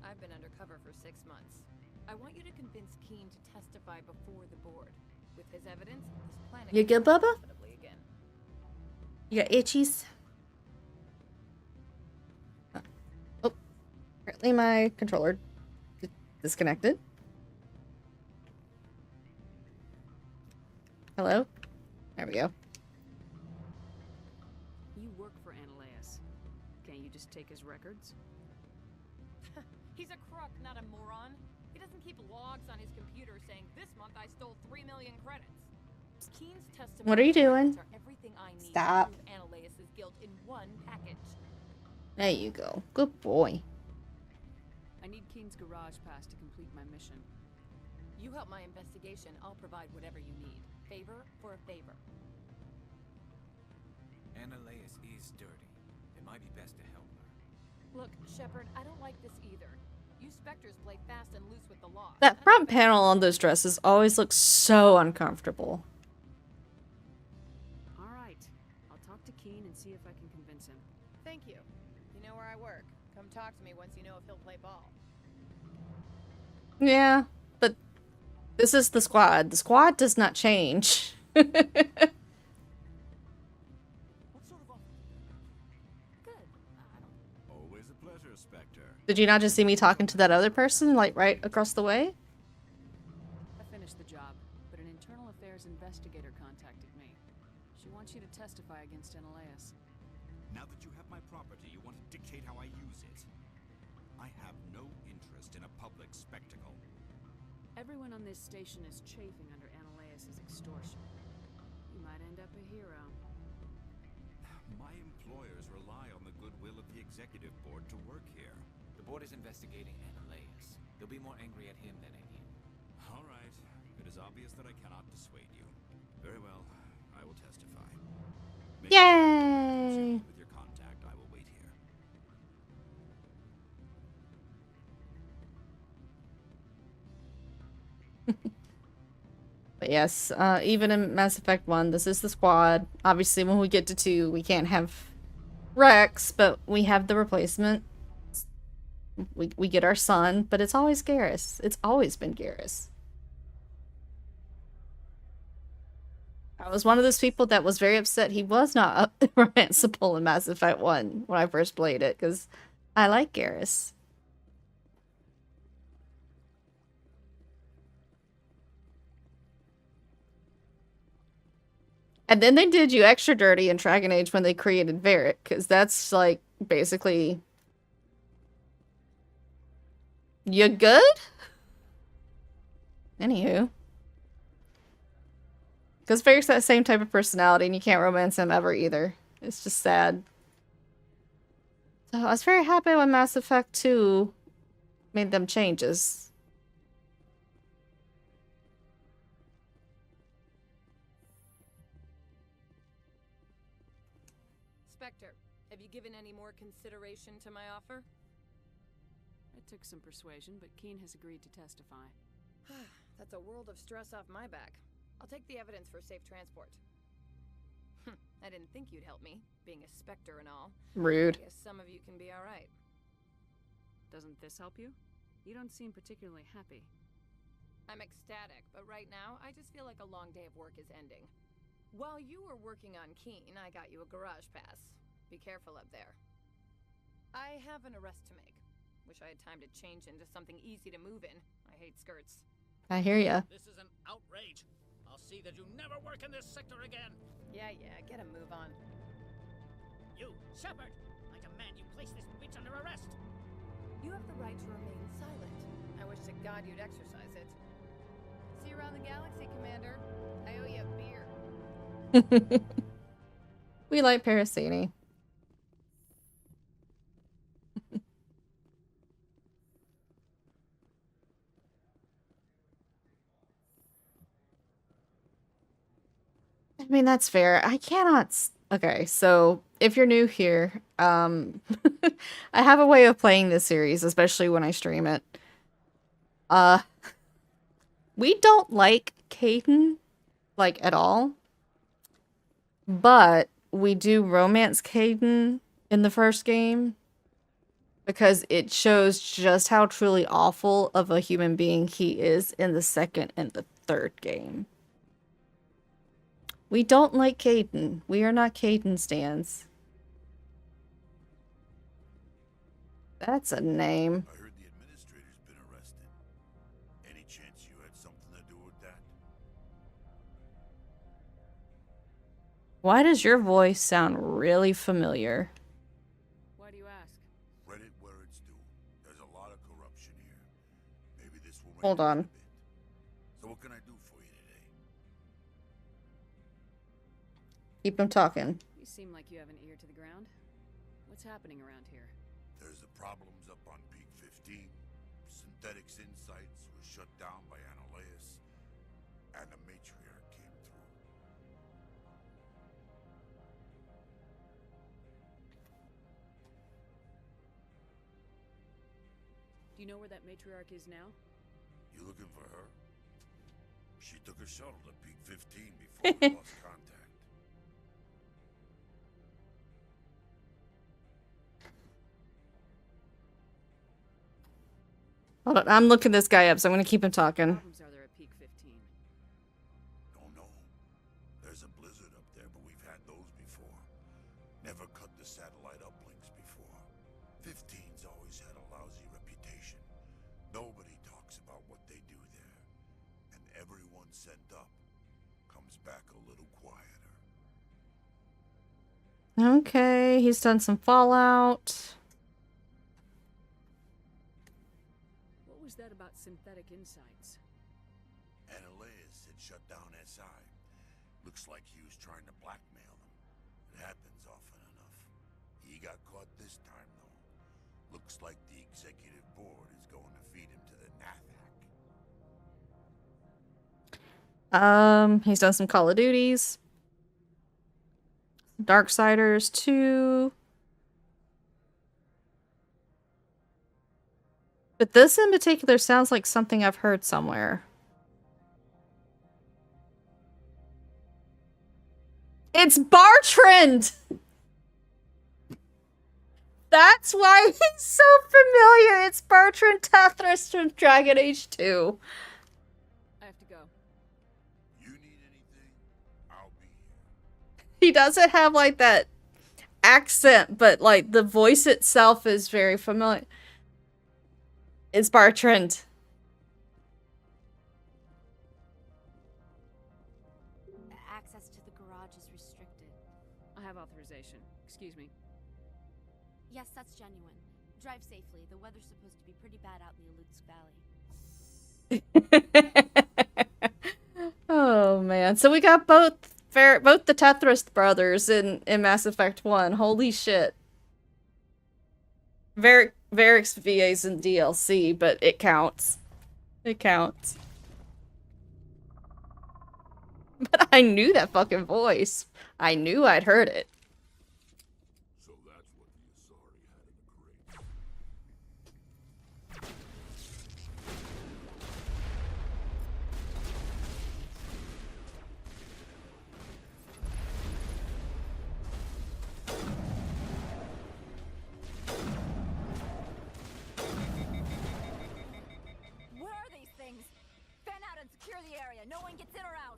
I've been undercover for 6 months. I want you to convince Keen to testify before the board. With his evidence, this planet You good, Bubba? again. You got itchies? Oh, apparently my controller disconnected. Hello? There we go. You work for Ananias. Can't you just take his records? He's a crook, not a moron. He doesn't keep logs on his computer saying, "This month I stole 3 million credits." Keen's testimony What are you doing? are everything I need Stop. to prove Ananias' guilt in one package. There you go. Good boy. I need Keen's garage pass to complete my mission. You help my investigation, I'll provide whatever you need. Favor for a favor. Ananias is dirty. It might be best to help her. Look, Shepard, I don't like this either. You Spectres play fast and loose with the law. That front panel on those dresses always looks so uncomfortable. All right. I'll talk to Keen and see if I can convince him. Thank you. You know where I work. Come talk to me once you know if he'll play ball. Yeah, but this is the squad. The squad does not change. Always a pleasure, Spectre. Did you not just see me talking to that other person, like, right across the way? I finished the job, but an internal affairs investigator contacted me. She wants you to testify against Ananias. Now that you have my property, you want to dictate how I use it. I have no interest in a public spectacle. Everyone on this station is chafing under Ananias' extortion. You might end up a hero. My employers rely on the goodwill of the executive board to work here. The board is investigating Ananias. They'll be more angry at him than at you. All right. It is obvious that I cannot dissuade you. Very well. I will testify. Yay! With your contact, I will wait here. But yes, even in Mass Effect 1, this is the squad. Obviously, when we get to 2, we can't have Rex, but we have the replacement. We get our son, but it's always Garrus. It's always been Garrus. I was one of those people that was very upset he was not romanceable in Mass Effect 1 when I first played it, because I like Garrus. And then they did you extra dirty in Dragon Age when they created Varric, because that's, like, basically... You good? Anywho. Because Varric's that same type of personality, and you can't romance him ever either. It's just sad. So I was very happy when Mass Effect 2 made them changes. Spectre, have you given any more consideration to my offer? It took some persuasion, but Keen has agreed to testify. That's a world of stress off my back. I'll take the evidence for safe transport. I didn't think you'd help me, being a Spectre and all. Rude. I guess some of you can be alright. Doesn't this help you? You don't seem particularly happy. I'm ecstatic, but right now, I just feel like a long day of work is ending. While you were working on Keen, I got you a garage pass. Be careful up there. I have an arrest to make. Wish I had time to change into something easy to move in. I hate skirts. I hear ya. This is an outrage. I'll see that you never work in this sector again. Yeah, get a move on. You, Shepard, I demand you place this bitch under arrest. You have the right to remain silent. I wish to God you'd exercise it. See you around the galaxy, Commander. I owe you a beer. We like Parasini. I mean, that's fair. I cannot. Okay, so if you're new here, I have a way of playing this series, especially when I stream it. Uh, we don't like Caden, like, at all. But we do romance Caden in the first game because it shows just how truly awful of a human being he is in the second and the third game. We don't like Caden. We are not Caden stans. That's a name. I heard the administrator's been arrested. Any chance you had something to do with that? Why does your voice sound really familiar? Why do you ask? Credit where it's due. There's a lot of corruption here. Maybe this will Hold on. So what can I do for you today? Keep him talking. You seem like you have an ear to the ground. What's happening around here? There's the problems up on Peak 15. Synthetics Insights was shut down by Analeus. And the matriarch came through. Do you know where that matriarch is now? You looking for her? She took a shuttle to Peak 15 before we lost contact. Hold on, I'm looking this guy up, so I'm gonna keep him talking. Problems are there at Peak 15? Don't know. There's a blizzard up there, but we've had those before. Never cut the satellite uplinks before. 15's always had a lousy reputation. Nobody talks about what they do there. And everyone sent up comes back a little quieter. Okay, he's done some Fallout. What was that about Synthetic Insights? Analeus had shut down SI. Looks like he was trying to blackmail them. It happens often enough. He got caught this time, though. Looks like the executive board is going to feed him to the Nathak. He's done some Call of Duties. Darksiders 2. But this in particular sounds like something I've heard somewhere. It's Bartrand! That's why he's so familiar. It's Bartrand Tethras from Dragon Age 2. I have to go. He doesn't have like that accent, but like the voice itself is very familiar. It's Bartrand. Access to the garage is restricted. I have authorization. Excuse me. Yes, that's genuine. Drive safely. The weather's supposed to be pretty bad out in the Alutsk Valley. Oh man. So we got both the Tethras brothers in Mass Effect 1. Holy shit. Varric's VA's in DLC, but it counts. It counts. But I knew that fucking voice. I knew I'd heard it. So that's what the Asari had in the crate. Where are these things? Fan out and secure the area. No one gets in or out.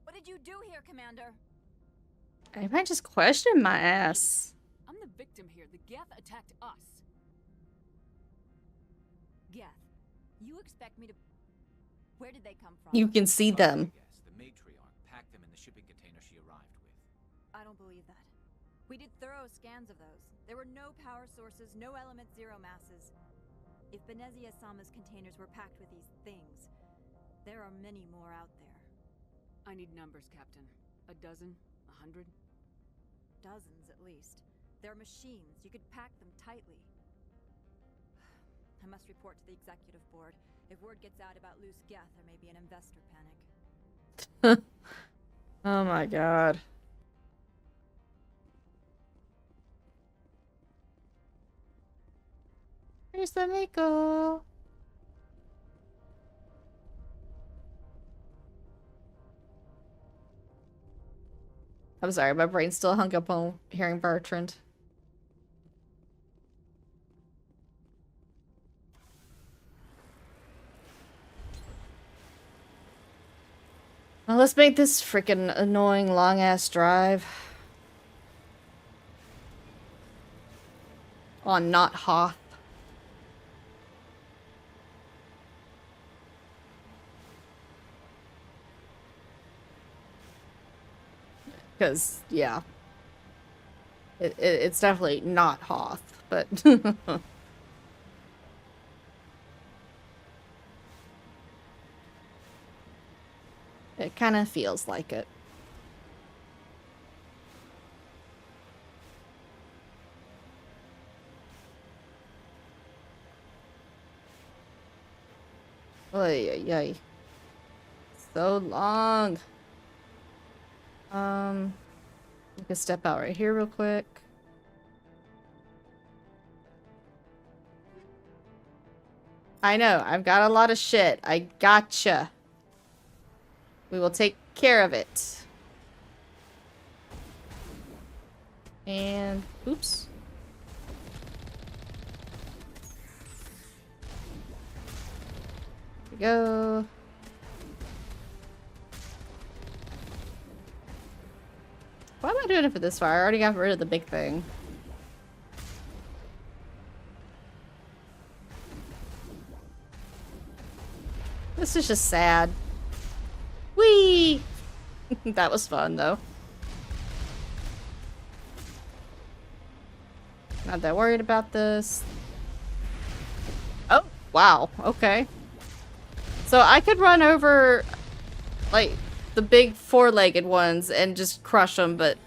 What did you do here, Commander? I might just question my ass. I'm the victim here. The Geth attacked us. Geth, you expect me to... Where did they come from? You can see them. Yes, the matriarch packed them in the shipping container she arrived with. I don't believe that. We did thorough scans of those. There were no power sources, no element zero masses. If Benezia-sama's containers were packed with these things, there are many more out there. I need numbers, Captain. A dozen? 100? Dozens, at least. They're machines. You could pack them tightly. I must report to the executive board. If word gets out about loose geth, there may be an investor panic. Oh my god. Where's the Mako? I'm sorry, my brain's still hung up on hearing Bertrand. Well, let's make this freaking annoying long-ass drive. On not Hoth. Because, yeah. It's definitely not Hoth, but... It kind of feels like it. Oy, oy, oy. So long. We can step out right here real quick. I know, I've got a lot of shit. I gotcha. We will take care of it. And, oops. There we go. Why am I doing it for this far? I already got rid of the big thing. This is just sad. Whee! That was fun, though. Not that worried about this. Oh, wow. Okay. So I could run over, like, the big four-legged ones and just crush them, but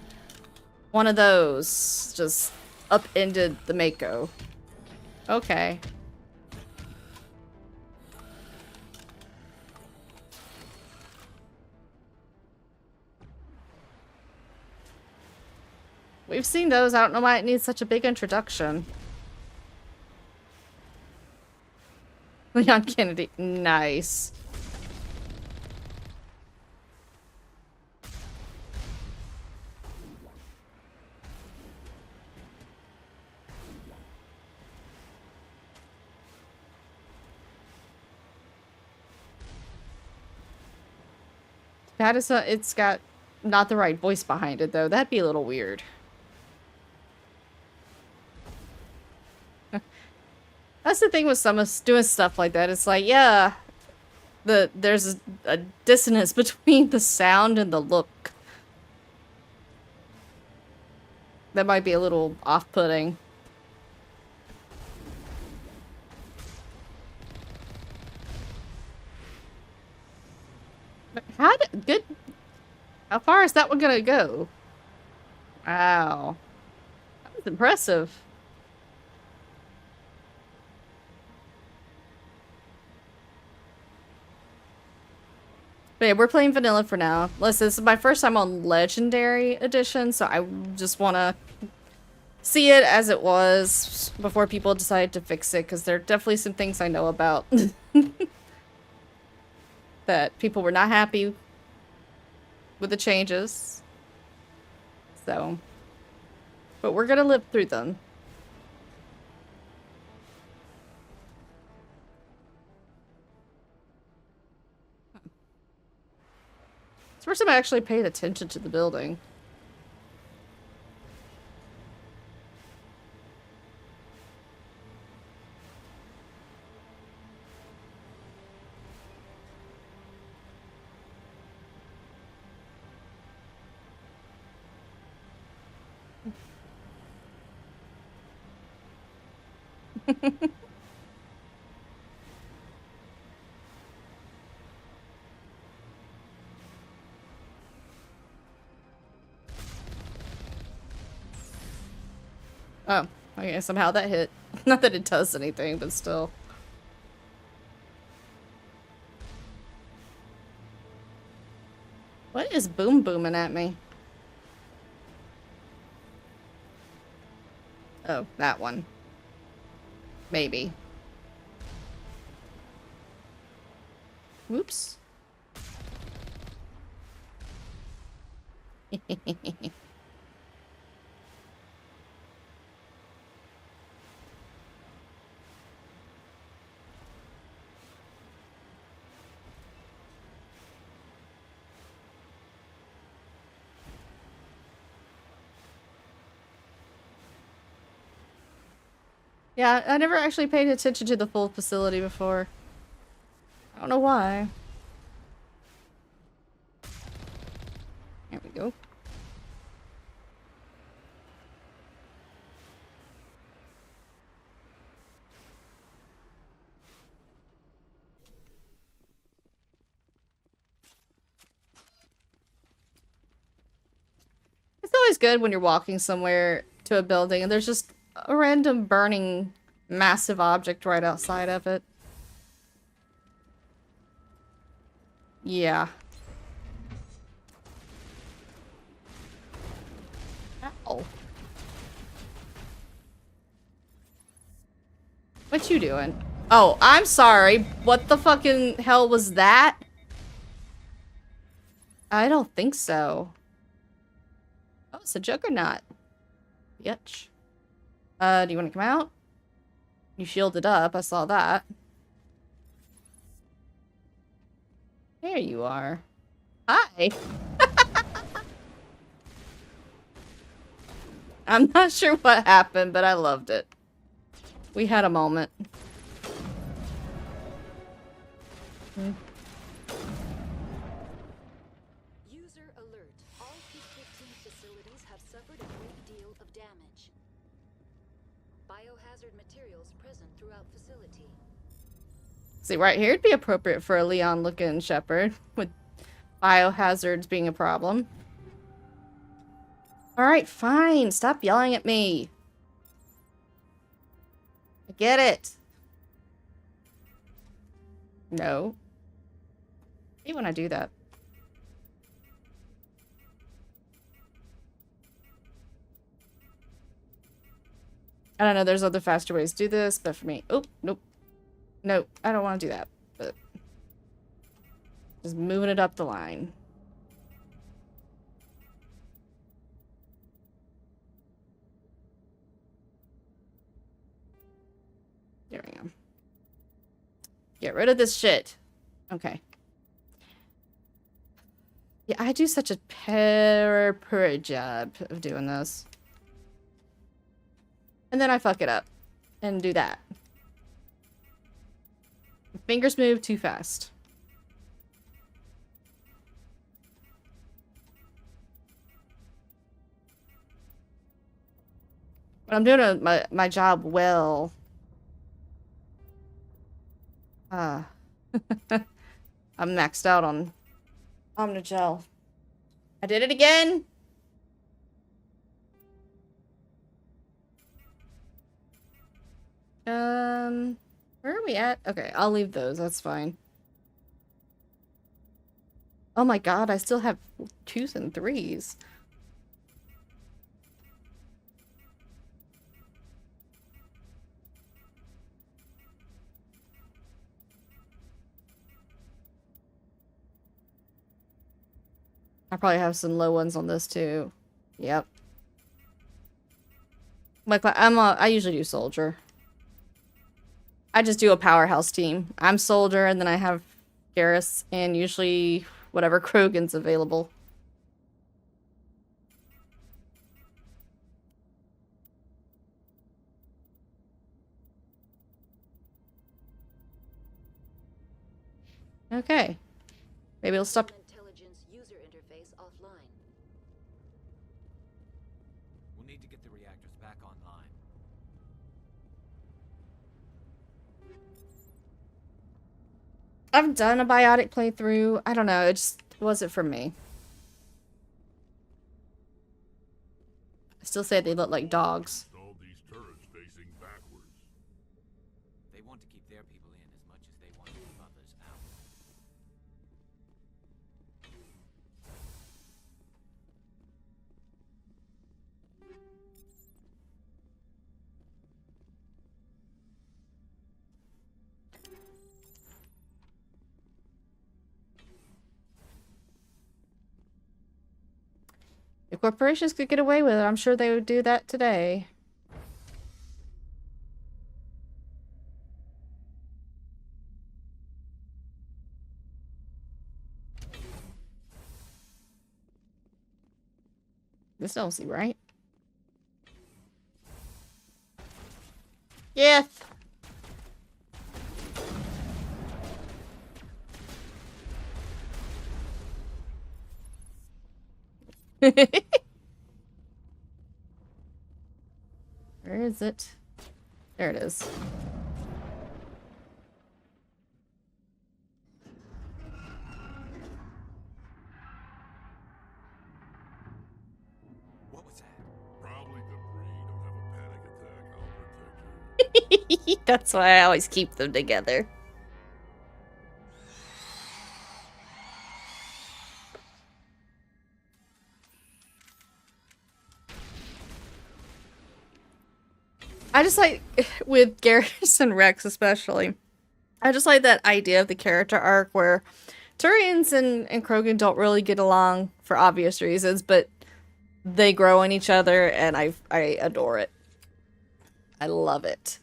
one of those just upended the Mako. Okay. We've seen those. I don't know why it needs such a big introduction. Leon Kennedy. Nice. That is it's got not the right voice behind it, though. That'd be a little weird. That's the thing with some of doing stuff like that. It's like, yeah, there's a dissonance between the sound and the look. That might be a little off-putting. How far is that one gonna go? Wow. That was impressive. But yeah, we're playing vanilla for now. Listen, this is my first time on Legendary Edition, so I just want to see it as it was before people decide to fix it, because there are definitely some things I know about that people were not happy with the changes. So, but we're gonna live through them. It's the first time I actually paid attention to the building. Oh, okay, somehow that hit. Not that it does anything, but still. What is boom booming at me? Oh, that one. Maybe. Whoops. Yeah, I never actually paid attention to the full facility before. I don't know why. There we go. It's always good when you're walking somewhere to a building and there's just a random burning massive object right outside of it. Yeah. Ow. What you doing? Oh, I'm sorry. What the fucking hell was that? I don't think so. Oh, it's a juggernaut. Bitch. Do you want to come out? You shielded up, I saw that. There you are. Hi. I'm not sure what happened, but I loved it. We had a moment. User alert. All P-15 facilities have suffered a great deal of damage. Biohazard materials present throughout facility. See, right here it'd be appropriate for a Leon-looking shepherd, with biohazards being a problem. Alright, fine. Stop yelling at me. I get it. No. I hate when I do that. I don't know, there's other faster ways to do this, but for me... Oh, nope. Nope, I don't want to do that, but... Just moving it up the line. There we go. Get rid of this shit. Okay. Yeah, I do such a poor job of doing this. And then I fuck it up. And do that. Fingers move too fast. When I'm doing my job well... I'm maxed out on Omnigel. I did it again! Where are we at? Okay, I'll leave those, that's fine. Oh my god, I still have 2s and 3s. I probably have some low ones on this too. Yep. Like I usually do soldier. I just do a powerhouse team. I'm soldier and then I have Garrus and usually whatever Krogan's available. Okay. Maybe it'll stop. Intelligence user interface offline. We'll need to get the reactors back online. I've done a biotic playthrough. I don't know, it just wasn't for me. I still say they look like dogs. All these turrets facing backwards. They want to keep their people in as much as they want to keep others out. If corporations could get away with it, I'm sure they would do that today. This don't seem right. Yes. Where is it? There it is. What was that? Probably debris. Don't have a panic attack. I'll protect you. That's why I always keep them together. I just like, with Garrus and Rex especially, I just like that idea of the character arc where Turians and Krogan don't really get along for obvious reasons, but they grow in each other, and I adore it. I love it.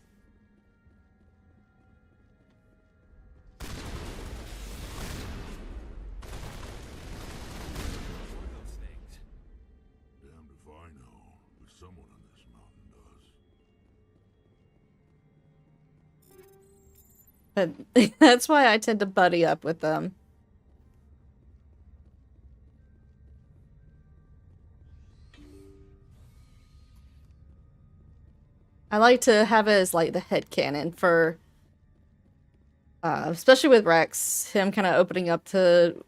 Damned if I know, but someone on this mountain does. But that's why I tend to buddy up with them. I like to have it as like the headcanon for, especially with Rex, him kind of opening up to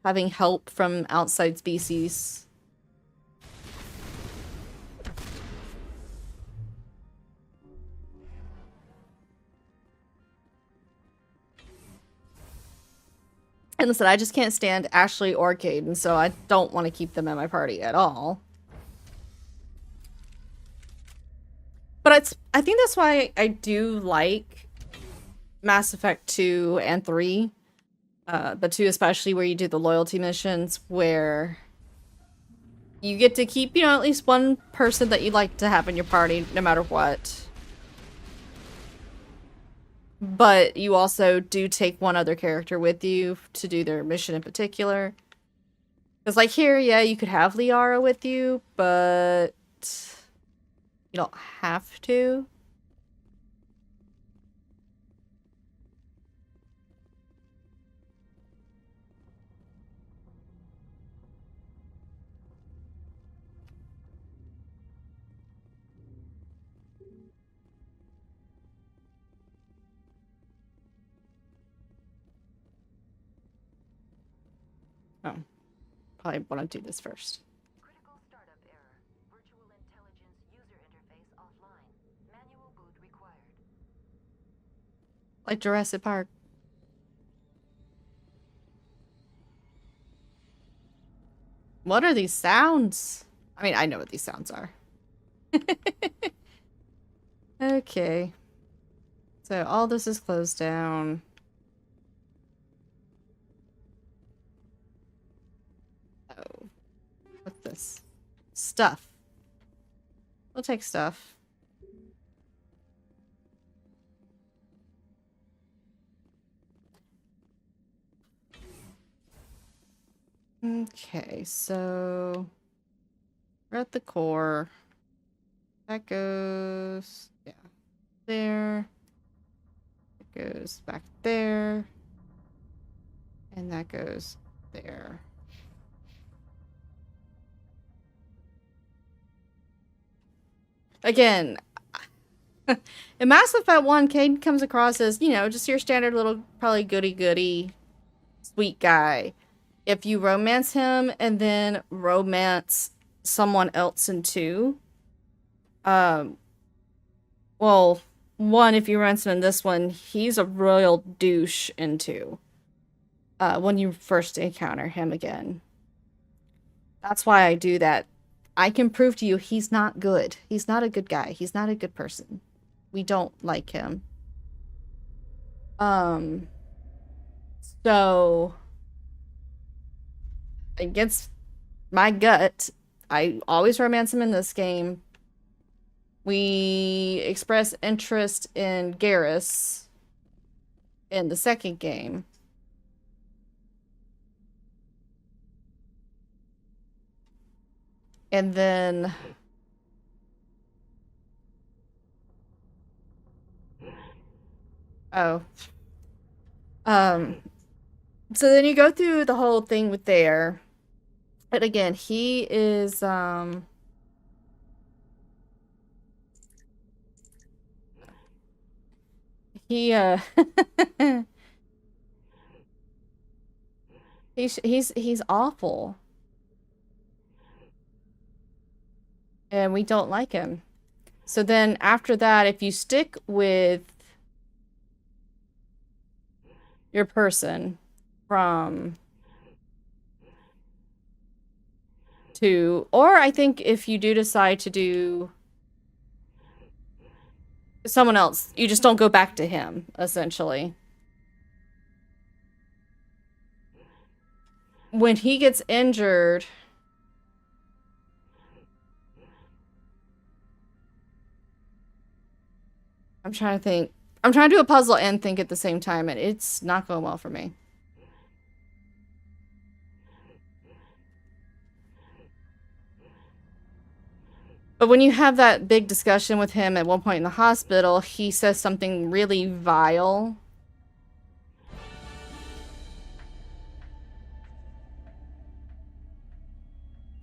having help from outside species. And listen, I just can't stand Ashley or Caden, so I don't want to keep them in my party at all. But I think that's why I do like Mass Effect 2 and 3. But 2 especially, where you do the loyalty missions, where you get to keep, you know, at least one person that you like to have in your party, no matter what. But you also do take one other character with you to do their mission in particular. Because, like, here, yeah, you could have Liara with you, but you don't have to. Oh, probably want to do this first. Critical startup error. Virtual intelligence user interface offline. Manual boot required. Like Jurassic Park. What are these sounds? I mean, I know what these sounds are. Okay. So all this is closed down. Oh. What's this? Stuff. We'll take stuff. Okay, so we're at the core. That goes, yeah, there. It goes back there. And that goes there. Again, in Mass Effect 1, Caden comes across as, you know, just your standard little, probably goody-goody, sweet guy. If you romance him and then romance someone else in 2, well, one, if you romance him in this one, he's a royal douche in 2. When you first encounter him again. That's why I do that. I can prove to you he's not good. He's not a good guy. He's not a good person. We don't like him. So against my gut, I always romance him in this game. We express interest in Garrus in the second game. And then oh. So then you go through the whole thing with there. And again, he is he he's awful. And we don't like him. So then after that, if you stick with your person from 2, or I think if you do decide to do someone else, you just don't go back to him, essentially. When he gets injured, I'm trying to think. I'm trying to do a puzzle and think at the same time, and it's not going well for me. But when you have that big discussion with him at one point in the hospital, he says something really vile.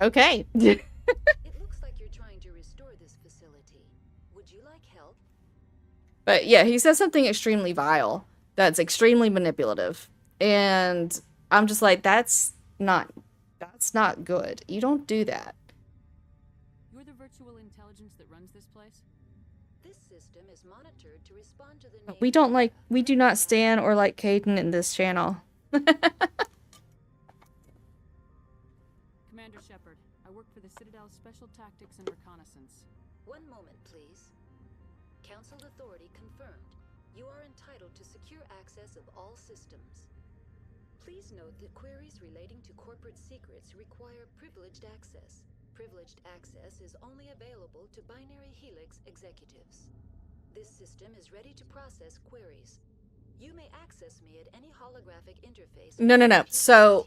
Okay. It looks like you're trying to restore this facility. Would you like help? But yeah, he says something extremely vile that's extremely manipulative. And I'm just like, that's not good. You don't do that. You're the virtual intelligence that runs this place? This system is monitored to respond to the We do not stand or like Caden in this channel. Commander Shepard, I work for the Citadel's Special Tactics and Reconnaissance. One moment, please. Council authority confirmed. You are entitled to secure access of all systems. Please note that queries relating to corporate secrets require privileged access. Privileged access is only available to Binary Helix executives. This system is ready to process queries. You may access me at any holographic interface. No. So,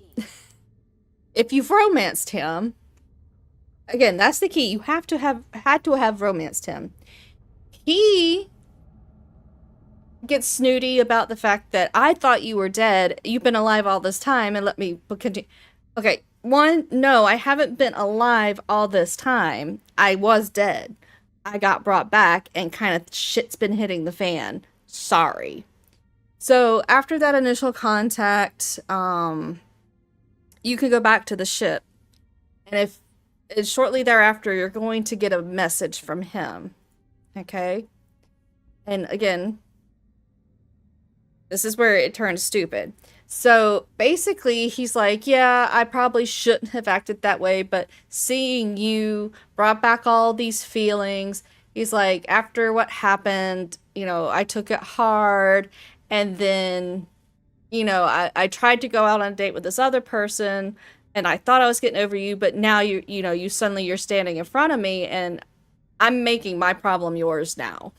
if you've romanced him, again, that's the key. You had to have romanced him. He gets snooty about the fact that I thought you were dead. You've been alive all this time, and let me continue. Okay, no, I haven't been alive all this time. I was dead. I got brought back, and kind of shit's been hitting the fan. Sorry. So after that initial contact, you can go back to the ship, and shortly thereafter, you're going to get a message from him. Okay? And again, this is where it turns stupid. So basically, he's like, yeah, I probably shouldn't have acted that way, but seeing you brought back all these feelings. He's like, after what happened, I took it hard, and then, I tried to go out on a date with this other person, and I thought I was getting over you, but now you're standing in front of me, and I'm making my problem yours now.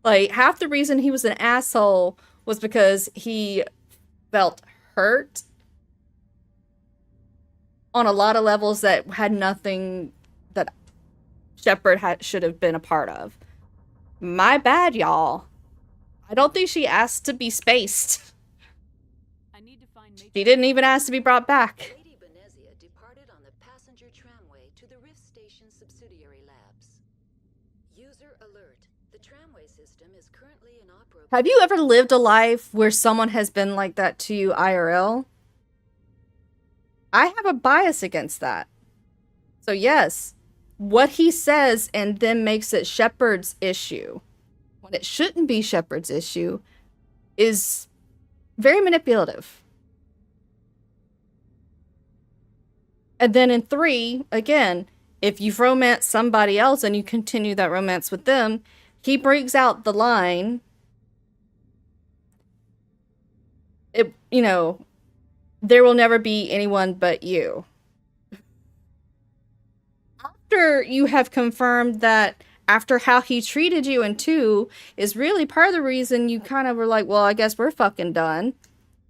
Like, half the reason he was an asshole was because he felt hurt on a lot of levels that had nothing that Shepard should have been a part of. My bad, y'all. I don't think she asked to be spaced. She didn't even ask to be brought back. Lady Benezia departed on the passenger tramway to the Rift Station subsidiary labs. User alert. The tramway system is currently inoperable. Have you ever lived a life where someone has been like that to you IRL? I have a bias against that. So yes, what he says and then makes it Shepard's issue, when it shouldn't be Shepard's issue, is very manipulative. And then in 3, again, if you've romanced somebody else and you continue that romance with them, he brings out the line, there will never be anyone but you. after you have confirmed that after how he treated you in 2 is really part of the reason you kind of were like, well, I guess we're fucking done.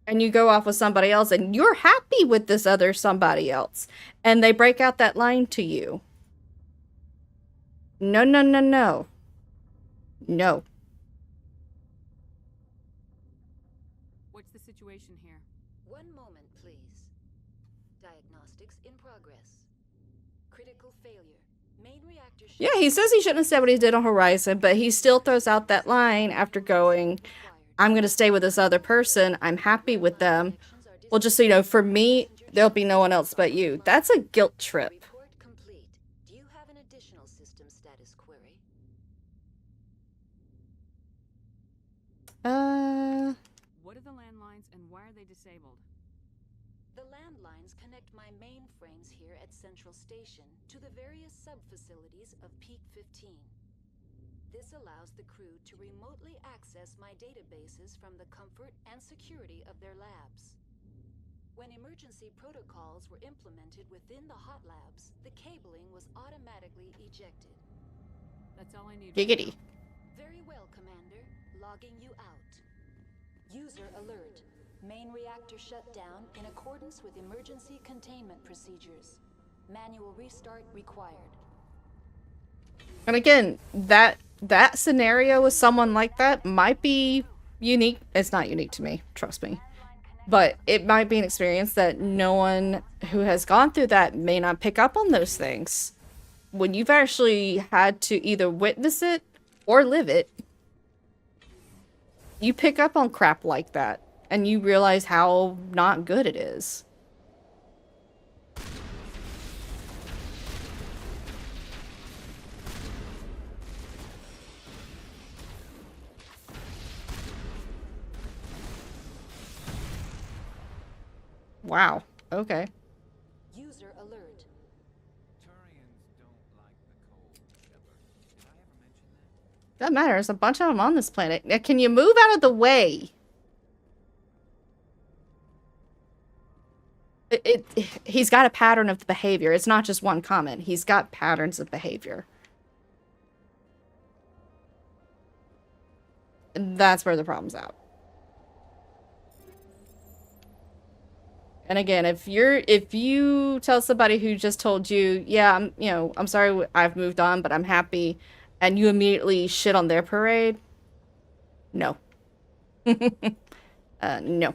And you go off with somebody else and you're happy with this other somebody else. And they break out that line to you. No, no, no, no. No. What's the situation here? One moment, please. Diagnostics in progress. Critical failure. Main reactor. Yeah, he says he shouldn't have said what he did on Horizon, but he still throws out that line after going, I'm going to stay with this other person. I'm happy with them. Well, just so you know, for me, there'll be no one else but you. That's a guilt trip. Report complete. Do you have an additional system status query? What are the landlines and why are they disabled? The landlines connect my mainframes here at Central Station to the various sub-facilities of Peak 15. This allows the crew to remotely access my databases from the comfort and security of their labs. When emergency protocols were implemented within the hot labs, the cabling was automatically ejected. That's all I need. Giggity. Very well, Commander. Logging you out. User alert. Main reactor shut down in accordance with emergency containment procedures. Manual restart required. And again, that scenario with someone like that might be unique. It's not unique to me, trust me. But it might be an experience that no one who has gone through that may not pick up on those things. When you've actually had to either witness it or live it, you pick up on crap like that and you realize how not good it is. Wow. Okay. User alert. Turians don't like the cold, Shepard. Did I ever mention that? Doesn't matter. There's a bunch of them on this planet. Now, can you move out of the way? He's got a pattern of behavior. It's not just one comment. He's got patterns of behavior. And that's where the problem's out. And again, if you tell somebody who just told you, yeah, I'm sorry, I've moved on, but I'm happy, and you immediately shit on their parade, no. No.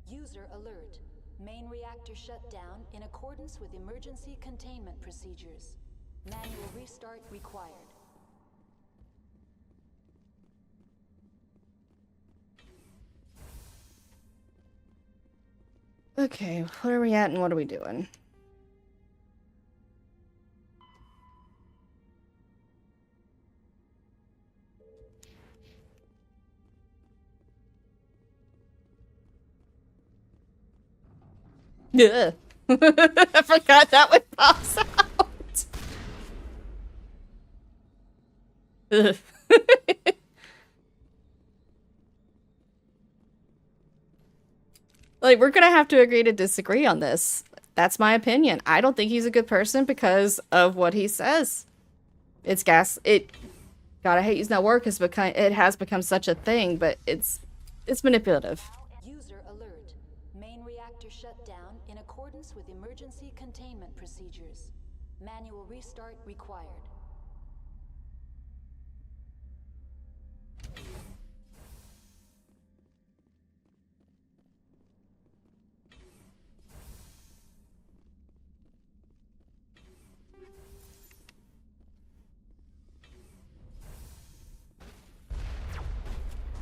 User alert. Main reactor shut down in accordance with emergency containment procedures. Manual restart required. Okay, where are we at and what are we doing? Yeah. I forgot that one pops out. Ugh. Like, we're gonna have to agree to disagree on this. That's my opinion. I don't think he's a good person because of what he says. It's gas. God, I hate using that word because it has become such a thing, but it's manipulative. User alert. Main reactor shut down in accordance with emergency containment procedures. Manual restart required.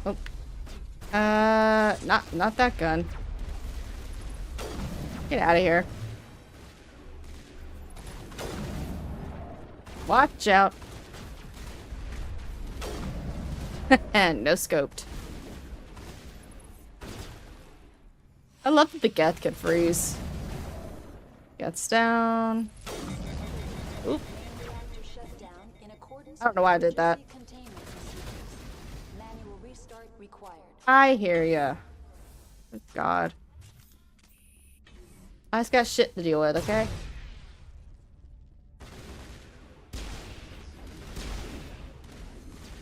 Oh. Not that gun. Get out of here. Watch out. No scoped. I love that the Geth can freeze. Geth's down. Oop. I don't know why I did that. I hear ya. Good God. I just got shit to deal with, okay?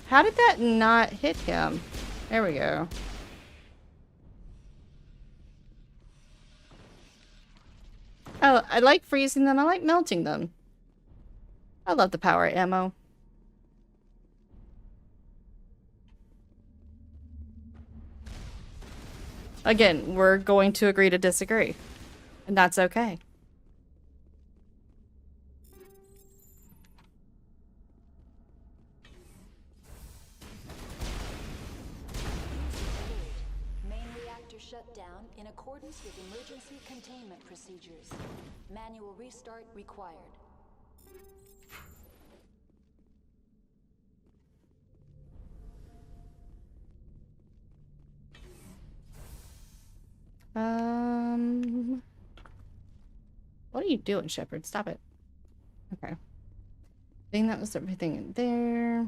How did that not hit him? There we go. Oh, I like freezing them. I like melting them. I love the power ammo. Again, we're going to agree to disagree. And that's okay. Main reactor shut down in accordance with emergency containment procedures. Manual restart required. What are you doing, Shepard? Stop it. Okay. I think that was everything in there.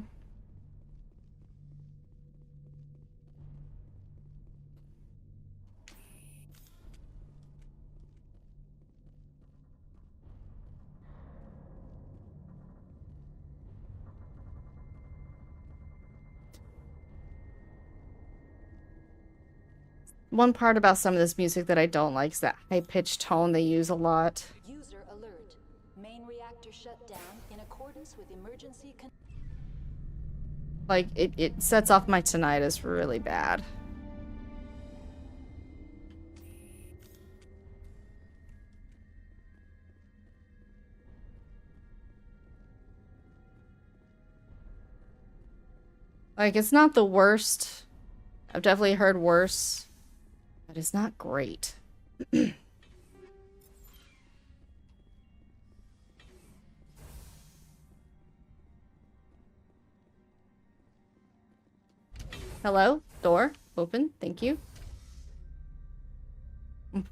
One part about some of this music that I don't like is that high-pitched tone they use a lot. User alert. Main reactor shut down in accordance with emergency Like, it sets off my tinnitus really bad. Like, it's not the worst. I've definitely heard worse. But it's not great. Hello? Door? Open. Thank you.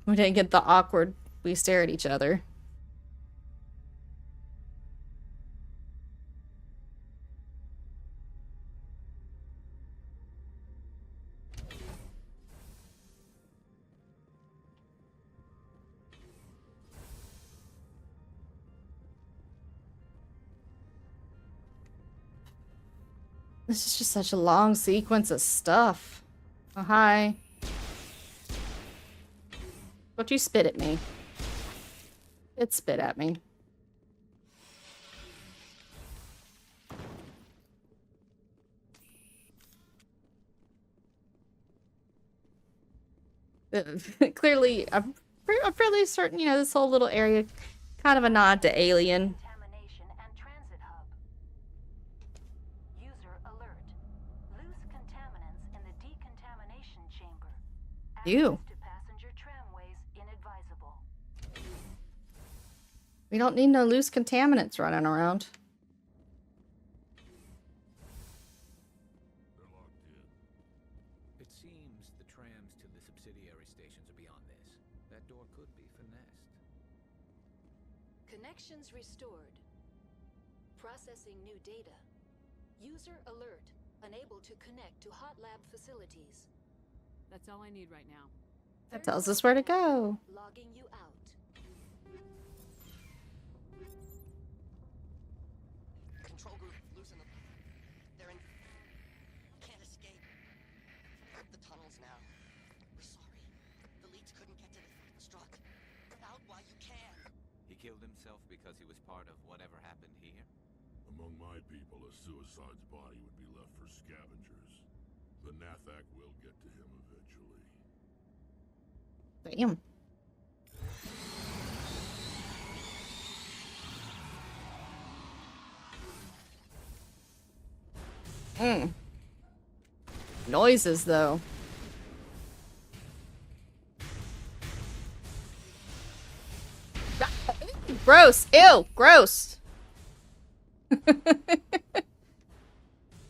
We didn't get the awkward, we stare at each other. This is just such a long sequence of stuff. Oh, hi. Don't you spit at me. It spit at me. Clearly, I'm fairly certain, you know, this whole little area, kind of a nod to Alien. Ew. We don't need no loose contaminants running around. It seems the trams to the subsidiary stations are beyond this. That door could be finessed. Connections restored. Processing new data. User alert. Unable to connect to hot lab facilities. That's all I need right now. That tells us where to go. Logging you out. Control group, loosen them. They're in. Can't escape. The tunnels now. We're sorry. The leads couldn't get to the struck. Get out while you can. He killed himself because he was part of whatever happened here? Among my people, a suicide's body would be left for scavengers. The Nathak will get to him eventually. Damn. Noises, though. Gross! Ew! Gross!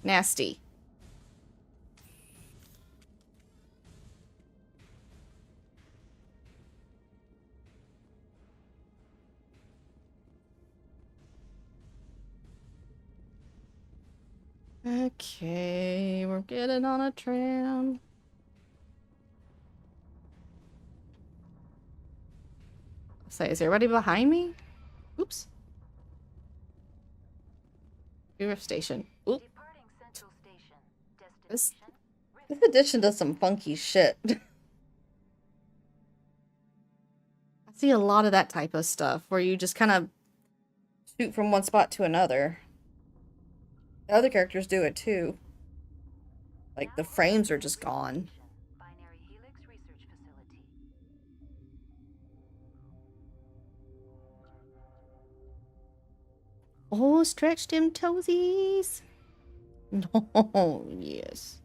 Nasty. Okay, we're getting on a tram. Say, is everybody behind me? Oops. River Station. Oop. This edition does some funky shit. I see a lot of that type of stuff where you just kind of shoot from one spot to another. The other characters do it too. Like the frames are just gone. Oh, stretch them toesies. No, yes.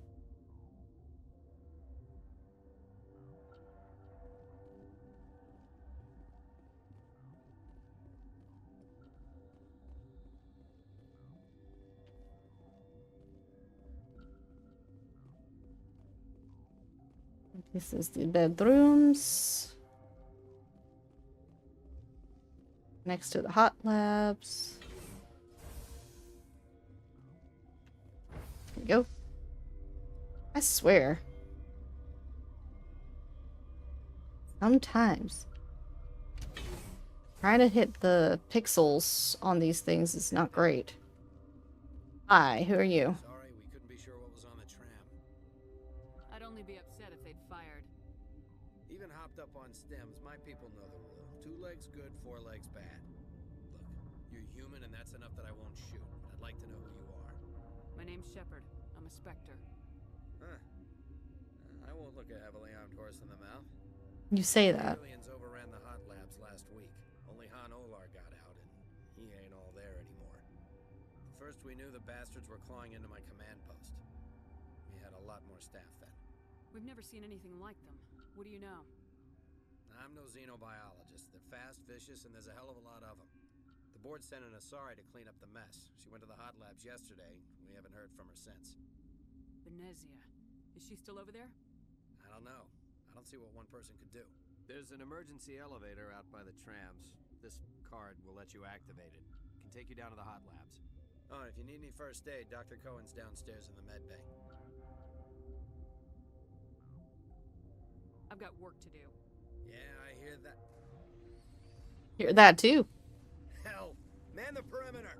This is the bedrooms. Next to the hot labs. There we go. I swear. Sometimes trying to hit the pixels on these things is not great. Hi, who are you? Sorry, we couldn't be sure what was on the tram. I'd only be upset if they'd fired. Even hopped up on stems, my people know the rule. 2 legs good, 4 legs bad. Look, you're human and that's enough that I won't shoot. I'd like to know who you are. My name's Shepard. I'm a Spectre. Huh. I won't look a heavily armed horse in the mouth. You say that. Aliens overran the hot labs last week. Only Han Olar got out, and he ain't all there anymore. First we knew the bastards were clawing into my command post. We had a lot more staff then. We've never seen anything like them. What do you know? I'm no xenobiologist. They're fast, vicious, and there's a hell of a lot of them. The board sent an Asari to clean up the mess. She went to the hot labs yesterday. We haven't heard from her since. Benezia. Is she still over there? I don't know. I don't see what one person could do. There's an emergency elevator out by the trams. This card will let you activate it. Can take you down to the hot labs. Oh, and if you need any first aid, Dr. Cohen's downstairs in the med bay. I've got work to do. Yeah, I hear that. Hear that too. Hell, man the perimeter.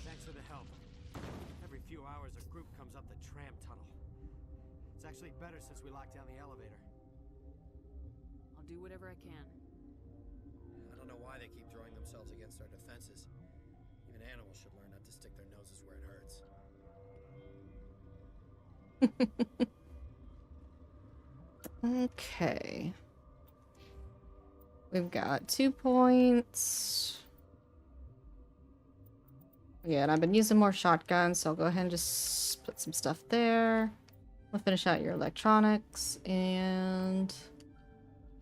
Thanks for the help. Every few hours a group comes up the tram tunnel. It's actually better since we locked down the elevator. I'll do whatever I can. I don't know why they keep throwing themselves against our defenses. Even animals should learn not to stick their noses where it hurts. Okay. We've got 2 points. Yeah, and I've been using more shotguns, so I'll go ahead and just put some stuff there. We'll finish out your electronics and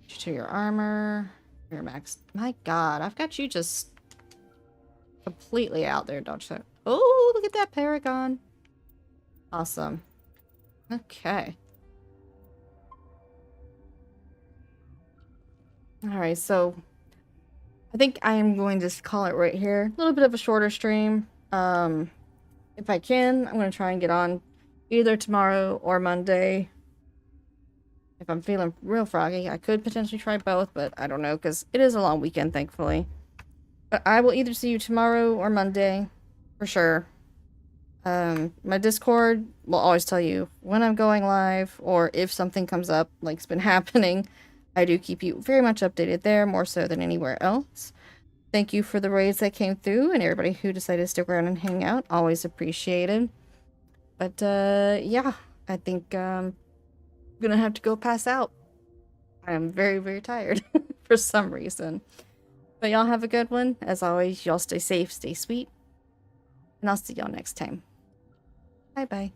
to your armor. Your max. My god, I've got you just completely out there, don't you? Oh, look at that Paragon. Awesome. Okay. Alright, so I think I am going to just call it right here. A little bit of a shorter stream. If I can, I'm going to try and get on either tomorrow or Monday. If I'm feeling real froggy, I could potentially try both, but I don't know, because it is a long weekend, thankfully. But I will either see you tomorrow or Monday, for sure. My Discord will always tell you when I'm going live, or if something comes up, like's been happening. I do keep you very much updated there, more so than anywhere else. Thank you for the raids that came through, and everybody who decided to stick around and hang out. Always appreciated. But, yeah, I think, I'm gonna have to go pass out. I am very, very tired for some reason. But y'all have a good one. As always, y'all stay safe, stay sweet. And I'll see y'all next time. Bye-bye.